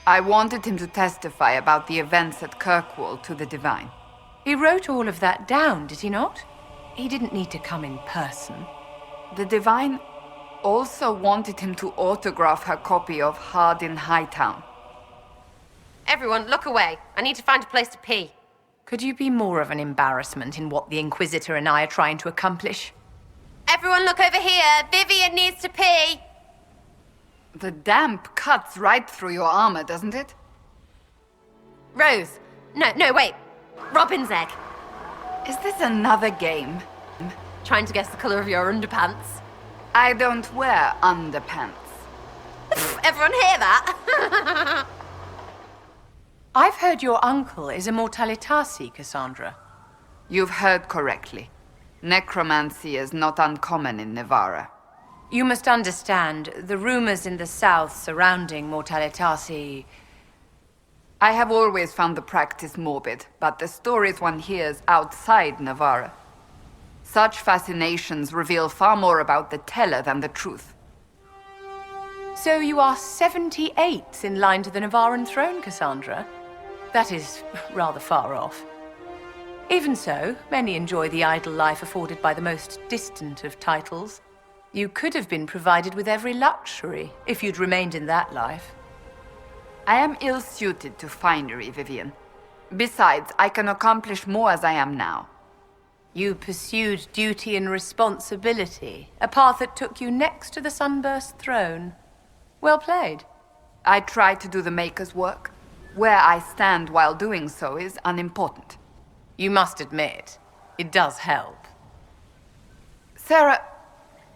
S8: I wanted him to testify about the events at Kirkwall to the Divine.
S3: He wrote all of that down, did he not? He didn't need to come in person.
S8: The Divine also wanted him to autograph her copy of Hard in Hightown.
S6: Everyone, look away. I need to find a place to pee.
S3: Could you be more of an embarrassment in what the Inquisitor and I are trying to accomplish?
S6: Everyone look over here. Vivian needs to pee.
S8: The damp cuts right through your armor, doesn't it?
S6: Rose. No, wait. Robin's egg.
S8: Is this another game?
S6: Trying to guess the color of your underpants.
S8: I don't wear underpants.
S6: Everyone hear that?
S3: I've heard your uncle is a mortalitasi, Cassandra.
S8: You've heard correctly. Necromancy is not uncommon in Navarra.
S3: You must understand, the rumors in the south surrounding mortalitasi...
S8: I have always found the practice morbid, but the stories one hears outside Navarra. Such fascinations reveal far more about the teller than the truth.
S3: So you are 78 in line to the Navarran throne, Cassandra? That is rather far off. Even so, many enjoy the idle life afforded by the most distant of titles. You could have been provided with every luxury if you'd remained in that life.
S8: I am ill-suited to finery, Vivian. Besides, I can accomplish more as I am now.
S3: You pursued duty and responsibility, a path that took you next to the Sunburst throne. Well played.
S8: I try to do the Maker's work. Where I stand while doing so is unimportant.
S3: You must admit, it does help.
S8: Sarah,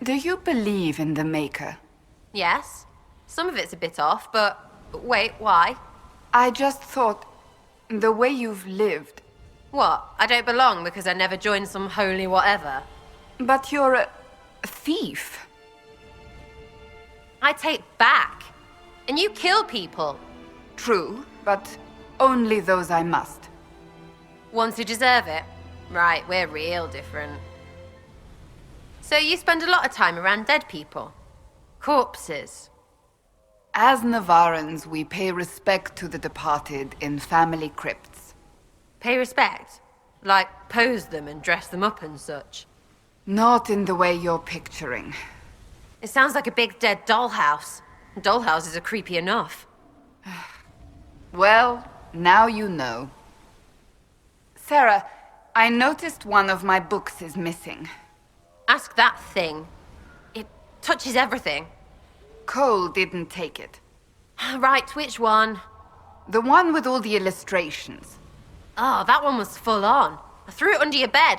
S8: do you believe in the Maker?
S6: Yes. Some of it's a bit off, but wait, why?
S8: I just thought, the way you've lived...
S6: What? I don't belong because I never joined some holy whatever?
S8: But you're a thief.
S6: I take back. And you kill people.
S8: True, but only those I must.
S6: Ones who deserve it. Right, we're real different. So you spend a lot of time around dead people? Corpses?
S8: As Navarrans, we pay respect to the departed in family crypts.
S6: Pay respect? Like pose them and dress them up and such?
S8: Not in the way you're picturing.
S6: It sounds like a big dead dollhouse. Dollhouses are creepy enough.
S8: Well, now you know. Sarah, I noticed one of my books is missing.
S6: Ask that thing. It touches everything.
S8: Cole didn't take it.
S6: Right, which one?
S8: The one with all the illustrations.
S6: Oh, that one was full on. I threw it under your bed.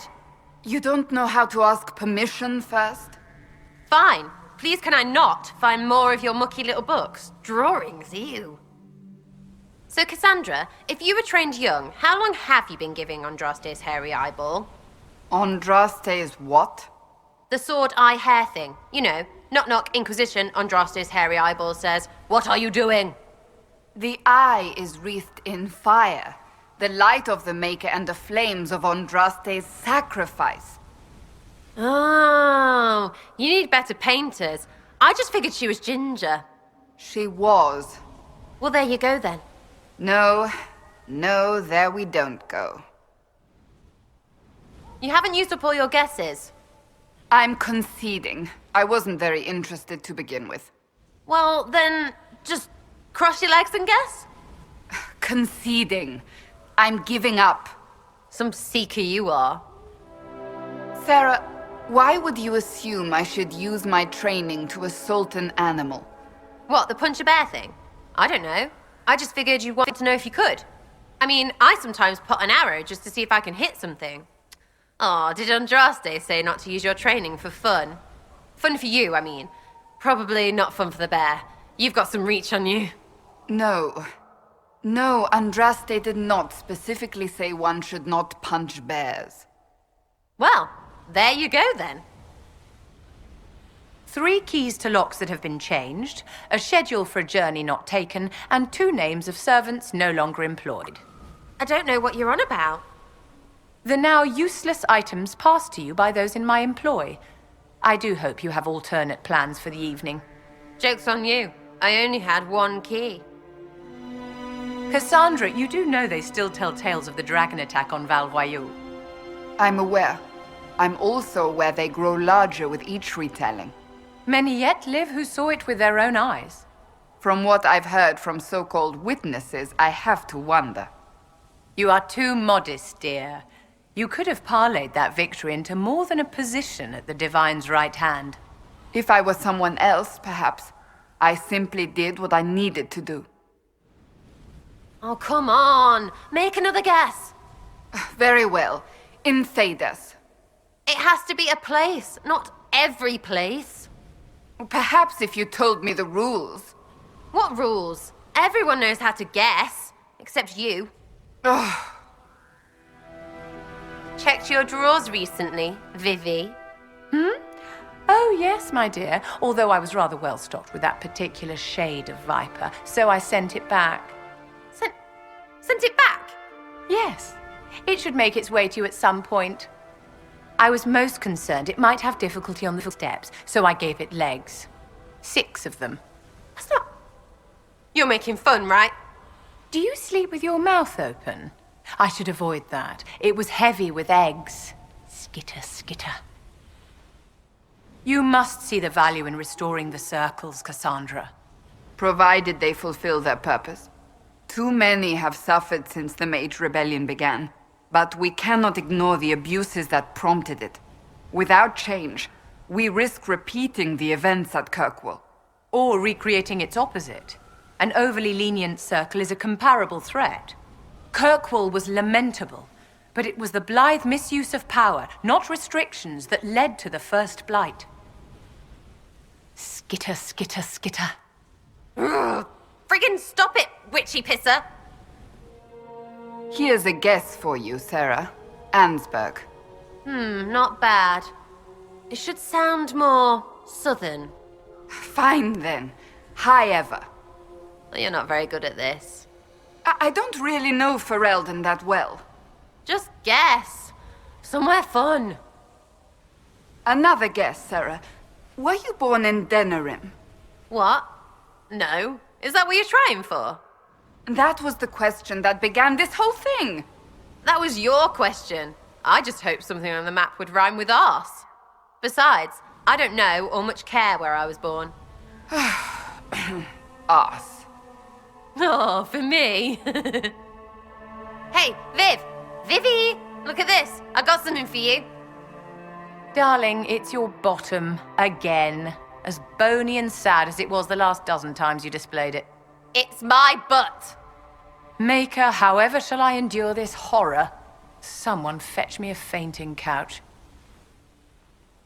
S8: You don't know how to ask permission first?
S6: Fine. Please can I not find more of your mucky little books? Drawings, ew. So Cassandra, if you were trained young, how long have you been giving Andraste's hairy eyeball?
S8: Andraste's what?
S6: The sword eye hair thing. You know, knock knock, Inquisition, Andraste's hairy eyeball says, "What are you doing?"
S8: The eye is wreathed in fire. The light of the Maker and the flames of Andraste's sacrifice.
S6: Oh, you need better painters. I just figured she was ginger.
S8: She was.
S6: Well, there you go then.
S8: No, there we don't go.
S6: You haven't used up all your guesses.
S8: I'm conceding. I wasn't very interested to begin with.
S6: Well, then, just cross your legs and guess?
S8: Conceding. I'm giving up.
S6: Some seeker you are.
S8: Sarah, why would you assume I should use my training to assault an animal?
S6: What, the punch a bear thing? I don't know. I just figured you wanted to know if you could. I mean, I sometimes put an arrow just to see if I can hit something. Aw, did Andraste say not to use your training for fun? Fun for you, I mean. Probably not fun for the bear. You've got some reach on you.
S8: No, Andraste did not specifically say one should not punch bears.
S6: Well, there you go then.
S3: 3 keys to locks that have been changed, a schedule for a journey not taken, and 2 names of servants no longer employed.
S6: I don't know what you're on about.
S3: The now useless items passed to you by those in my employ. I do hope you have alternate plans for the evening.
S6: Joke's on you. I only had 1 key.
S3: Cassandra, you do know they still tell tales of the dragon attack on Val Voyou.
S8: I'm aware. I'm also aware they grow larger with each retelling.
S3: Many yet live who saw it with their own eyes.
S8: From what I've heard from so-called witnesses, I have to wonder.
S3: You are too modest, dear. You could have parlayed that victory into more than a position at the Divine's right hand.
S8: If I were someone else, perhaps. I simply did what I needed to do.
S6: Oh, come on. Make another guess.
S8: Very well. In Thedas.
S6: It has to be a place, not every place.
S8: Perhaps if you told me the rules.
S6: What rules? Everyone knows how to guess, except you.
S8: Ugh.
S6: Checked your drawers recently, Vivi?
S3: Oh, yes, my dear. Although I was rather well stocked with that particular shade of viper, so I sent it back.
S6: Sent it back?
S3: Yes. It should make its way to you at some point. I was most concerned it might have difficulty on the steps, so I gave it legs. 6 of them.
S6: That's not... You're making fun, right?
S3: Do you sleep with your mouth open? I should avoid that. It was heavy with eggs. Skitter, skitter. You must see the value in restoring the circles, Cassandra.
S8: Provided they fulfill their purpose. Too many have suffered since the Mage Rebellion began, but we cannot ignore the abuses that prompted it. Without change, we risk repeating the events at Kirkwall.
S3: Or recreating its opposite. An overly lenient circle is a comparable threat. Kirkwall was lamentable, but it was the blithe misuse of power, not restrictions, that led to the first blight. Skitter, skitter, skitter.
S6: Ugh. Friggin' stop it, witchy pisser!
S8: Here's a guess for you, Sarah. Ansberg.
S6: Not bad. It should sound more southern.
S8: Fine then. High ever.
S6: Well, you're not very good at this.
S8: I don't really know Ferelden that well.
S6: Just guess. Somewhere fun.
S8: Another guess, Sarah. Were you born in Denerim?
S6: What? No. Is that what you're trying for?
S8: That was the question that began this whole thing.
S6: That was your question. I just hoped something on the map would rhyme with arse. Besides, I don't know or much care where I was born.
S8: Arse.
S6: Oh, for me. Hey, Viv! Vivi! Look at this. I got something for you.
S3: Darling, it's your bottom again. As bony and sad as it was the last dozen times you displayed it.
S6: It's my butt.
S3: Maker, however shall I endure this horror? Someone fetch me a fainting couch.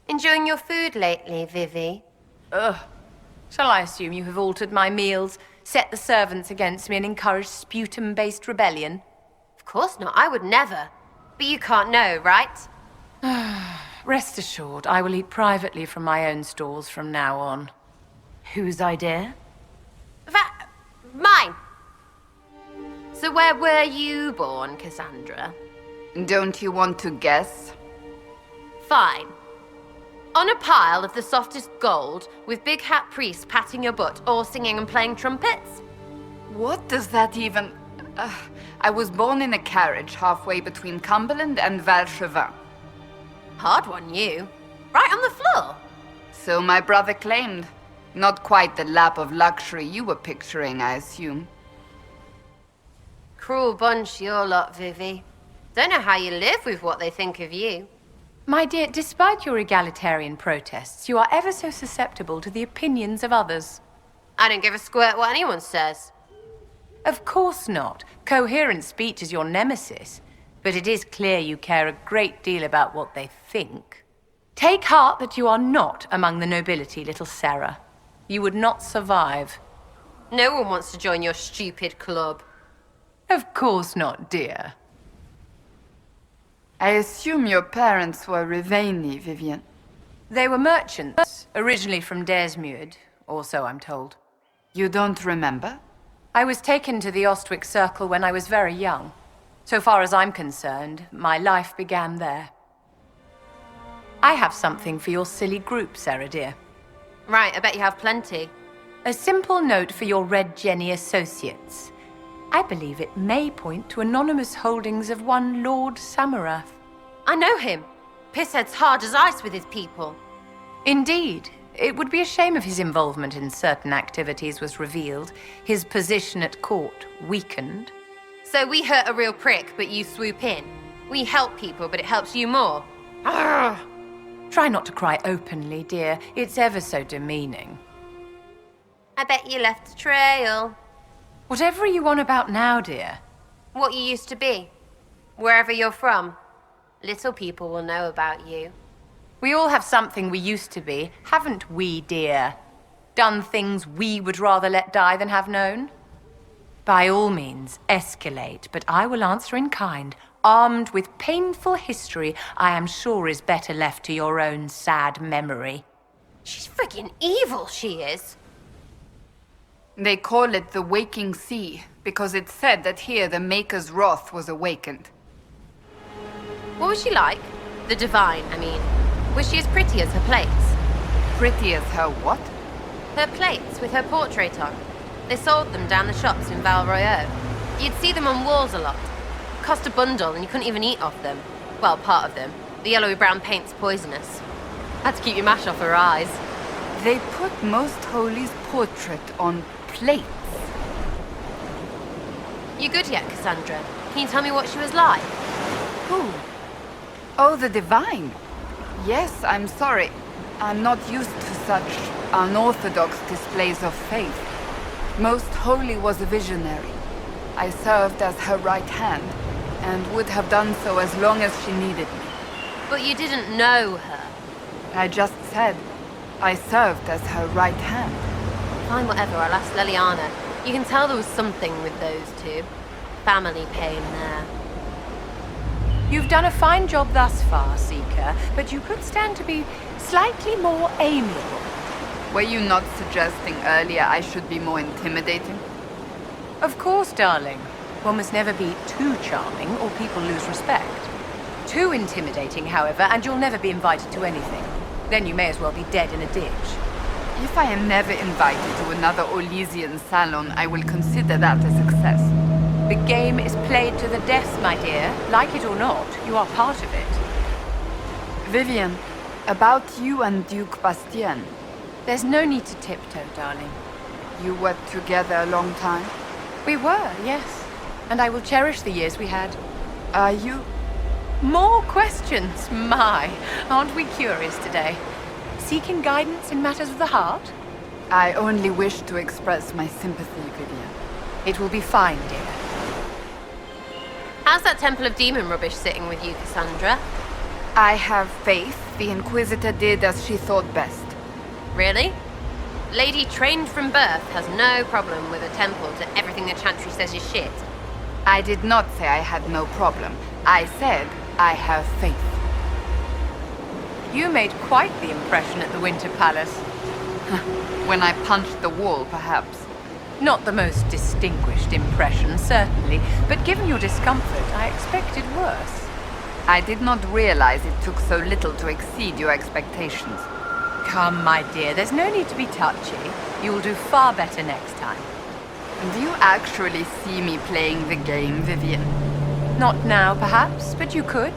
S6: Enjoying your food lately, Vivi?
S3: Ugh. Shall I assume you have altered my meals, set the servants against me, and encouraged sputum-based rebellion?
S6: Of course not. I would never. But you can't know, right?
S3: Rest assured, I will eat privately from my own stalls from now on.
S4: Whose idea?
S6: Mine. So where were you born, Cassandra?
S8: Don't you want to guess?
S6: Fine. On a pile of the softest gold, with big hat priests patting your butt or singing and playing trumpets?
S8: What does that even... I was born in a carriage halfway between Cumberland and Valchevin.
S6: Hard one, you. Right on the floor.
S8: So my brother claimed. Not quite the lap of luxury you were picturing, I assume.
S6: Cruel bunch, your lot, Vivi. Don't know how you live with what they think of you.
S3: My dear, despite your egalitarian protests, you are ever so susceptible to the opinions of others.
S6: I don't give a squirt what anyone says.
S3: Of course not. Coherent speech is your nemesis. But it is clear you care a great deal about what they think. Take heart that you are not among the nobility, little Sarah. You would not survive.
S6: No one wants to join your stupid club.
S3: Of course not, dear.
S8: I assume your parents were Rivaini, Vivian.
S3: They were merchants, originally from Desmuid, or so I'm told.
S8: You don't remember?
S3: I was taken to the Ostwick Circle when I was very young. So far as I'm concerned, my life began there. I have something for your silly group, Sarah dear.
S6: Right, I bet you have plenty.
S3: A simple note for your Red Jenny associates. I believe it may point to anonymous holdings of one Lord Samarath.
S6: I know him. Pisshead's hard as ice with his people.
S3: Indeed. It would be a shame if his involvement in certain activities was revealed, his position at court weakened.
S6: So we hurt a real prick, but you swoop in. We help people, but it helps you more. Arrgh.
S3: Try not to cry openly, dear. It's ever so demeaning.
S6: I bet you left a trail.
S3: Whatever are you on about now, dear?
S6: What you used to be. Wherever you're from. Little people will know about you.
S3: We all have something we used to be, haven't we, dear? Done things we would rather let die than have known? By all means, escalate, but I will answer in kind, armed with painful history I am sure is better left to your own sad memory.
S6: She's freaking evil, she is.
S8: They call it the Waking Sea, because it's said that here the Maker's wrath was awakened.
S6: What was she like? The Divine, I mean. Was she as pretty as her plates?
S8: Pretty as her what?
S6: Her plates with her portrait on. They sold them down the shops in Val Royeaux. You'd see them on walls a lot. Cost a bundle and you couldn't even eat off them. Well, part of them. The yellowy-brown paint's poisonous. Had to keep your mash off her eyes.
S8: They put Most Holy's portrait on plates.
S6: You good yet, Cassandra? Can you tell me what she was like?
S8: Who? Oh, the divine. Yes, I'm sorry. I'm not used to such unorthodox displays of faith. Most Holy was a visionary. I served as her right hand, and would have done so as long as she needed me.
S6: But you didn't know her.
S8: I just said I served as her right hand.
S6: Fine, whatever, I'll ask Leliana. You can tell there was something with those two. Family pain there.
S3: You've done a fine job thus far, Seeker, but you could stand to be slightly more amiable.
S8: Were you not suggesting earlier I should be more intimidating?
S3: Of course, darling. One must never be too charming or people lose respect. Too intimidating, however, and you'll never be invited to anything. Then you may as well be dead in a ditch.
S8: If I am never invited to another Orlesian salon, I will consider that a success.
S3: The game is played to the death, my dear. Like it or not, you are part of it.
S8: Vivian, about you and Duke Bastien.
S3: There's no need to tiptoe, darling.
S8: You were together a long time?
S3: We were, yes. And I will cherish the years we had.
S8: Are you?
S3: More questions, my. Aren't we curious today? Seeking guidance in matters of the heart?
S8: I only wish to express my sympathy, Vivian.
S3: It will be fine, dear.
S6: How's that Temple of Demon rubbish sitting with you, Cassandra?
S8: I have faith the Inquisitor did as she thought best.
S6: Really? Lady trained from birth has no problem with a temple to everything the Chantry says is shit.
S8: I did not say I had no problem. I said I have faith.
S3: You made quite the impression at the Winter Palace.
S8: When I punched the wall, perhaps.
S3: Not the most distinguished impression, certainly, but given your discomfort, I expected worse.
S8: I did not realize it took so little to exceed your expectations.
S3: Come, my dear, there's no need to be touchy. You will do far better next time.
S8: Do you actually see me playing the game, Vivian?
S3: Not now, perhaps, but you could.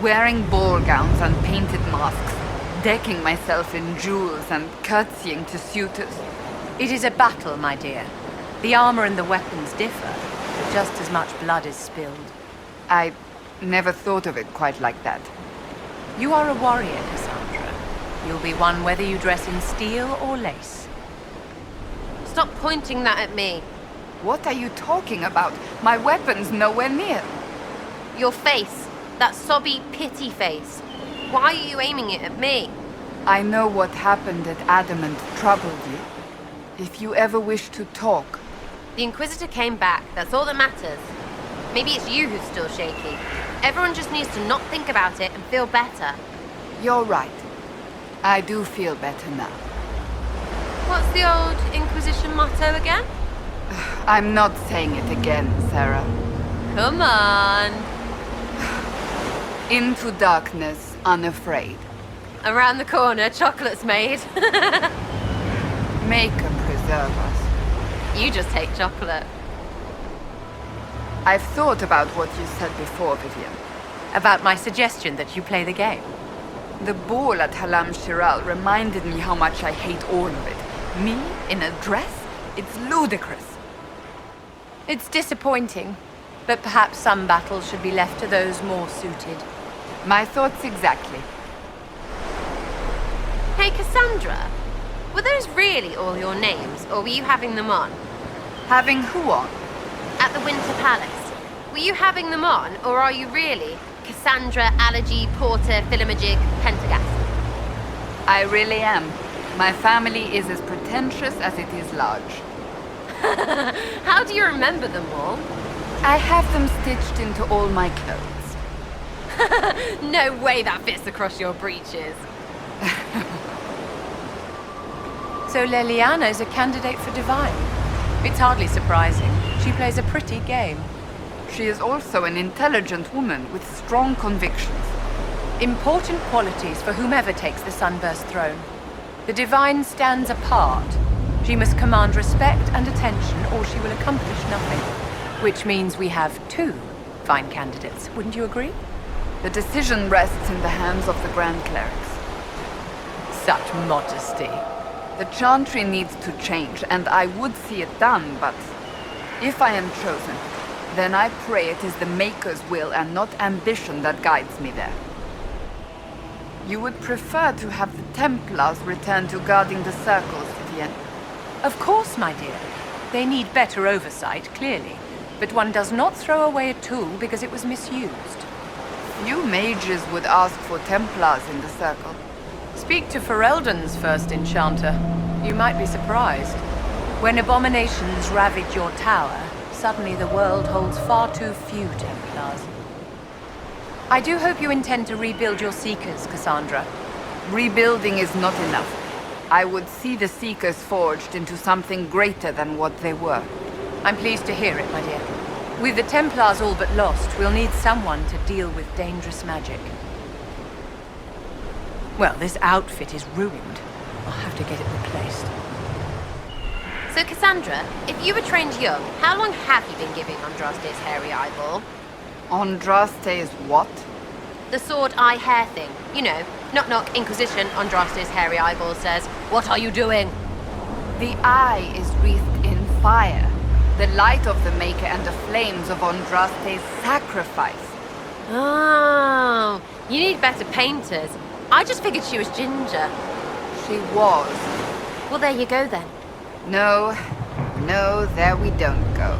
S8: Wearing ball gowns and painted masks, decking myself in jewels and curtsying to suitors.
S3: It is a battle, my dear. The armor and the weapons differ, but just as much blood is spilled.
S8: I never thought of it quite like that.
S3: You are a warrior, Cassandra. You'll be one whether you dress in steel or lace.
S6: Stop pointing that at me.
S8: What are you talking about? My weapon's nowhere near.
S6: Your face. That sobby pity face. Why are you aiming it at me?
S8: I know what happened at Adamant troubled you. If you ever wish to talk...
S6: The Inquisitor came back, that's all that matters. Maybe it's you who's still shaky. Everyone just needs to not think about it and feel better.
S8: You're right. I do feel better now.
S6: What's the old Inquisition motto again?
S8: I'm not saying it again, Sarah.
S6: Come on.
S8: Into darkness, unafraid.
S6: Around the corner, chocolate's made.
S8: Maker preserve us.
S6: You just hate chocolate.
S8: I've thought about what you said before, Vivian.
S3: About my suggestion that you play the game.
S8: The ball at Halam Shiral reminded me how much I hate all of it. Me, in a dress? It's ludicrous.
S3: It's disappointing, but perhaps some battles should be left to those more suited.
S8: My thoughts exactly.
S6: Hey, Cassandra. Were those really all your names, or were you having them on?
S8: Having who on?
S6: At the Winter Palace. Were you having them on, or are you really Cassandra, Allergy, Porter, Philimajig, Pentagast?
S8: I really am. My family is as pretentious as it is large.
S6: How do you remember them all?
S8: I have them stitched into all my clothes.
S6: No way that fits across your breeches.
S3: So Leliana is a candidate for Divine. It's hardly surprising. She plays a pretty game.
S8: She is also an intelligent woman with strong convictions.
S3: Important qualities for whomever takes the Sunburst throne. The Divine stands apart. She must command respect and attention, or she will accomplish nothing. Which means we have two fine candidates, wouldn't you agree?
S8: The decision rests in the hands of the Grand Clerics.
S3: Such modesty.
S8: The Chantry needs to change, and I would see it done, but If I am chosen, then I pray it is the Maker's will and not ambition that guides me there. You would prefer to have the Templars return to guarding the circles, Vivienne?
S3: Of course, my dear. They need better oversight, clearly. But one does not throw away a tool because it was misused.
S8: Few mages would ask for Templars in the circle.
S3: Speak to Ferelden's first enchanter. You might be surprised. When abominations ravage your tower, suddenly the world holds far too few Templars. I do hope you intend to rebuild your Seekers, Cassandra.
S8: Rebuilding is not enough. I would see the Seekers forged into something greater than what they were.
S3: I'm pleased to hear it, my dear. With the Templars all but lost, we'll need someone to deal with dangerous magic. Well, this outfit is ruined. I'll have to get it replaced.
S6: So, Cassandra, if you were trained young, how long have you been giving Andraste's hairy eyeball?
S8: Andraste's what?
S6: The sword eye hair thing. You know, knock knock, Inquisition, Andraste's hairy eyeball says, "What are you doing?"
S8: The eye is wreathed in fire. The light of the Maker and the flames of Andraste's sacrifice.
S6: Oh, you need better painters. I just figured she was ginger.
S8: She was.
S6: Well, there you go then.
S8: No, there we don't go.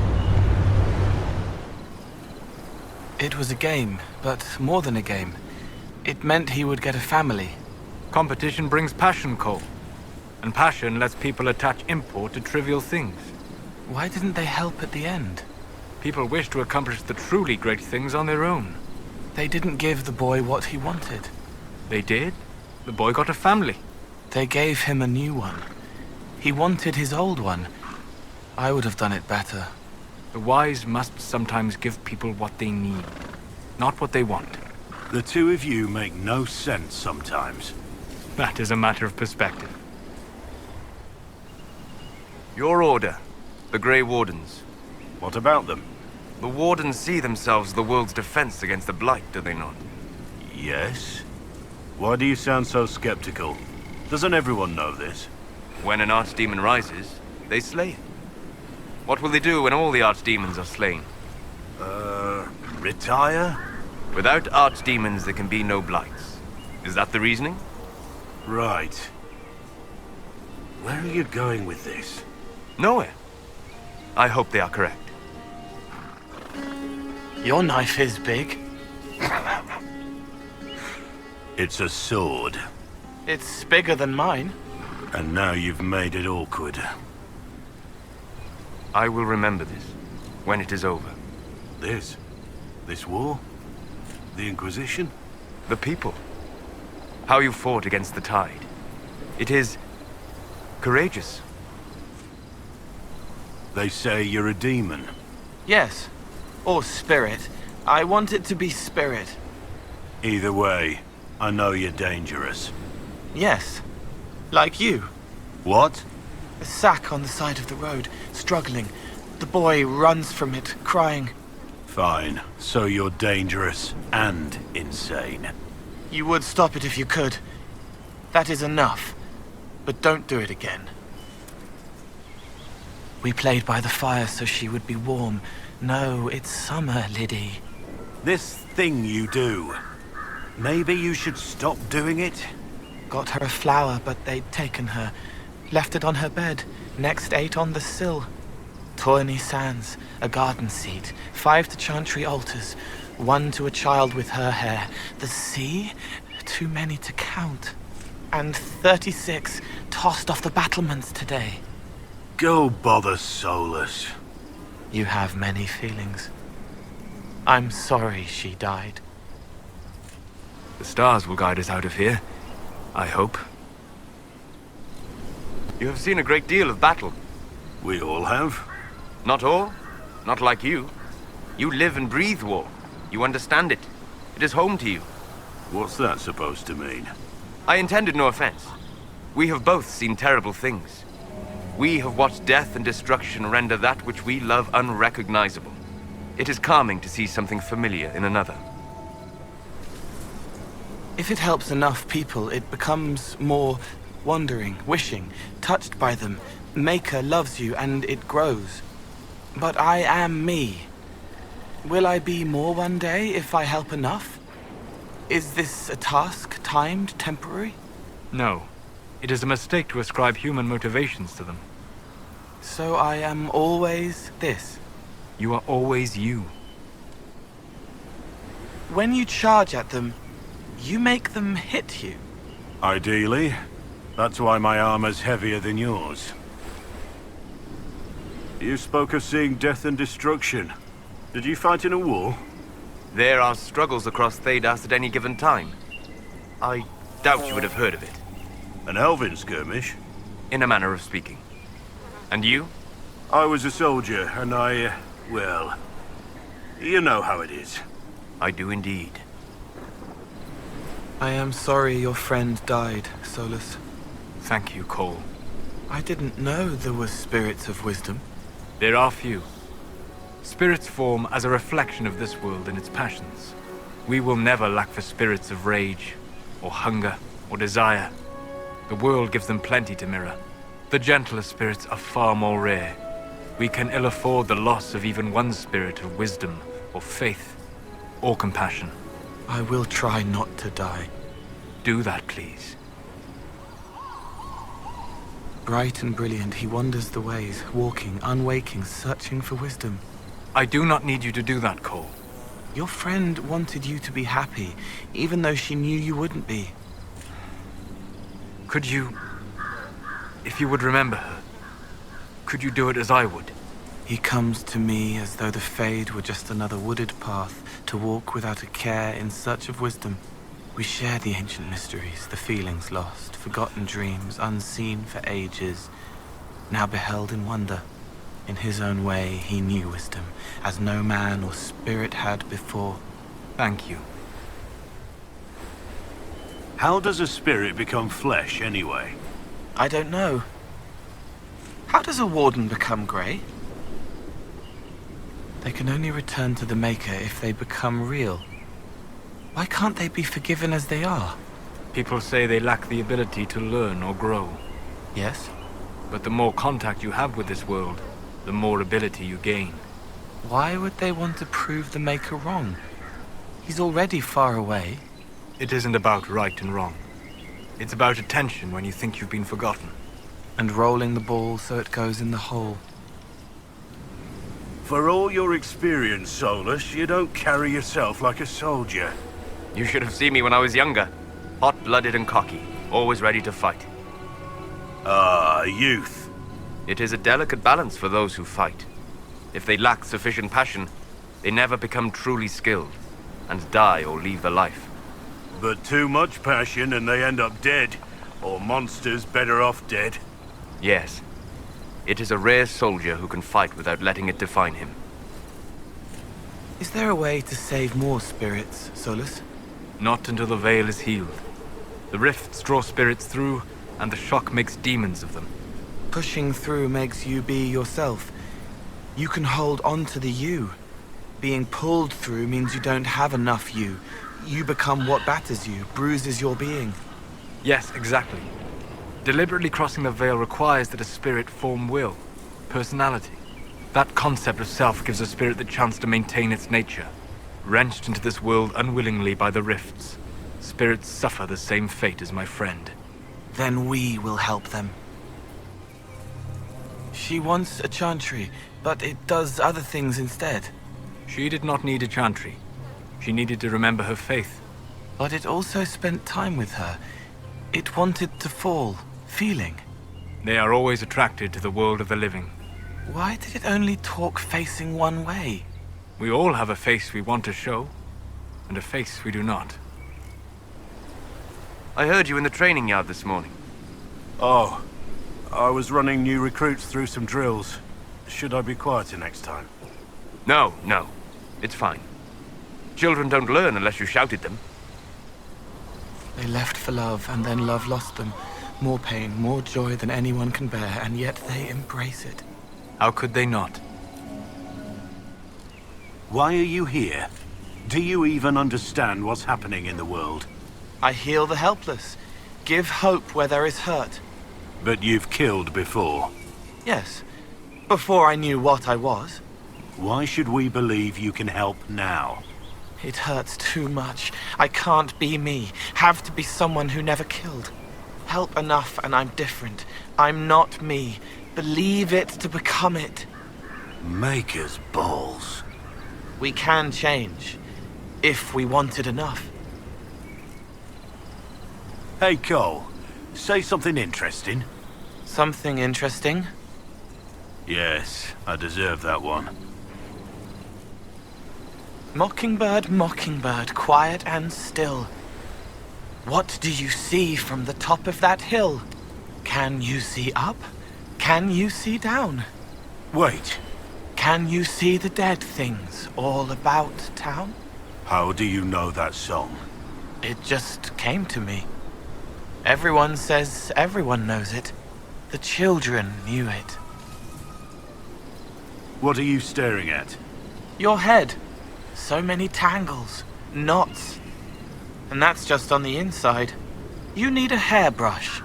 S9: It was a game, but more than a game. It meant he would get a family.
S5: Competition brings passion, Cole. And passion lets people attach import to trivial things.
S9: Why didn't they help at the end?
S5: People wish to accomplish the truly great things on their own.
S9: They didn't give the boy what he wanted.
S5: They did. The boy got a family.
S9: They gave him a new one. He wanted his old one. I would have done it better.
S5: The wise must sometimes give people what they need, not what they want.
S2: The two of you make no sense sometimes.
S5: That is a matter of perspective. Your order, the Grey Wardens.
S2: What about them?
S5: The Wardens see themselves the world's defense against the Blight, do they not?
S2: Yes? Why do you sound so skeptical? Doesn't everyone know this?
S5: When an archdemon rises, they slay it. What will they do when all the archdemons are slain?
S2: Retire?
S5: Without archdemons, there can be no Blights. Is that the reasoning?
S2: Right. Where are you going with this?
S5: Nowhere. I hope they are correct.
S9: Your knife is big.
S2: It's a sword.
S9: It's bigger than mine.
S2: And now you've made it awkward.
S5: I will remember this, when it is over.
S2: This? This war? The Inquisition?
S5: The people. How you fought against the tide. It is courageous.
S2: They say you're a demon.
S9: Yes. Or spirit. I want it to be spirit.
S2: Either way, I know you're dangerous.
S9: Yes. Like you.
S2: What?
S9: A sack on the side of the road, struggling. The boy runs from it, crying.
S2: Fine. So you're dangerous and insane.
S9: You would stop it if you could. That is enough. But don't do it again. We played by the fire so she would be warm. No, it's summer, Liddy.
S2: This thing you do. Maybe you should stop doing it?
S9: Got her a flower, but they'd taken her. Left it on her bed. Next ate on the sill. Tawny sands, a garden seat, 5 to chantry altars, 1 to a child with her hair. The sea? Too many to count. And 36 tossed off the battlements today.
S2: Go bother Solus.
S9: You have many feelings. I'm sorry she died.
S5: The stars will guide us out of here, I hope. You have seen a great deal of battle.
S2: We all have.
S5: Not all. Not like you. You live and breathe war. You understand it. It is home to you.
S2: What's that supposed to mean?
S5: I intended no offense. We have both seen terrible things. We have watched death and destruction render that which we love unrecognizable. It is calming to see something familiar in another.
S9: If it helps enough people, it becomes more wondering, wishing, touched by them. Maker loves you, and it grows. But I am me. Will I be more one day if I help enough? Is this a task timed, temporary?
S5: No. It is a mistake to ascribe human motivations to them.
S9: So I am always this?
S5: You are always you.
S9: When you charge at them, you make them hit you.
S2: Ideally. That's why my armor's heavier than yours. You spoke of seeing death and destruction. Did you fight in a war?
S5: There are struggles across Thedas at any given time. I doubt you would have heard of it.
S2: An elven skirmish?
S5: In a manner of speaking. And you?
S2: I was a soldier, and well, you know how it is.
S5: I do indeed.
S9: I am sorry your friend died, Solus.
S5: Thank you, Cole.
S9: I didn't know there were spirits of wisdom.
S5: There are few. Spirits form as a reflection of this world and its passions. We will never lack for spirits of rage, or hunger, or desire. The world gives them plenty to mirror. The gentler spirits are far more rare. We can ill afford the loss of even one spirit of wisdom, or faith, or compassion.
S9: I will try not to die.
S5: Do that, please.
S9: Bright and brilliant, he wanders the ways, walking, unwaking, searching for wisdom.
S5: I do not need you to do that, Cole.
S9: Your friend wanted you to be happy, even though she knew you wouldn't be.
S5: Could you... if you would remember her, could you do it as I would?
S9: He comes to me as though the Fade were just another wooded path to walk without a care in search of wisdom. We share the ancient mysteries, the feelings lost, forgotten dreams, unseen for ages, now beheld in wonder. In his own way, he knew wisdom, as no man or spirit had before.
S5: Thank you.
S2: How does a spirit become flesh, anyway?
S9: I don't know. How does a warden become grey? They can only return to the Maker if they become real. Why can't they be forgiven as they are?
S5: People say they lack the ability to learn or grow.
S9: Yes?
S5: But the more contact you have with this world, the more ability you gain.
S9: Why would they want to prove the Maker wrong? He's already far away.
S5: It isn't about right and wrong. It's about attention when you think you've been forgotten.
S9: And rolling the ball so it goes in the hole.
S2: For all your experience, Solus, you don't carry yourself like a soldier.
S5: You should have seen me when I was younger. Hot-blooded and cocky, always ready to fight.
S2: Ah, youth.
S5: It is a delicate balance for those who fight. If they lack sufficient passion, they never become truly skilled, and die or leave the life.
S2: But too much passion and they end up dead, or monsters better off dead.
S5: Yes. It is a rare soldier who can fight without letting it define him.
S9: Is there a way to save more spirits, Solus?
S5: Not until the veil is healed. The rifts draw spirits through, and the shock makes demons of them.
S9: Pushing through makes you be yourself. You can hold on to the you. Being pulled through means you don't have enough you. You become what batters you, bruises your being.
S5: Yes, exactly. Deliberately crossing the veil requires that a spirit form will, personality. That concept of self gives a spirit the chance to maintain its nature. Wrenched into this world unwillingly by the rifts, spirits suffer the same fate as my friend.
S9: Then we will help them. She wants a chantry, but it does other things instead.
S5: She did not need a chantry. She needed to remember her faith.
S9: But it also spent time with her. It wanted to fall, feeling.
S5: They are always attracted to the world of the living.
S9: Why did it only talk facing one way?
S5: We all have a face we want to show, and a face we do not. I heard you in the training yard this morning.
S2: Oh, I was running new recruits through some drills. Should I be quieter next time?
S5: No. It's fine. Children don't learn unless you shout at them.
S9: They left for love, and then love lost them. More pain, more joy than anyone can bear, and yet they embrace it.
S5: How could they not?
S2: Why are you here? Do you even understand what's happening in the world?
S9: I heal the helpless. Give hope where there is hurt.
S2: But you've killed before.
S9: Yes, Before I knew what I was.
S2: Why should we believe you can help now?
S9: It hurts too much. I can't be me. Have to be someone who never killed. Help enough and I'm different. I'm not me. Believe it to become it.
S2: Maker's balls.
S9: We can change. If we want it enough.
S2: Hey, Cole. Say something interesting.
S9: Something interesting?
S2: Yes, I deserve that one.
S9: Mockingbird, mockingbird, quiet and still. What do you see from the top of that hill? Can you see up? Can you see down?
S2: Wait.
S9: Can you see the dead things all about town?
S2: How do you know that song?
S9: It just came to me. Everyone says everyone knows it. The children knew it.
S2: What are you staring at?
S9: Your head. So many tangles, knots. And that's just on the inside. You need a hairbrush.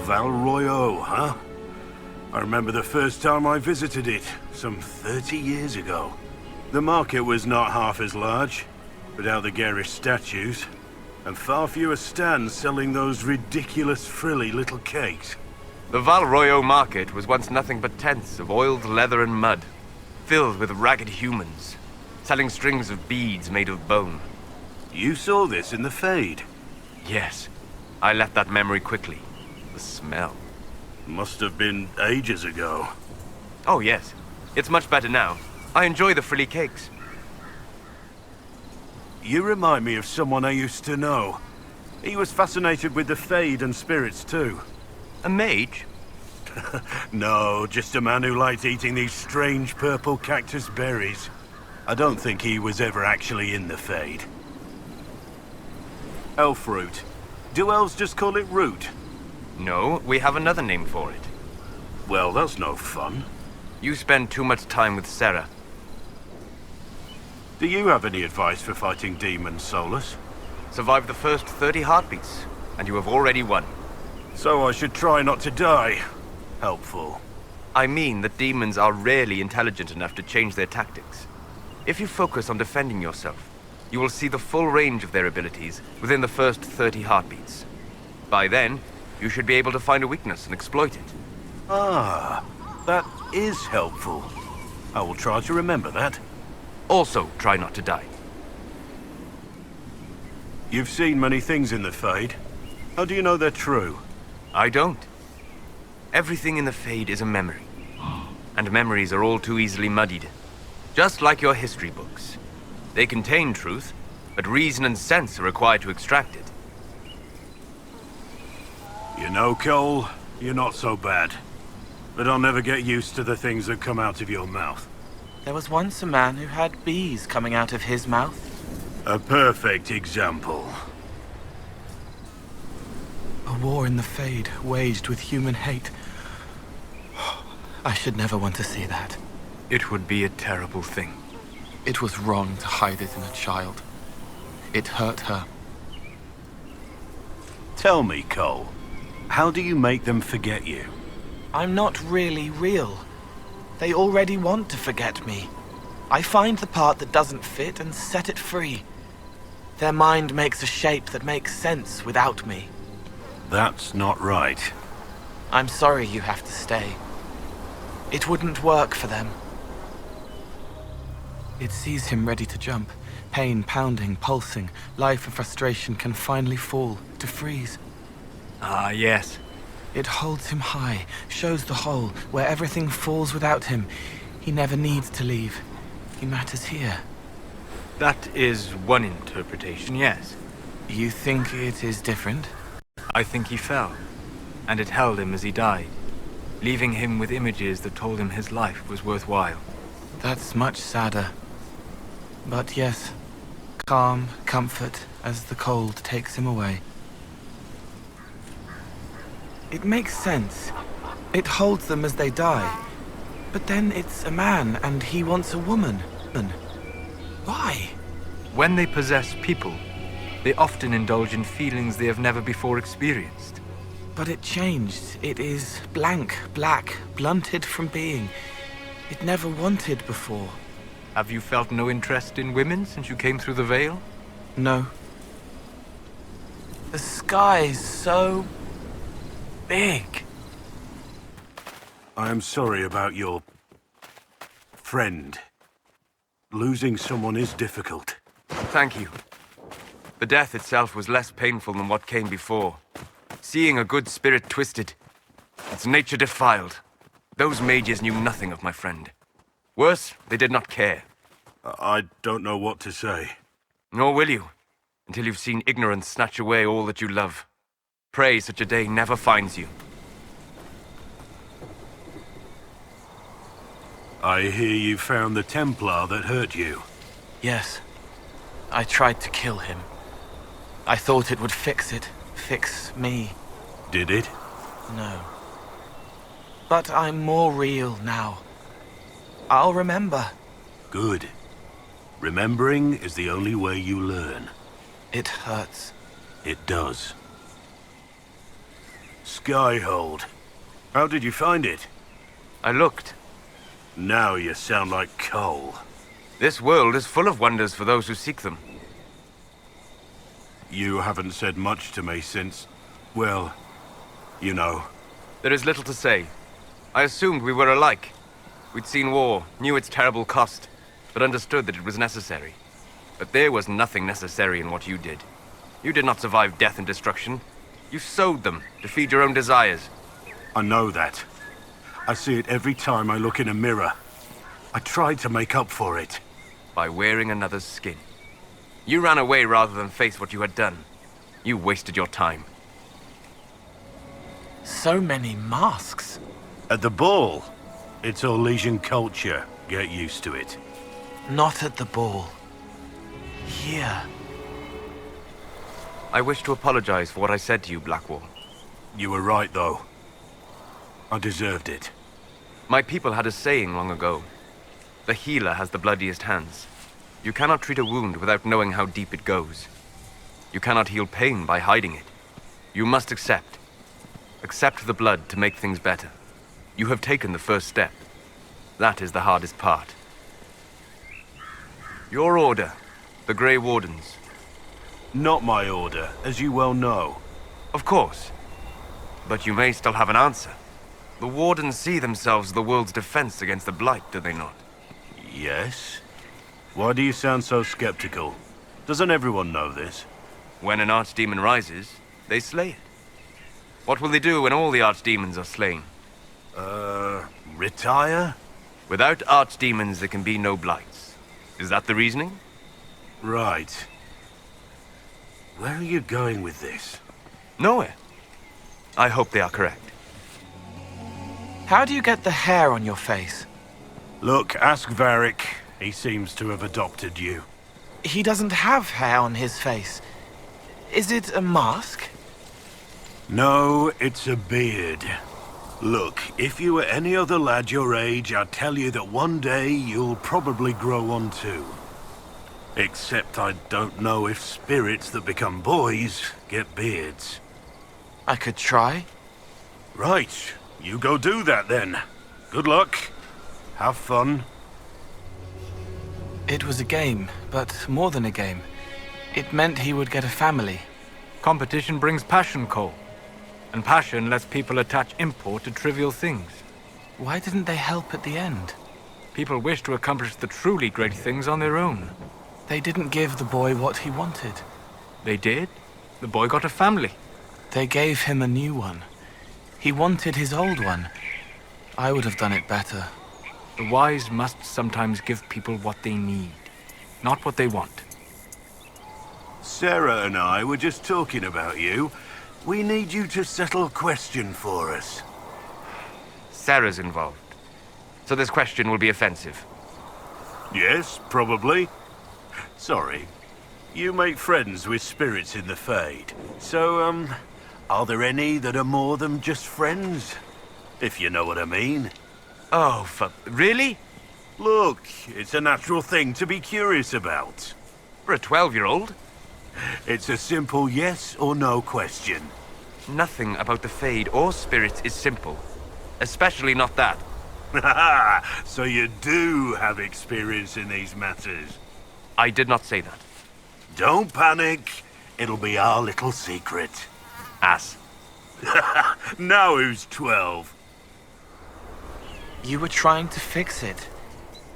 S2: Val Royaux, huh? I remember the first time I visited it, some 30 years ago. The market was not half as large, without the garish statues, and far fewer stands selling those ridiculous frilly little cakes.
S5: The Val Royaux market was once nothing but tents of oiled leather and mud, filled with ragged humans, selling strings of beads made of bone.
S2: You saw this in the Fade?
S5: Yes, I left that memory quickly. The smell.
S2: Must have been ages ago.
S5: Oh yes, it's much better now. I enjoy the frilly cakes.
S2: You remind me of someone I used to know. He was fascinated with the Fade and spirits too.
S5: A mage?
S2: No, just a man who liked eating these strange purple cactus berries. I don't think he was ever actually in the Fade. Elf root. Do elves just call it root?
S5: No, we have another name for it.
S2: Well, that's no fun.
S5: You spend too much time with Sarah.
S2: Do you have any advice for fighting demons, Solus?
S5: Survive the first 30 heartbeats, and you have already won.
S2: So I should try not to die. Helpful.
S5: I mean that demons are rarely intelligent enough to change their tactics. If you focus on defending yourself, you will see the full range of their abilities within the first 30 heartbeats. By then, you should be able to find a weakness and exploit it.
S2: Ah, that is helpful. I will try to remember that.
S5: Also, try not to die.
S2: You've seen many things in the Fade. How do you know they're true?
S5: I don't. Everything in the Fade is a memory. And memories are all too easily muddied. Just like your history books. They contain truth, but reason and sense are required to extract it.
S2: You know, Cole, you're not so bad. But I'll never get used to the things that come out of your mouth.
S9: There was once a man who had bees coming out of his mouth.
S2: A perfect example.
S9: A war in the Fade, waged with human hate. I should never want to see that.
S5: It would be a terrible thing.
S9: It was wrong to hide it in a child. It hurt her.
S2: Tell me, Cole, how do you make them forget you?
S9: I'm not really real. They already want to forget me. I find the part that doesn't fit and set it free. Their mind makes a shape that makes sense without me.
S2: That's not right.
S9: I'm sorry you have to stay. It wouldn't work for them. It sees him ready to jump. Pain pounding, pulsing. Life and frustration can finally fall, to freeze.
S5: Ah, yes.
S9: It holds him high, shows the hole, where everything falls without him. He never needs to leave. He matters here.
S5: That is one interpretation, yes.
S9: You think it is different?
S5: I think he fell, and it held him as he died, leaving him with images that told him his life was worthwhile.
S9: That's much sadder. But yes, calm, comfort, as the cold takes him away. It makes sense. It holds them as they die. But then it's a man, and he wants a woman. Why?
S5: When they possess people, they often indulge in feelings they have never before experienced.
S9: But it changed. It is blank, black, blunted from being. It never wanted before.
S5: Have you felt no interest in women since you came through the veil?
S9: No. The sky's so big.
S2: I am sorry about your friend. Losing someone is difficult.
S5: Thank you. The death itself was less painful than what came before. Seeing a good spirit twisted, its nature defiled. Those mages knew nothing of my friend. Worse, they did not care.
S2: I don't know what to say.
S5: Nor will you, until you've seen ignorance snatch away all that you love. Pray such a day never finds you.
S2: I hear you found the Templar that hurt you.
S9: Yes. I tried to kill him. I thought it would fix it. Fix me.
S2: Did it?
S9: No. But I'm more real now. I'll remember.
S2: Good. Remembering is the only way you learn.
S9: It hurts.
S2: It does. Skyhold. How did you find it?
S5: I looked.
S2: Now you sound like coal.
S5: This world is full of wonders for those who seek them.
S2: You haven't said much to me since, well, you know.
S5: There is little to say. I assumed we were alike. We'd seen war, knew its terrible cost, but understood that it was necessary. But there was nothing necessary in what you did. You did not survive death and destruction. You sowed them to feed your own desires.
S2: I know that. I see it every time I look in a mirror. I tried to make up for it.
S5: By wearing another's skin. You ran away rather than face what you had done. You wasted your time.
S9: So many masks.
S2: At the ball, it's all Legion culture. Get used to it.
S9: Not at the ball. Here.
S5: I wish to apologize for what I said to you, Blackwall.
S2: You were right, though. I deserved it.
S5: My people had a saying long ago. The healer has the bloodiest hands. You cannot treat a wound without knowing how deep it goes. You cannot heal pain by hiding it. You must accept. Accept the blood to make things better. You have taken the first step. That is the hardest part. Your order, the Grey Wardens.
S2: Not my order, as you well know.
S5: Of course. But you may still have an answer. The Wardens see themselves as the world's defense against the Blight, do they not?
S2: Yes? Why do you sound so skeptical? Doesn't everyone know this?
S5: When an archdemon rises, they slay it. What will they do when all the archdemons are slain?
S2: Retire?
S5: Without archdemons, there can be no Blights. Is that the reasoning?
S2: Right. Where are you going with this?
S5: Nowhere. I hope they are correct.
S9: How do you get the hair on your face?
S2: Look, ask Varric. He seems to have adopted you.
S9: He doesn't have hair on his face. Is it a mask?
S2: No, it's a beard. Look, if you were any other lad your age, I'd tell you that one day you'll probably grow one too. Except I don't know if spirits that become boys get beards.
S9: I could try.
S2: Right, you go do that then. Good luck. Have fun.
S9: It was a game, but more than a game. It meant he would get a family.
S5: Competition brings passion, Cole. And passion lets people attach import to trivial things.
S9: Why didn't they help at the end?
S5: People wish to accomplish the truly great things on their own.
S9: They didn't give the boy what he wanted.
S5: They did. The boy got a family.
S9: They gave him a new one. He wanted his old one. I would have done it better.
S5: The wise must sometimes give people what they need, not what they want.
S2: Sarah and I were just talking about you. We need you to settle a question for us.
S5: Sarah's involved. So this question will be offensive.
S2: Yes, probably. Sorry. You make friends with spirits in the Fade. So, are there any that are more than just friends? If you know what I mean.
S5: Oh, really?
S2: Look, it's a natural thing to be curious about.
S5: For a 12-year-old?
S2: It's a simple yes or no question.
S5: Nothing about the Fade or spirits is simple. Especially not that.
S2: So you do have experience in these matters.
S5: I did not say that.
S2: Don't panic. It'll be our little secret.
S5: Ass.
S2: Now who's 12?
S9: You were trying to fix it.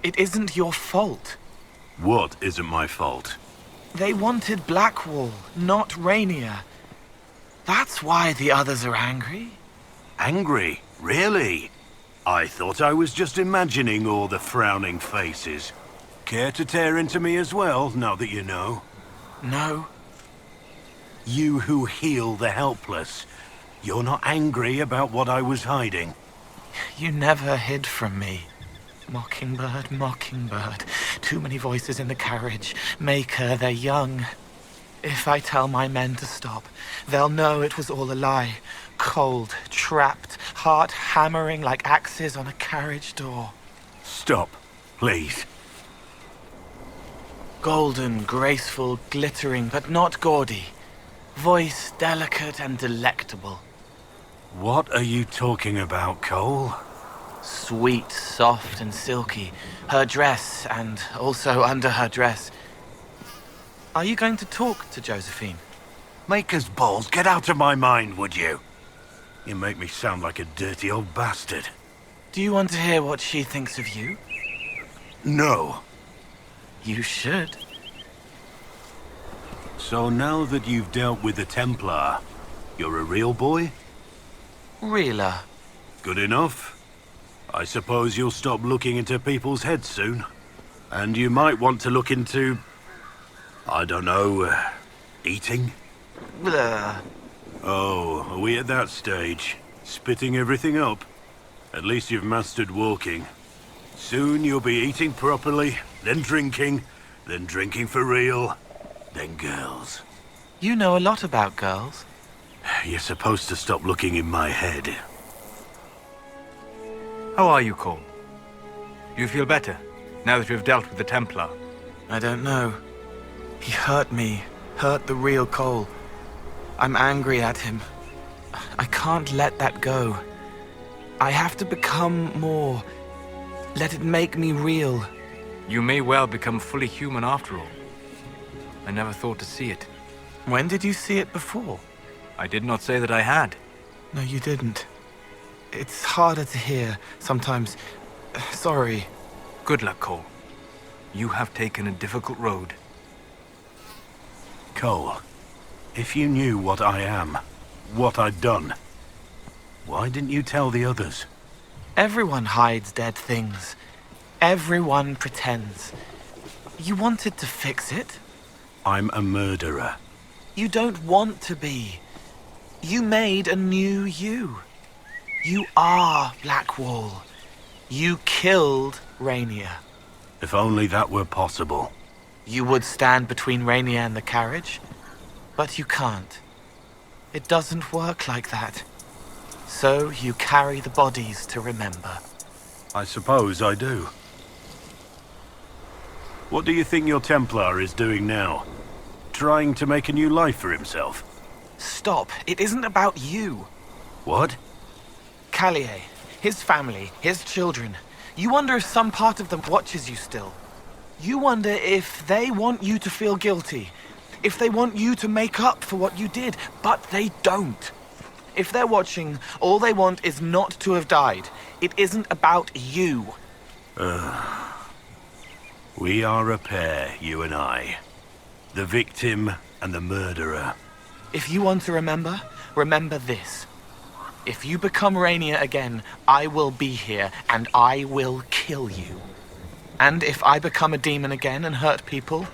S9: It isn't your fault.
S2: What isn't my fault?
S9: They wanted Blackwall, not Rainier. That's why the others are angry.
S2: Angry? Really? I thought I was just imagining all the frowning faces. Care to tear into me as well, now that you know?
S9: No.
S2: You who heal the helpless. You're not angry about what I was hiding.
S9: You never hid from me. Mockingbird, mockingbird. Too many voices in the carriage. Maker, they're young. If I tell my men to stop, they'll know it was all a lie. Cold, trapped, heart hammering like axes on a carriage door.
S2: Stop, please.
S9: Golden, graceful, glittering, but not gaudy. Voice delicate and delectable.
S2: What are you talking about, Cole?
S9: Sweet, soft and silky. Her dress, and also under her dress. Are you going to talk to Josephine?
S2: Maker's balls, get out of my mind, would you? You make me sound like a dirty old bastard.
S9: Do you want to hear what she thinks of you?
S2: No.
S9: You should.
S2: So now that you've dealt with the Templar, you're a real boy?
S9: Realer.
S2: Good enough. I suppose you'll stop looking into people's heads soon. And you might want to look into... I don't know, eating?
S9: Blah.
S2: Oh, are we at that stage? Spitting everything up? At least you've mastered walking. Soon you'll be eating properly, then drinking for real, then girls.
S9: You know a lot about girls.
S2: You're supposed to stop looking in my head.
S5: How are you, Cole? Do you feel better, now that you've dealt with the Templar?
S9: I don't know. He hurt me, hurt the real Cole. I'm angry at him. I can't let that go. I have to become more. Let it make me real.
S5: You may well become fully human after all. I never thought to see it.
S9: When did you see it before?
S5: I did not say that I had.
S9: No, you didn't. It's harder to hear, sometimes. Sorry.
S5: Good luck, Cole. You have taken a difficult road.
S2: Cole, if you knew what I am, what I'd done, why didn't you tell the others?
S9: Everyone hides dead things. Everyone pretends. You wanted to fix it?
S2: I'm a murderer.
S9: You don't want to be. You made a new you. You are Blackwall. You killed Rainier.
S2: If only that were possible.
S9: You would stand between Rainier and the carriage, but you can't. It doesn't work like that. So you carry the bodies to remember.
S2: I suppose I do. What do you think your Templar is doing now? Trying to make a new life for himself?
S9: Stop. It isn't about you.
S2: What?
S9: Callier, his family, his children. You wonder if some part of them watches you still. You wonder if they want you to feel guilty. If they want you to make up for what you did, but they don't. If they're watching, all they want is not to have died. It isn't about you.
S2: We are a pair, you and I. The victim and the murderer.
S9: If you want to remember, remember this. If you become Rainier again, I will be here, and I will kill you. And if I become a demon again and hurt people,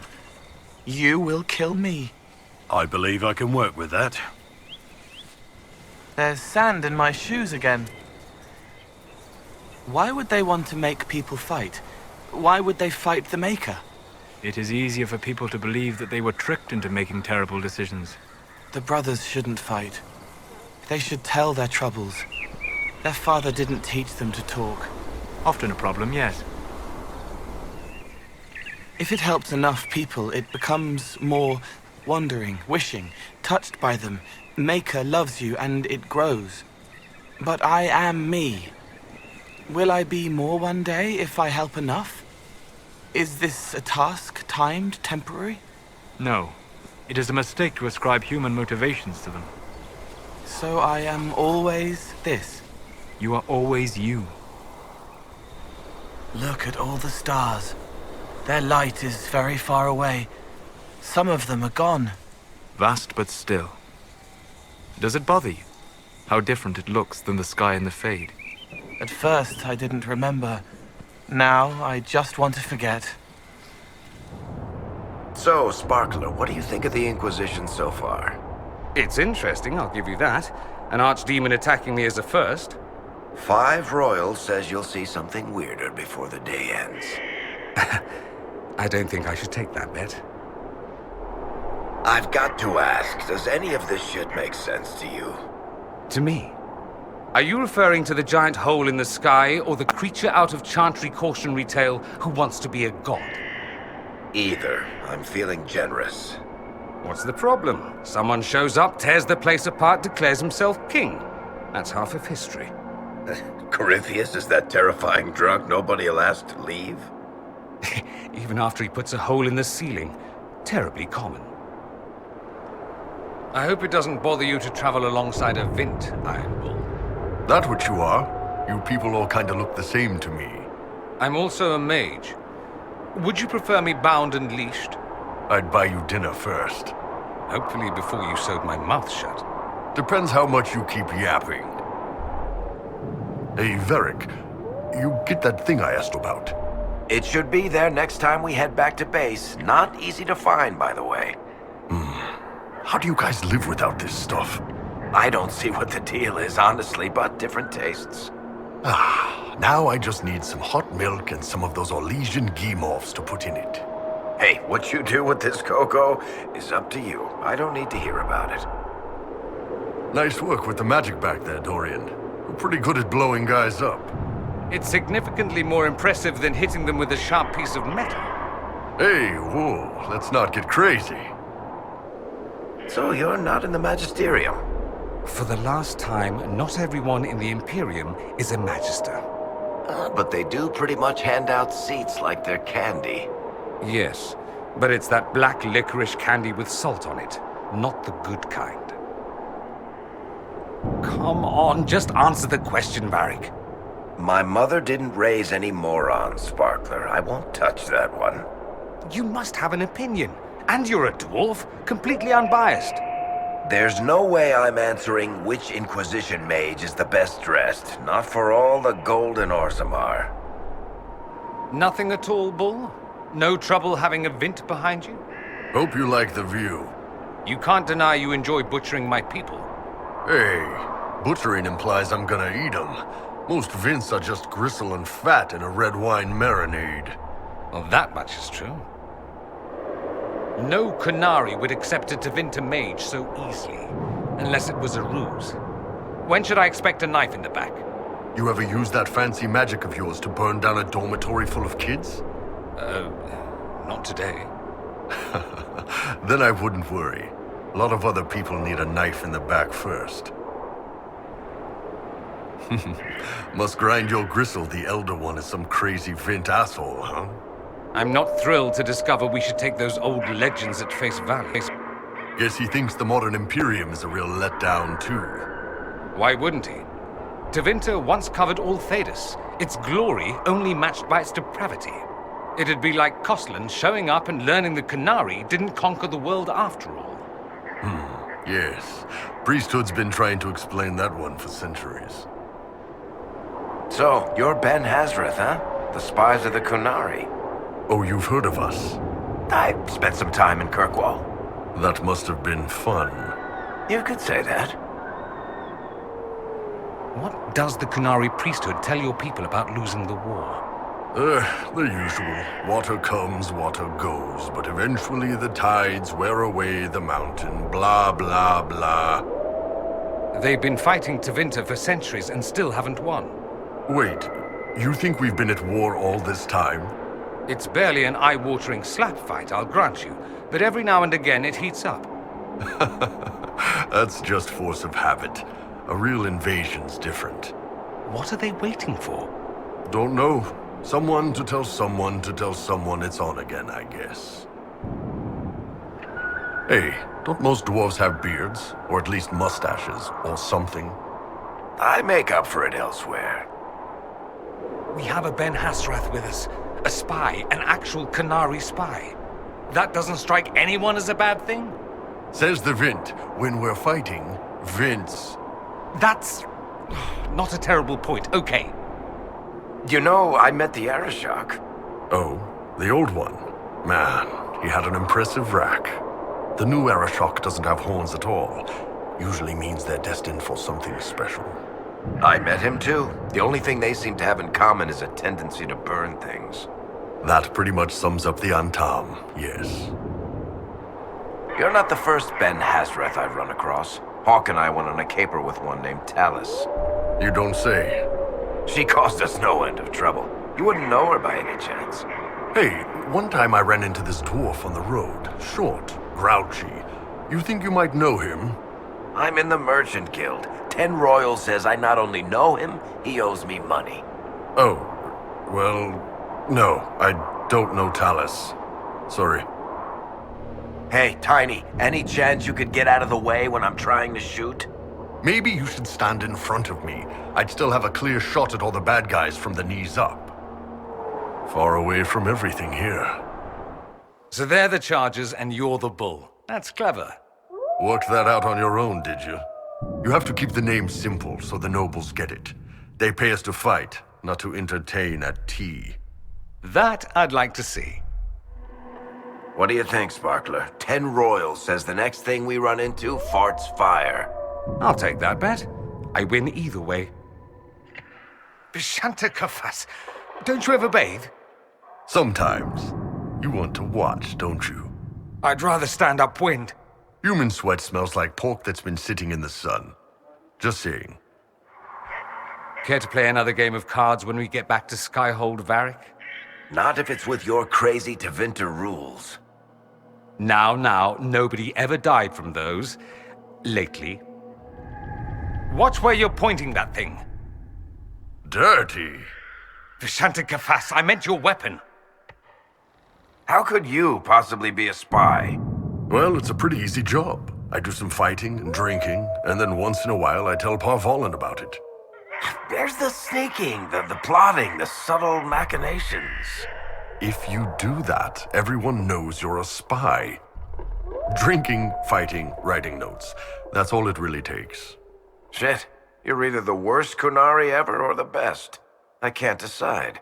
S9: you will kill me.
S2: I believe I can work with that.
S9: There's sand in my shoes again. Why would they want to make people fight? Why would they fight the Maker?
S5: It is easier for people to believe that they were tricked into making terrible decisions.
S9: The brothers shouldn't fight. They should tell their troubles. Their father didn't teach them to talk.
S5: Often a problem, yes.
S9: If it helps enough people, it becomes more wandering, wishing, touched by them. Maker loves you and it grows. But I am me. Will I be more one day if I help enough? Is this a task, timed, temporary?
S5: No. It is a mistake to ascribe human motivations to them.
S9: So I am always this.
S5: You are always you.
S9: Look at all the stars. Their light is very far away. Some of them are gone.
S5: Vast but still. Does it bother you? How different it looks than the sky in the fade.
S9: At first, I didn't remember. Now, I just want to forget.
S1: So, Sparkler, what do you think of the Inquisition so far?
S10: It's interesting, I'll give you that. An archdemon attacking me is a first.
S1: 5 Royals says you'll see something weirder before the day ends.
S10: I don't think I should take that bet.
S1: I've got to ask, does any of this shit make sense to you?
S10: To me? Are you referring to the giant hole in the sky or the creature out of Chantry cautionary tale who wants to be a god?
S1: Either. I'm feeling generous.
S10: What's the problem? Someone shows up, tears the place apart, declares himself king. That's half of history.
S1: Corypheus is that terrifying drunk nobody will ask to leave?
S10: Even after he puts a hole in the ceiling. Terribly common. I hope it doesn't bother you to travel alongside a Vint, Iron Bull.
S7: That what you are? You people all kind of look the same to me.
S10: I'm also a mage. Would you prefer me bound and leashed?
S7: I'd buy you dinner first.
S10: Hopefully before you sewed my mouth shut.
S7: Depends how much you keep yapping. Hey, Varric, you get that thing I asked about?
S1: It should be there next time we head back to base. Not easy to find, by the way.
S7: How do you guys live without this stuff?
S1: I don't see what the deal is, honestly, but different tastes.
S7: Now I just need some hot milk and some of those Orlesian guimauves to put in it.
S1: Hey, what you do with this cocoa is up to you. I don't need to hear about it.
S7: Nice work with the magic back there, Dorian. You're pretty good at blowing guys up.
S10: It's significantly more impressive than hitting them with a sharp piece of metal.
S7: Hey, whoa, let's not get crazy.
S1: So you're not in the Magisterium?
S10: For the last time, not everyone in the Imperium is a Magister.
S1: But they do pretty much hand out seats like they're candy.
S10: Yes, but it's that black licorice candy with salt on it, not the good kind. Come on, just answer the question, Varric.
S1: My mother didn't raise any morons, Sparkler. I won't touch that one.
S10: You must have an opinion. And you're a dwarf, completely unbiased.
S1: There's no way I'm answering which Inquisition mage is the best dressed. Not for all the gold in Orzammar.
S10: Nothing at all, Bull? No trouble having a Vint behind you?
S7: Hope you like the view.
S10: You can't deny you enjoy butchering my people.
S7: Hey, butchering implies I'm gonna eat them. Most Vints are just gristle and fat in a red wine marinade.
S10: Well, that much is true. No Qunari would accept a Tevinter mage so easily, unless it was a ruse. When should I expect a knife in the back?
S7: You ever use that fancy magic of yours to burn down a dormitory full of kids?
S10: Not today.
S7: Then I wouldn't worry. A lot of other people need a knife in the back first. Must grind your gristle, the Elder One is some crazy Vint asshole, huh?
S10: I'm not thrilled to discover we should take those old legends at face value.
S7: Guess he thinks the modern Imperium is a real letdown, too.
S10: Why wouldn't he? Tevinter once covered all Thedas, its glory only matched by its depravity. It'd be like Koslan showing up and learning the Qunari didn't conquer the world after all.
S7: Yes. Priesthood's been trying to explain that one for centuries.
S1: So, you're Ben Hazrath, huh? The spies of the Qunari.
S7: Oh, you've heard of us?
S1: I spent some time in Kirkwall.
S7: That must have been fun.
S1: You could say that.
S10: What does the Qunari priesthood tell your people about losing the war?
S7: The usual. Water comes, water goes, but eventually the tides wear away the mountain. Blah, blah, blah.
S10: They've been fighting Tevinter for centuries and still haven't won.
S7: Wait, you think we've been at war all this time?
S10: It's barely an eye-watering slap fight, I'll grant you, but every now and again it heats up.
S7: That's just force of habit. A real invasion's different.
S10: What are they waiting for?
S7: Don't know. Someone to tell someone to tell someone it's on again, I guess. Hey, don't most dwarves have beards? Or at least mustaches, or something?
S1: I make up for it elsewhere.
S10: We have a Ben Hasrath with us. A spy, an actual Qunari spy. That doesn't strike anyone as a bad thing?
S7: Says the Vint. When we're fighting, Vints.
S10: That's not a terrible point. Okay.
S1: You know, I met the Arishok.
S7: Oh, the old one. Man, he had an impressive rack. The new Arishok doesn't have horns at all. Usually means they're destined for something special.
S1: I met him too. The only thing they seem to have in common is a tendency to burn things.
S7: That pretty much sums up the Antam, yes.
S1: You're not the first Ben Hasrath I've run across. Hawk and I went on a caper with one named Talus.
S7: You don't say.
S1: She caused us no end of trouble. You wouldn't know her by any chance.
S7: Hey, one time I ran into this dwarf on the road. Short, grouchy. You think you might know him?
S1: I'm in the Merchant Guild. 10 Royal says I not only know him, he owes me money.
S7: Oh, well, no, I don't know Talus. Sorry.
S1: Hey, Tiny, any chance you could get out of the way when I'm trying to shoot?
S7: Maybe you should stand in front of me. I'd still have a clear shot at all the bad guys from the knees up. Far away from everything here.
S10: So they're the chargers and you're the bull. That's clever.
S7: Worked that out on your own, did you? You have to keep the name simple so the nobles get it. They pay us to fight, not to entertain at tea.
S10: That I'd like to see.
S1: What do you think, Sparkler? 10 Royal says the next thing we run into farts fire.
S10: I'll take that bet. I win either way. Bishanta Kafas, don't you ever bathe?
S7: Sometimes. You want to watch, don't you?
S10: I'd rather stand upwind.
S7: Human sweat smells like pork that's been sitting in the sun. Just saying.
S10: Care to play another game of cards when we get back to Skyhold Varric?
S1: Not if it's with your crazy Tevinter rules.
S10: Now, nobody ever died from those. Lately. Watch where you're pointing that thing.
S7: Dirty.
S10: Vishanta Kafas, I meant your weapon.
S1: How could you possibly be a spy?
S7: Well, it's a pretty easy job. I do some fighting and drinking, and then once in a while I tell Parvolan about it.
S1: There's the sneaking, the plotting, the subtle machinations.
S7: If you do that, everyone knows you're a spy. Drinking, fighting, writing notes. That's all it really takes.
S1: Shit, you're either the worst Qunari ever or the best. I can't decide.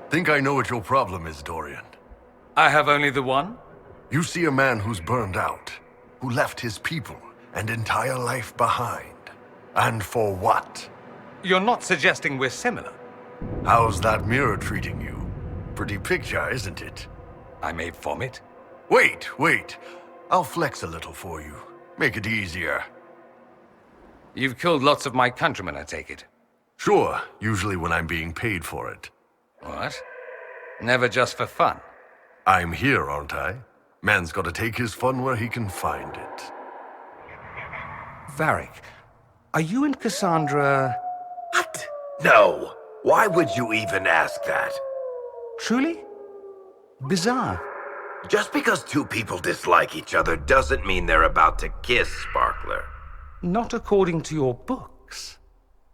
S7: Think I know what your problem is, Dorian.
S10: I have only the one?
S7: You see a man who's burned out, who left his people and entire life behind. And for what?
S10: You're not suggesting we're similar.
S7: How's that mirror treating you? Pretty picture, isn't it?
S10: I may vomit.
S7: Wait. I'll flex a little for you. Make it easier.
S10: You've killed lots of my countrymen, I take it.
S7: Sure, usually when I'm being paid for it.
S10: What? Never just for fun?
S7: I'm here, aren't I? Man's gotta take his fun where he can find it.
S10: Varric, are you and Cassandra...
S1: What? No. Why would you even ask that?
S10: Truly? Bizarre.
S1: Just because two people dislike each other doesn't mean they're about to kiss, Sparkler.
S10: Not according to your books.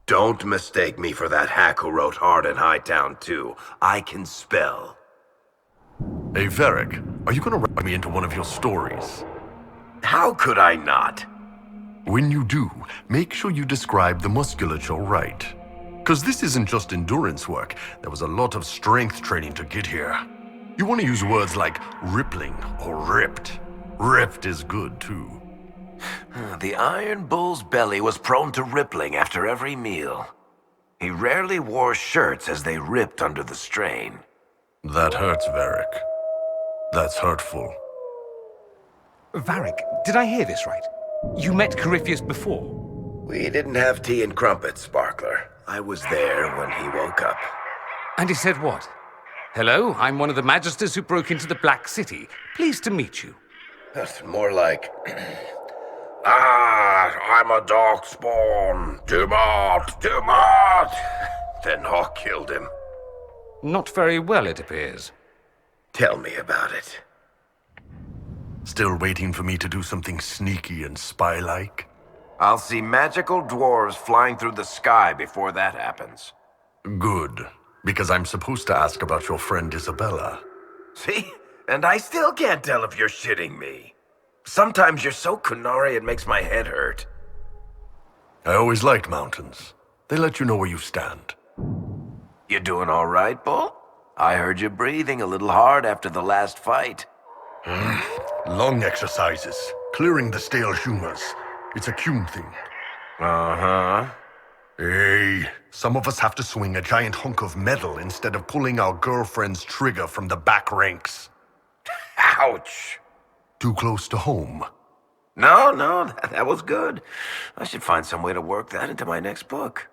S1: Don't mistake me for that hack who wrote Hard and Hightown too. I can spell.
S7: Hey, Varric, are you gonna write me into one of your stories?
S1: How could I not?
S7: When you do, make sure you describe the musculature right. 'Cause this isn't just endurance work. There was a lot of strength training to get here. You want to use words like rippling or ripped. Ripped is good, too.
S1: The Iron Bull's belly was prone to rippling after every meal. He rarely wore shirts as they ripped under the strain.
S7: That hurts, Varric. That's hurtful.
S10: Varric, did I hear this right? You met Corypheus before?
S1: We didn't have tea and crumpets, Sparkler. I was there when he woke up.
S10: And he said what? Hello, I'm one of the magisters who broke into the Black City. Pleased to meet you.
S1: That's more like... I'm a darkspawn. Dumart! Then Hawk killed him.
S10: Not very well, it appears.
S1: Tell me about it.
S7: Still waiting for me to do something sneaky and spy-like?
S1: I'll see magical dwarves flying through the sky before that happens.
S7: Good, because I'm supposed to ask about your friend Isabella.
S1: See? And I still can't tell if you're shitting me. Sometimes you're so Kunari it makes my head hurt.
S7: I always liked mountains. They let you know where you stand.
S1: You doing all right, Bull? I heard you breathing a little hard after the last fight.
S7: Long exercises, clearing the stale humors. It's a Kuhn thing.
S1: Uh-huh.
S7: Hey, some of us have to swing a giant hunk of metal instead of pulling our girlfriend's trigger from the back ranks.
S1: Ouch!
S7: Too close to home.
S1: No, that was good. I should find some way to work that into my next book.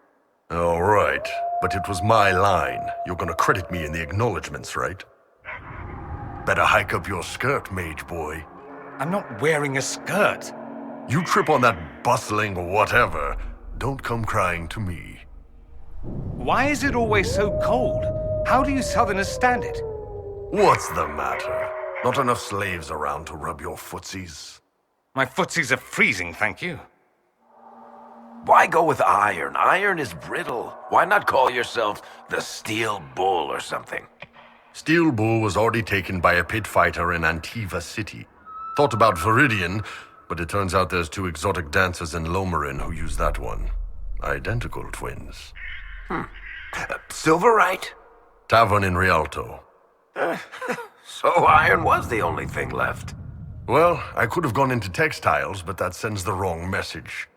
S7: All right, but it was my line. You're gonna credit me in the acknowledgements, right? Better hike up your skirt, mage boy.
S10: I'm not wearing a skirt.
S7: You trip on that bustling whatever, don't come crying to me.
S10: Why is it always so cold? How do you Southerners stand it?
S7: What's the matter? Not enough slaves around to rub your footsies?
S10: My footsies are freezing, thank you.
S1: Why go with iron? Iron is brittle. Why not call yourself the Steel Bull or something?
S7: Steel Bull was already taken by a pit fighter in Antiva City. Thought about Viridian, but it turns out there's 2 exotic dancers in Lomarin who use that one. Identical twins.
S1: Silverite?
S7: Tavern in Rialto.
S1: So iron was the only thing left.
S7: Well, I could have gone into textiles, but that sends the wrong message.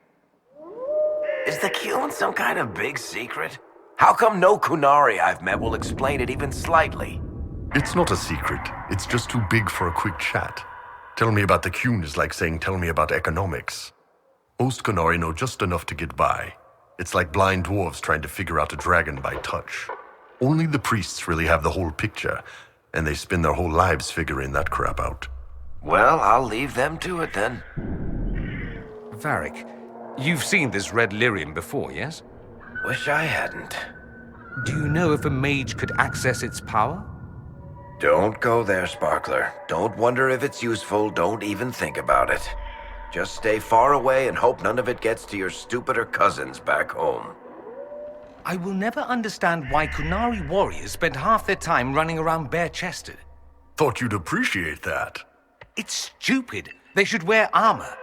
S1: Is the Kuhn some kind of big secret? How come no Kunari I've met will explain it even slightly?
S7: It's not a secret. It's just too big for a quick chat. Tell me about the Kuhn is like saying tell me about economics. Most Kunari know just enough to get by. It's like blind dwarves trying to figure out a dragon by touch. Only the priests really have the whole picture, and they spend their whole lives figuring that crap out.
S1: Well, I'll leave them to it then.
S10: Varric, you've seen this red lyrium before, yes?
S1: Wish I hadn't.
S10: Do you know if a mage could access its power?
S1: Don't go there, Sparkler. Don't wonder if it's useful. Don't even think about it. Just stay far away and hope none of it gets to your stupider cousins back home.
S10: I will never understand why Kunari warriors spend half their time running around bare-chested.
S7: Thought you'd appreciate that.
S10: It's stupid. They should wear armor.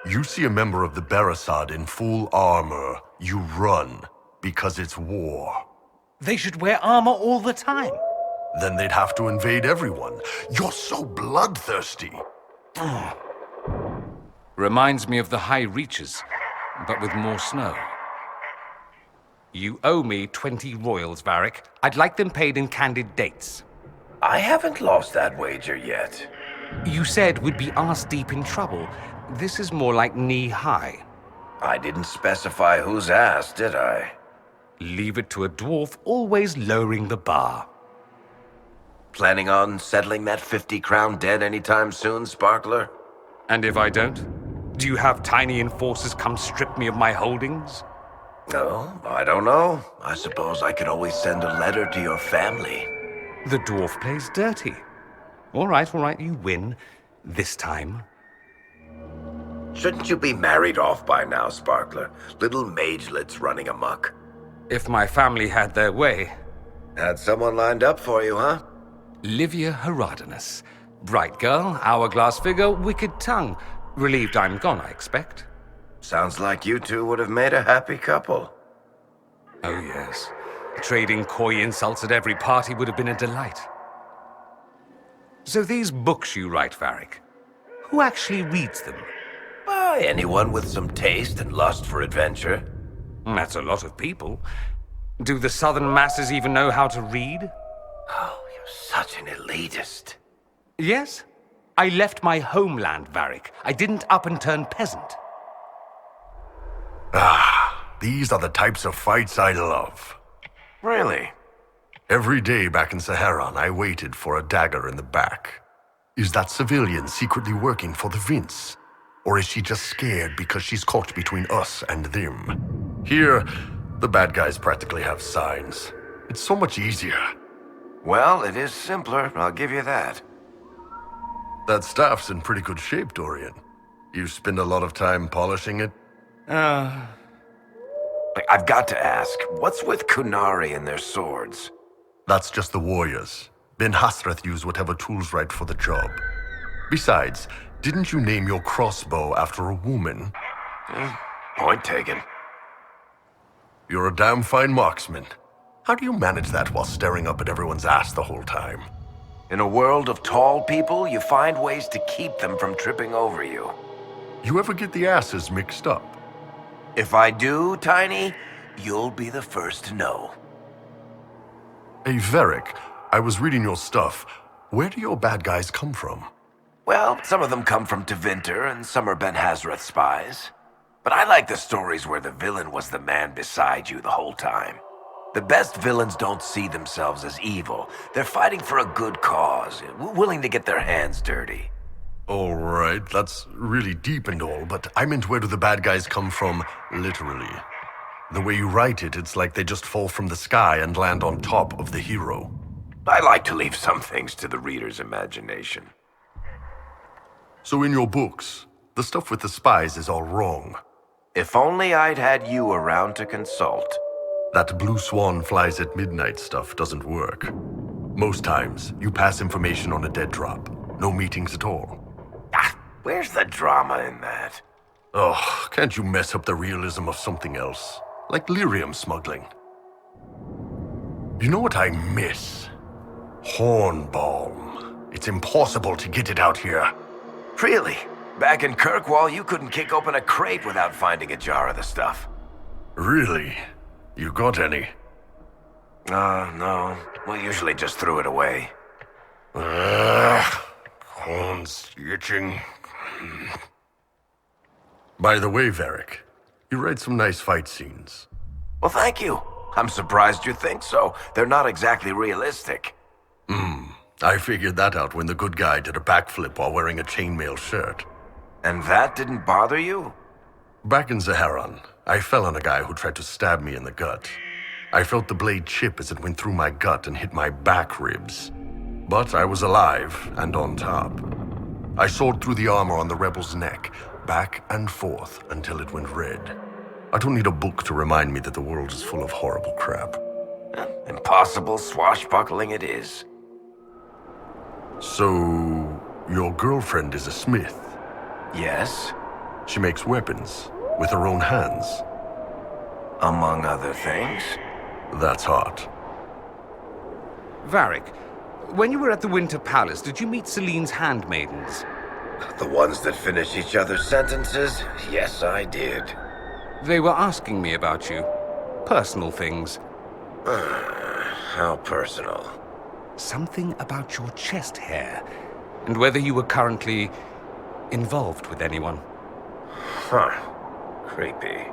S7: You see a member of the Barasad in full armor, you run, because it's war.
S10: They should wear armor all the time.
S7: Then they'd have to invade everyone. You're so bloodthirsty.
S10: Reminds me of the High Reaches, but with more snow. You owe me 20 royals, Varric. I'd like them paid in candid dates.
S1: I haven't lost that wager yet.
S10: You said we'd be arse-deep in trouble. This is more like knee-high.
S1: I didn't specify whose ass, did I?
S10: Leave it to a dwarf, always lowering the bar.
S1: Planning on settling that 50-crown debt anytime soon, Sparkler?
S10: And if I don't? Do you have tiny enforcers come strip me of my holdings?
S1: No, I don't know. I suppose I could always send a letter to your family.
S10: The dwarf plays dirty. All right, you win. This time.
S1: Shouldn't you be married off by now, Sparkler? Little magelets running amok.
S10: If my family had their way.
S1: Had someone lined up for you, huh?
S10: Livia Herodotus. Bright girl, hourglass figure, wicked tongue. Relieved I'm gone, I expect.
S1: Sounds like you two would have made a happy couple.
S10: Oh, yes. Trading coy insults at every party would have been a delight. So these books you write, Varric, who actually reads them?
S1: Anyone with some taste and lust for adventure.
S10: That's a lot of people. Do the southern masses even know how to read?
S1: Oh, you're such an elitist.
S10: Yes. I left my homeland, Varric. I didn't up and turn peasant.
S7: These are the types of fights I love.
S1: Really?
S7: Every day back in Saharan, I waited for a dagger in the back. Is that civilian secretly working for the Vince? Or is she just scared because she's caught between us and them? Here, the bad guys practically have signs. It's so much easier.
S1: Well, it is simpler, I'll give you that.
S7: That staff's in pretty good shape, Dorian. You spend a lot of time polishing it?
S1: I've got to ask, what's with Kunari and their swords?
S7: That's just the warriors. Ben Hasrath used whatever tools right for the job. Besides, didn't you name your crossbow after a woman?
S1: Point taken.
S7: You're a damn fine marksman. How do you manage that while staring up at everyone's ass the whole time?
S1: In a world of tall people, you find ways to keep them from tripping over you.
S7: You ever get the asses mixed up?
S1: If I do, Tiny, you'll be the first to know.
S7: Hey, Varric, I was reading your stuff. Where do your bad guys come from?
S1: Well, some of them come from Tevinter, and some are Ben Hasrath spies. But I like the stories where the villain was the man beside you the whole time. The best villains don't see themselves as evil. They're fighting for a good cause, willing to get their hands dirty.
S7: All right, that's really deep and all, but I meant where do the bad guys come from, literally? The way you write it, it's like they just fall from the sky and land on top of the hero.
S1: I like to leave some things to the reader's imagination.
S7: So in your books, the stuff with the spies is all wrong.
S1: If only I'd had you around to consult.
S7: That blue swan flies at midnight stuff doesn't work. Most times, you pass information on a dead drop. No meetings at all.
S1: Where's the drama in that?
S7: Oh, can't you mess up the realism of something else? Like lyrium smuggling. You know what I miss? Hornbalm. It's impossible to get it out here.
S1: Really? Back in Kirkwall, you couldn't kick open a crate without finding a jar of the stuff.
S7: Really? You got any?
S1: No. We usually just threw it away.
S7: Horns itching. By the way, Varric, you write some nice fight scenes.
S1: Well, thank you. I'm surprised you think so. They're not exactly realistic.
S7: I figured that out when the good guy did a backflip while wearing a chainmail shirt.
S1: And that didn't bother you?
S7: Back in Zaharan, I fell on a guy who tried to stab me in the gut. I felt the blade chip as it went through my gut and hit my back ribs. But I was alive and on top. I sawed through the armor on the rebel's neck, back and forth until it went red. I don't need a book to remind me that the world is full of horrible crap.
S1: Impossible swashbuckling it is.
S7: So, your girlfriend is a smith?
S1: Yes.
S7: She makes weapons with her own hands?
S1: Among other things.
S7: That's hot.
S10: Varric, when you were at the Winter Palace, did you meet Celine's handmaidens?
S1: The ones that finish each other's sentences? Yes, I did.
S10: They were asking me about you. Personal things.
S1: How personal?
S10: Something about your chest hair, and whether you were currently involved with anyone.
S1: Huh. Creepy.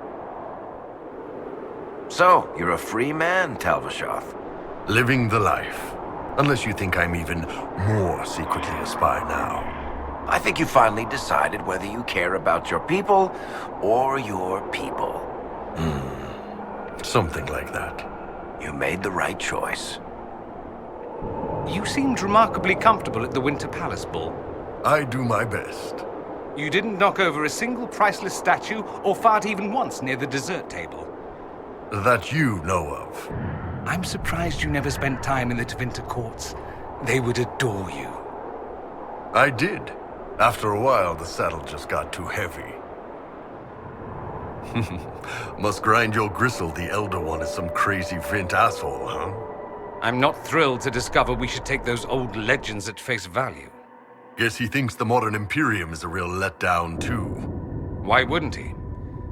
S1: So, you're a free man, Talvashoth.
S7: Living the life. Unless you think I'm even more secretly a spy now.
S1: I think you finally decided whether you care about your people or your people.
S7: Something like that.
S1: You made the right choice.
S10: You seemed remarkably comfortable at the Winter Palace ball.
S7: I do my best.
S10: You didn't knock over a single priceless statue or fart even once near the dessert table.
S7: That you know of.
S10: I'm surprised you never spent time in the Tevinter courts. They would adore you.
S7: I did. After a while, the saddle just got too heavy. Must grind your gristle, the Elder One is some crazy Vint asshole, huh?
S10: I'm not thrilled to discover we should take those old legends at face value.
S7: Guess he thinks the modern Imperium is a real letdown, too.
S10: Why wouldn't he?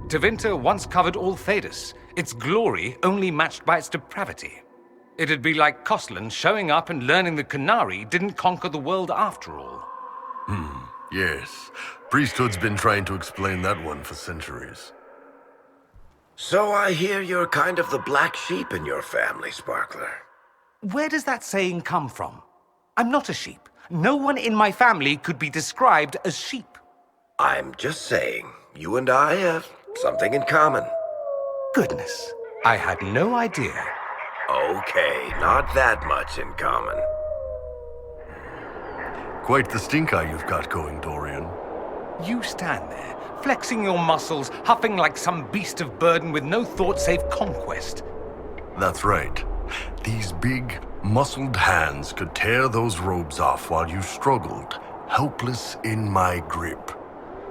S10: Tevinter once covered all Thedas, its glory only matched by its depravity. It'd be like Koslan showing up and learning the Kunari didn't conquer the world after all.
S7: Yes. Priesthood's been trying to explain that one for centuries.
S1: So I hear you're kind of the black sheep in your family, Sparkler.
S10: Where does that saying come from? I'm not a sheep. No one in my family could be described as sheep.
S1: I'm just saying, you and I have something in common.
S10: Goodness, I had no idea.
S1: Okay, not that much in common.
S7: Quite the stink eye you've got going, Dorian.
S10: You stand there, flexing your muscles, huffing like some beast of burden with no thought save conquest.
S7: That's right. These big, muscled hands could tear those robes off while you struggled, helpless in my grip.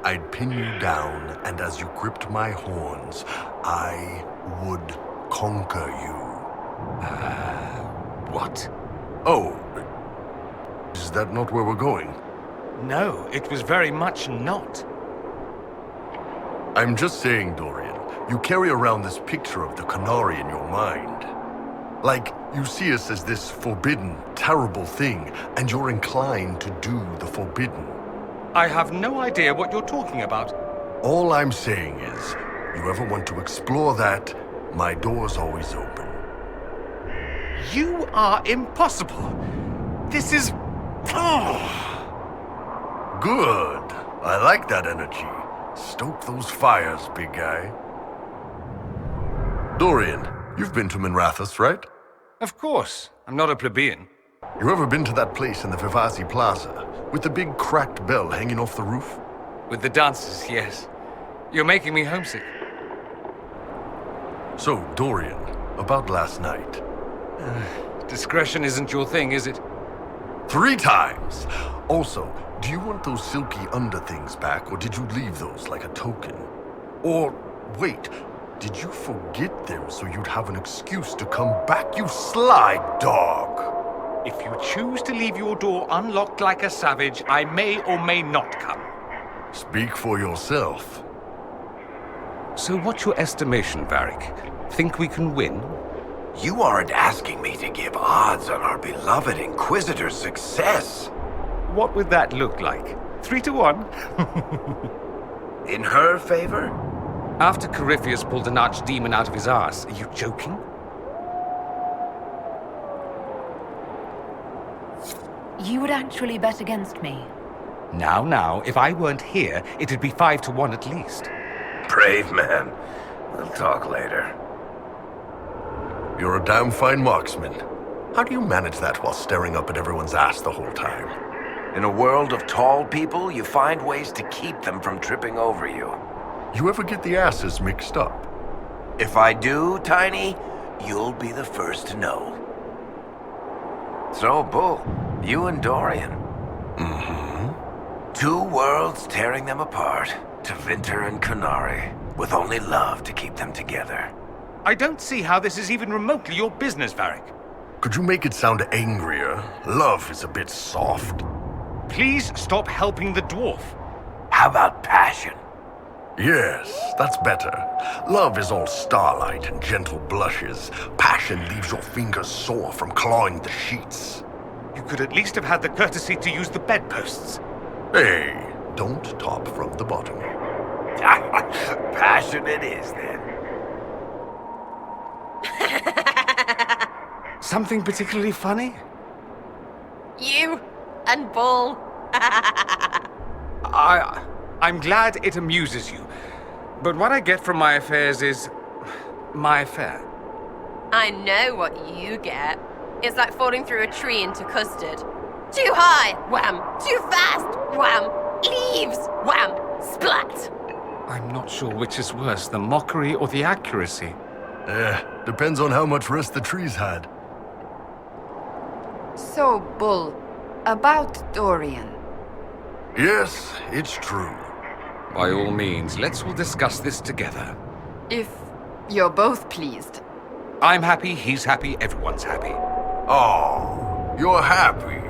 S7: I'd pin you down, and as you gripped my horns, I would conquer you.
S10: What?
S7: Oh, is that not where we're going?
S10: No, it was very much not.
S7: I'm just saying, Dorian, you carry around this picture of the Canary in your mind. Like, you see us as this forbidden, terrible thing, and you're inclined to do the forbidden.
S10: I have no idea what you're talking about.
S7: All I'm saying is, you ever want to explore that, my door's always open.
S10: You are impossible. This is...
S7: Good. I like that energy. Stoke those fires, big guy. Dorian, you've been to Minrathous, right?
S10: Of course. I'm not a plebeian.
S7: You ever been to that place in the Vivasi Plaza, with the big cracked bell hanging off the roof?
S10: With the dancers, yes. You're making me homesick.
S7: So, Dorian, about last night.
S10: Discretion isn't your thing, is it?
S7: 3 times! Also, do you want those silky underthings back, or did you leave those like a token? Or, wait, did you forget them so you'd have an excuse to come back, you sly dog?
S10: If you choose to leave your door unlocked like a savage, I may or may not come.
S7: Speak for yourself.
S10: So what's your estimation, Varric? Think we can win?
S1: You aren't asking me to give odds on our beloved Inquisitor's success.
S10: What would that look like? 3 to 1?
S1: In her favor?
S10: After Corypheus pulled an archdemon out of his arse, are you joking?
S4: You would actually bet against me?
S10: Now, if I weren't here, it'd be 5 to 1 at least.
S1: Brave man. We'll talk later.
S7: You're a damn fine marksman. How do you manage that while staring up at everyone's ass the whole time?
S1: In a world of tall people, you find ways to keep them from tripping over you.
S7: You ever get the asses mixed up?
S1: If I do, Tiny, you'll be the first to know. So, Bull, you and Dorian.
S7: Mm-hmm.
S1: 2 worlds tearing them apart. Tevinter and Canary, with only love to keep them together.
S10: I don't see how this is even remotely your business, Varric.
S7: Could you make it sound angrier? Love is a bit soft.
S10: Please stop helping the dwarf.
S1: How about passion?
S7: Yes, that's better. Love is all starlight and gentle blushes. Passion leaves your fingers sore from clawing the sheets.
S10: You could at least have had the courtesy to use the bedposts.
S7: Hey, don't top from the bottom.
S1: Passion it is, then.
S10: Something particularly funny?
S6: You and Bull.
S10: I'm glad it amuses you. But what I get from my affairs is... my affair.
S6: I know what you get. It's like falling through a tree into custard. Too high, wham. Too fast, wham. Leaves, wham. Splat.
S10: I'm not sure which is worse, the mockery or the accuracy.
S7: Depends on how much rest the trees had.
S8: So, Bull, about Dorian.
S7: Yes, it's true.
S10: By all means, let's all discuss this together.
S8: If you're both pleased.
S10: I'm happy, he's happy, everyone's happy.
S7: Oh, you're happy.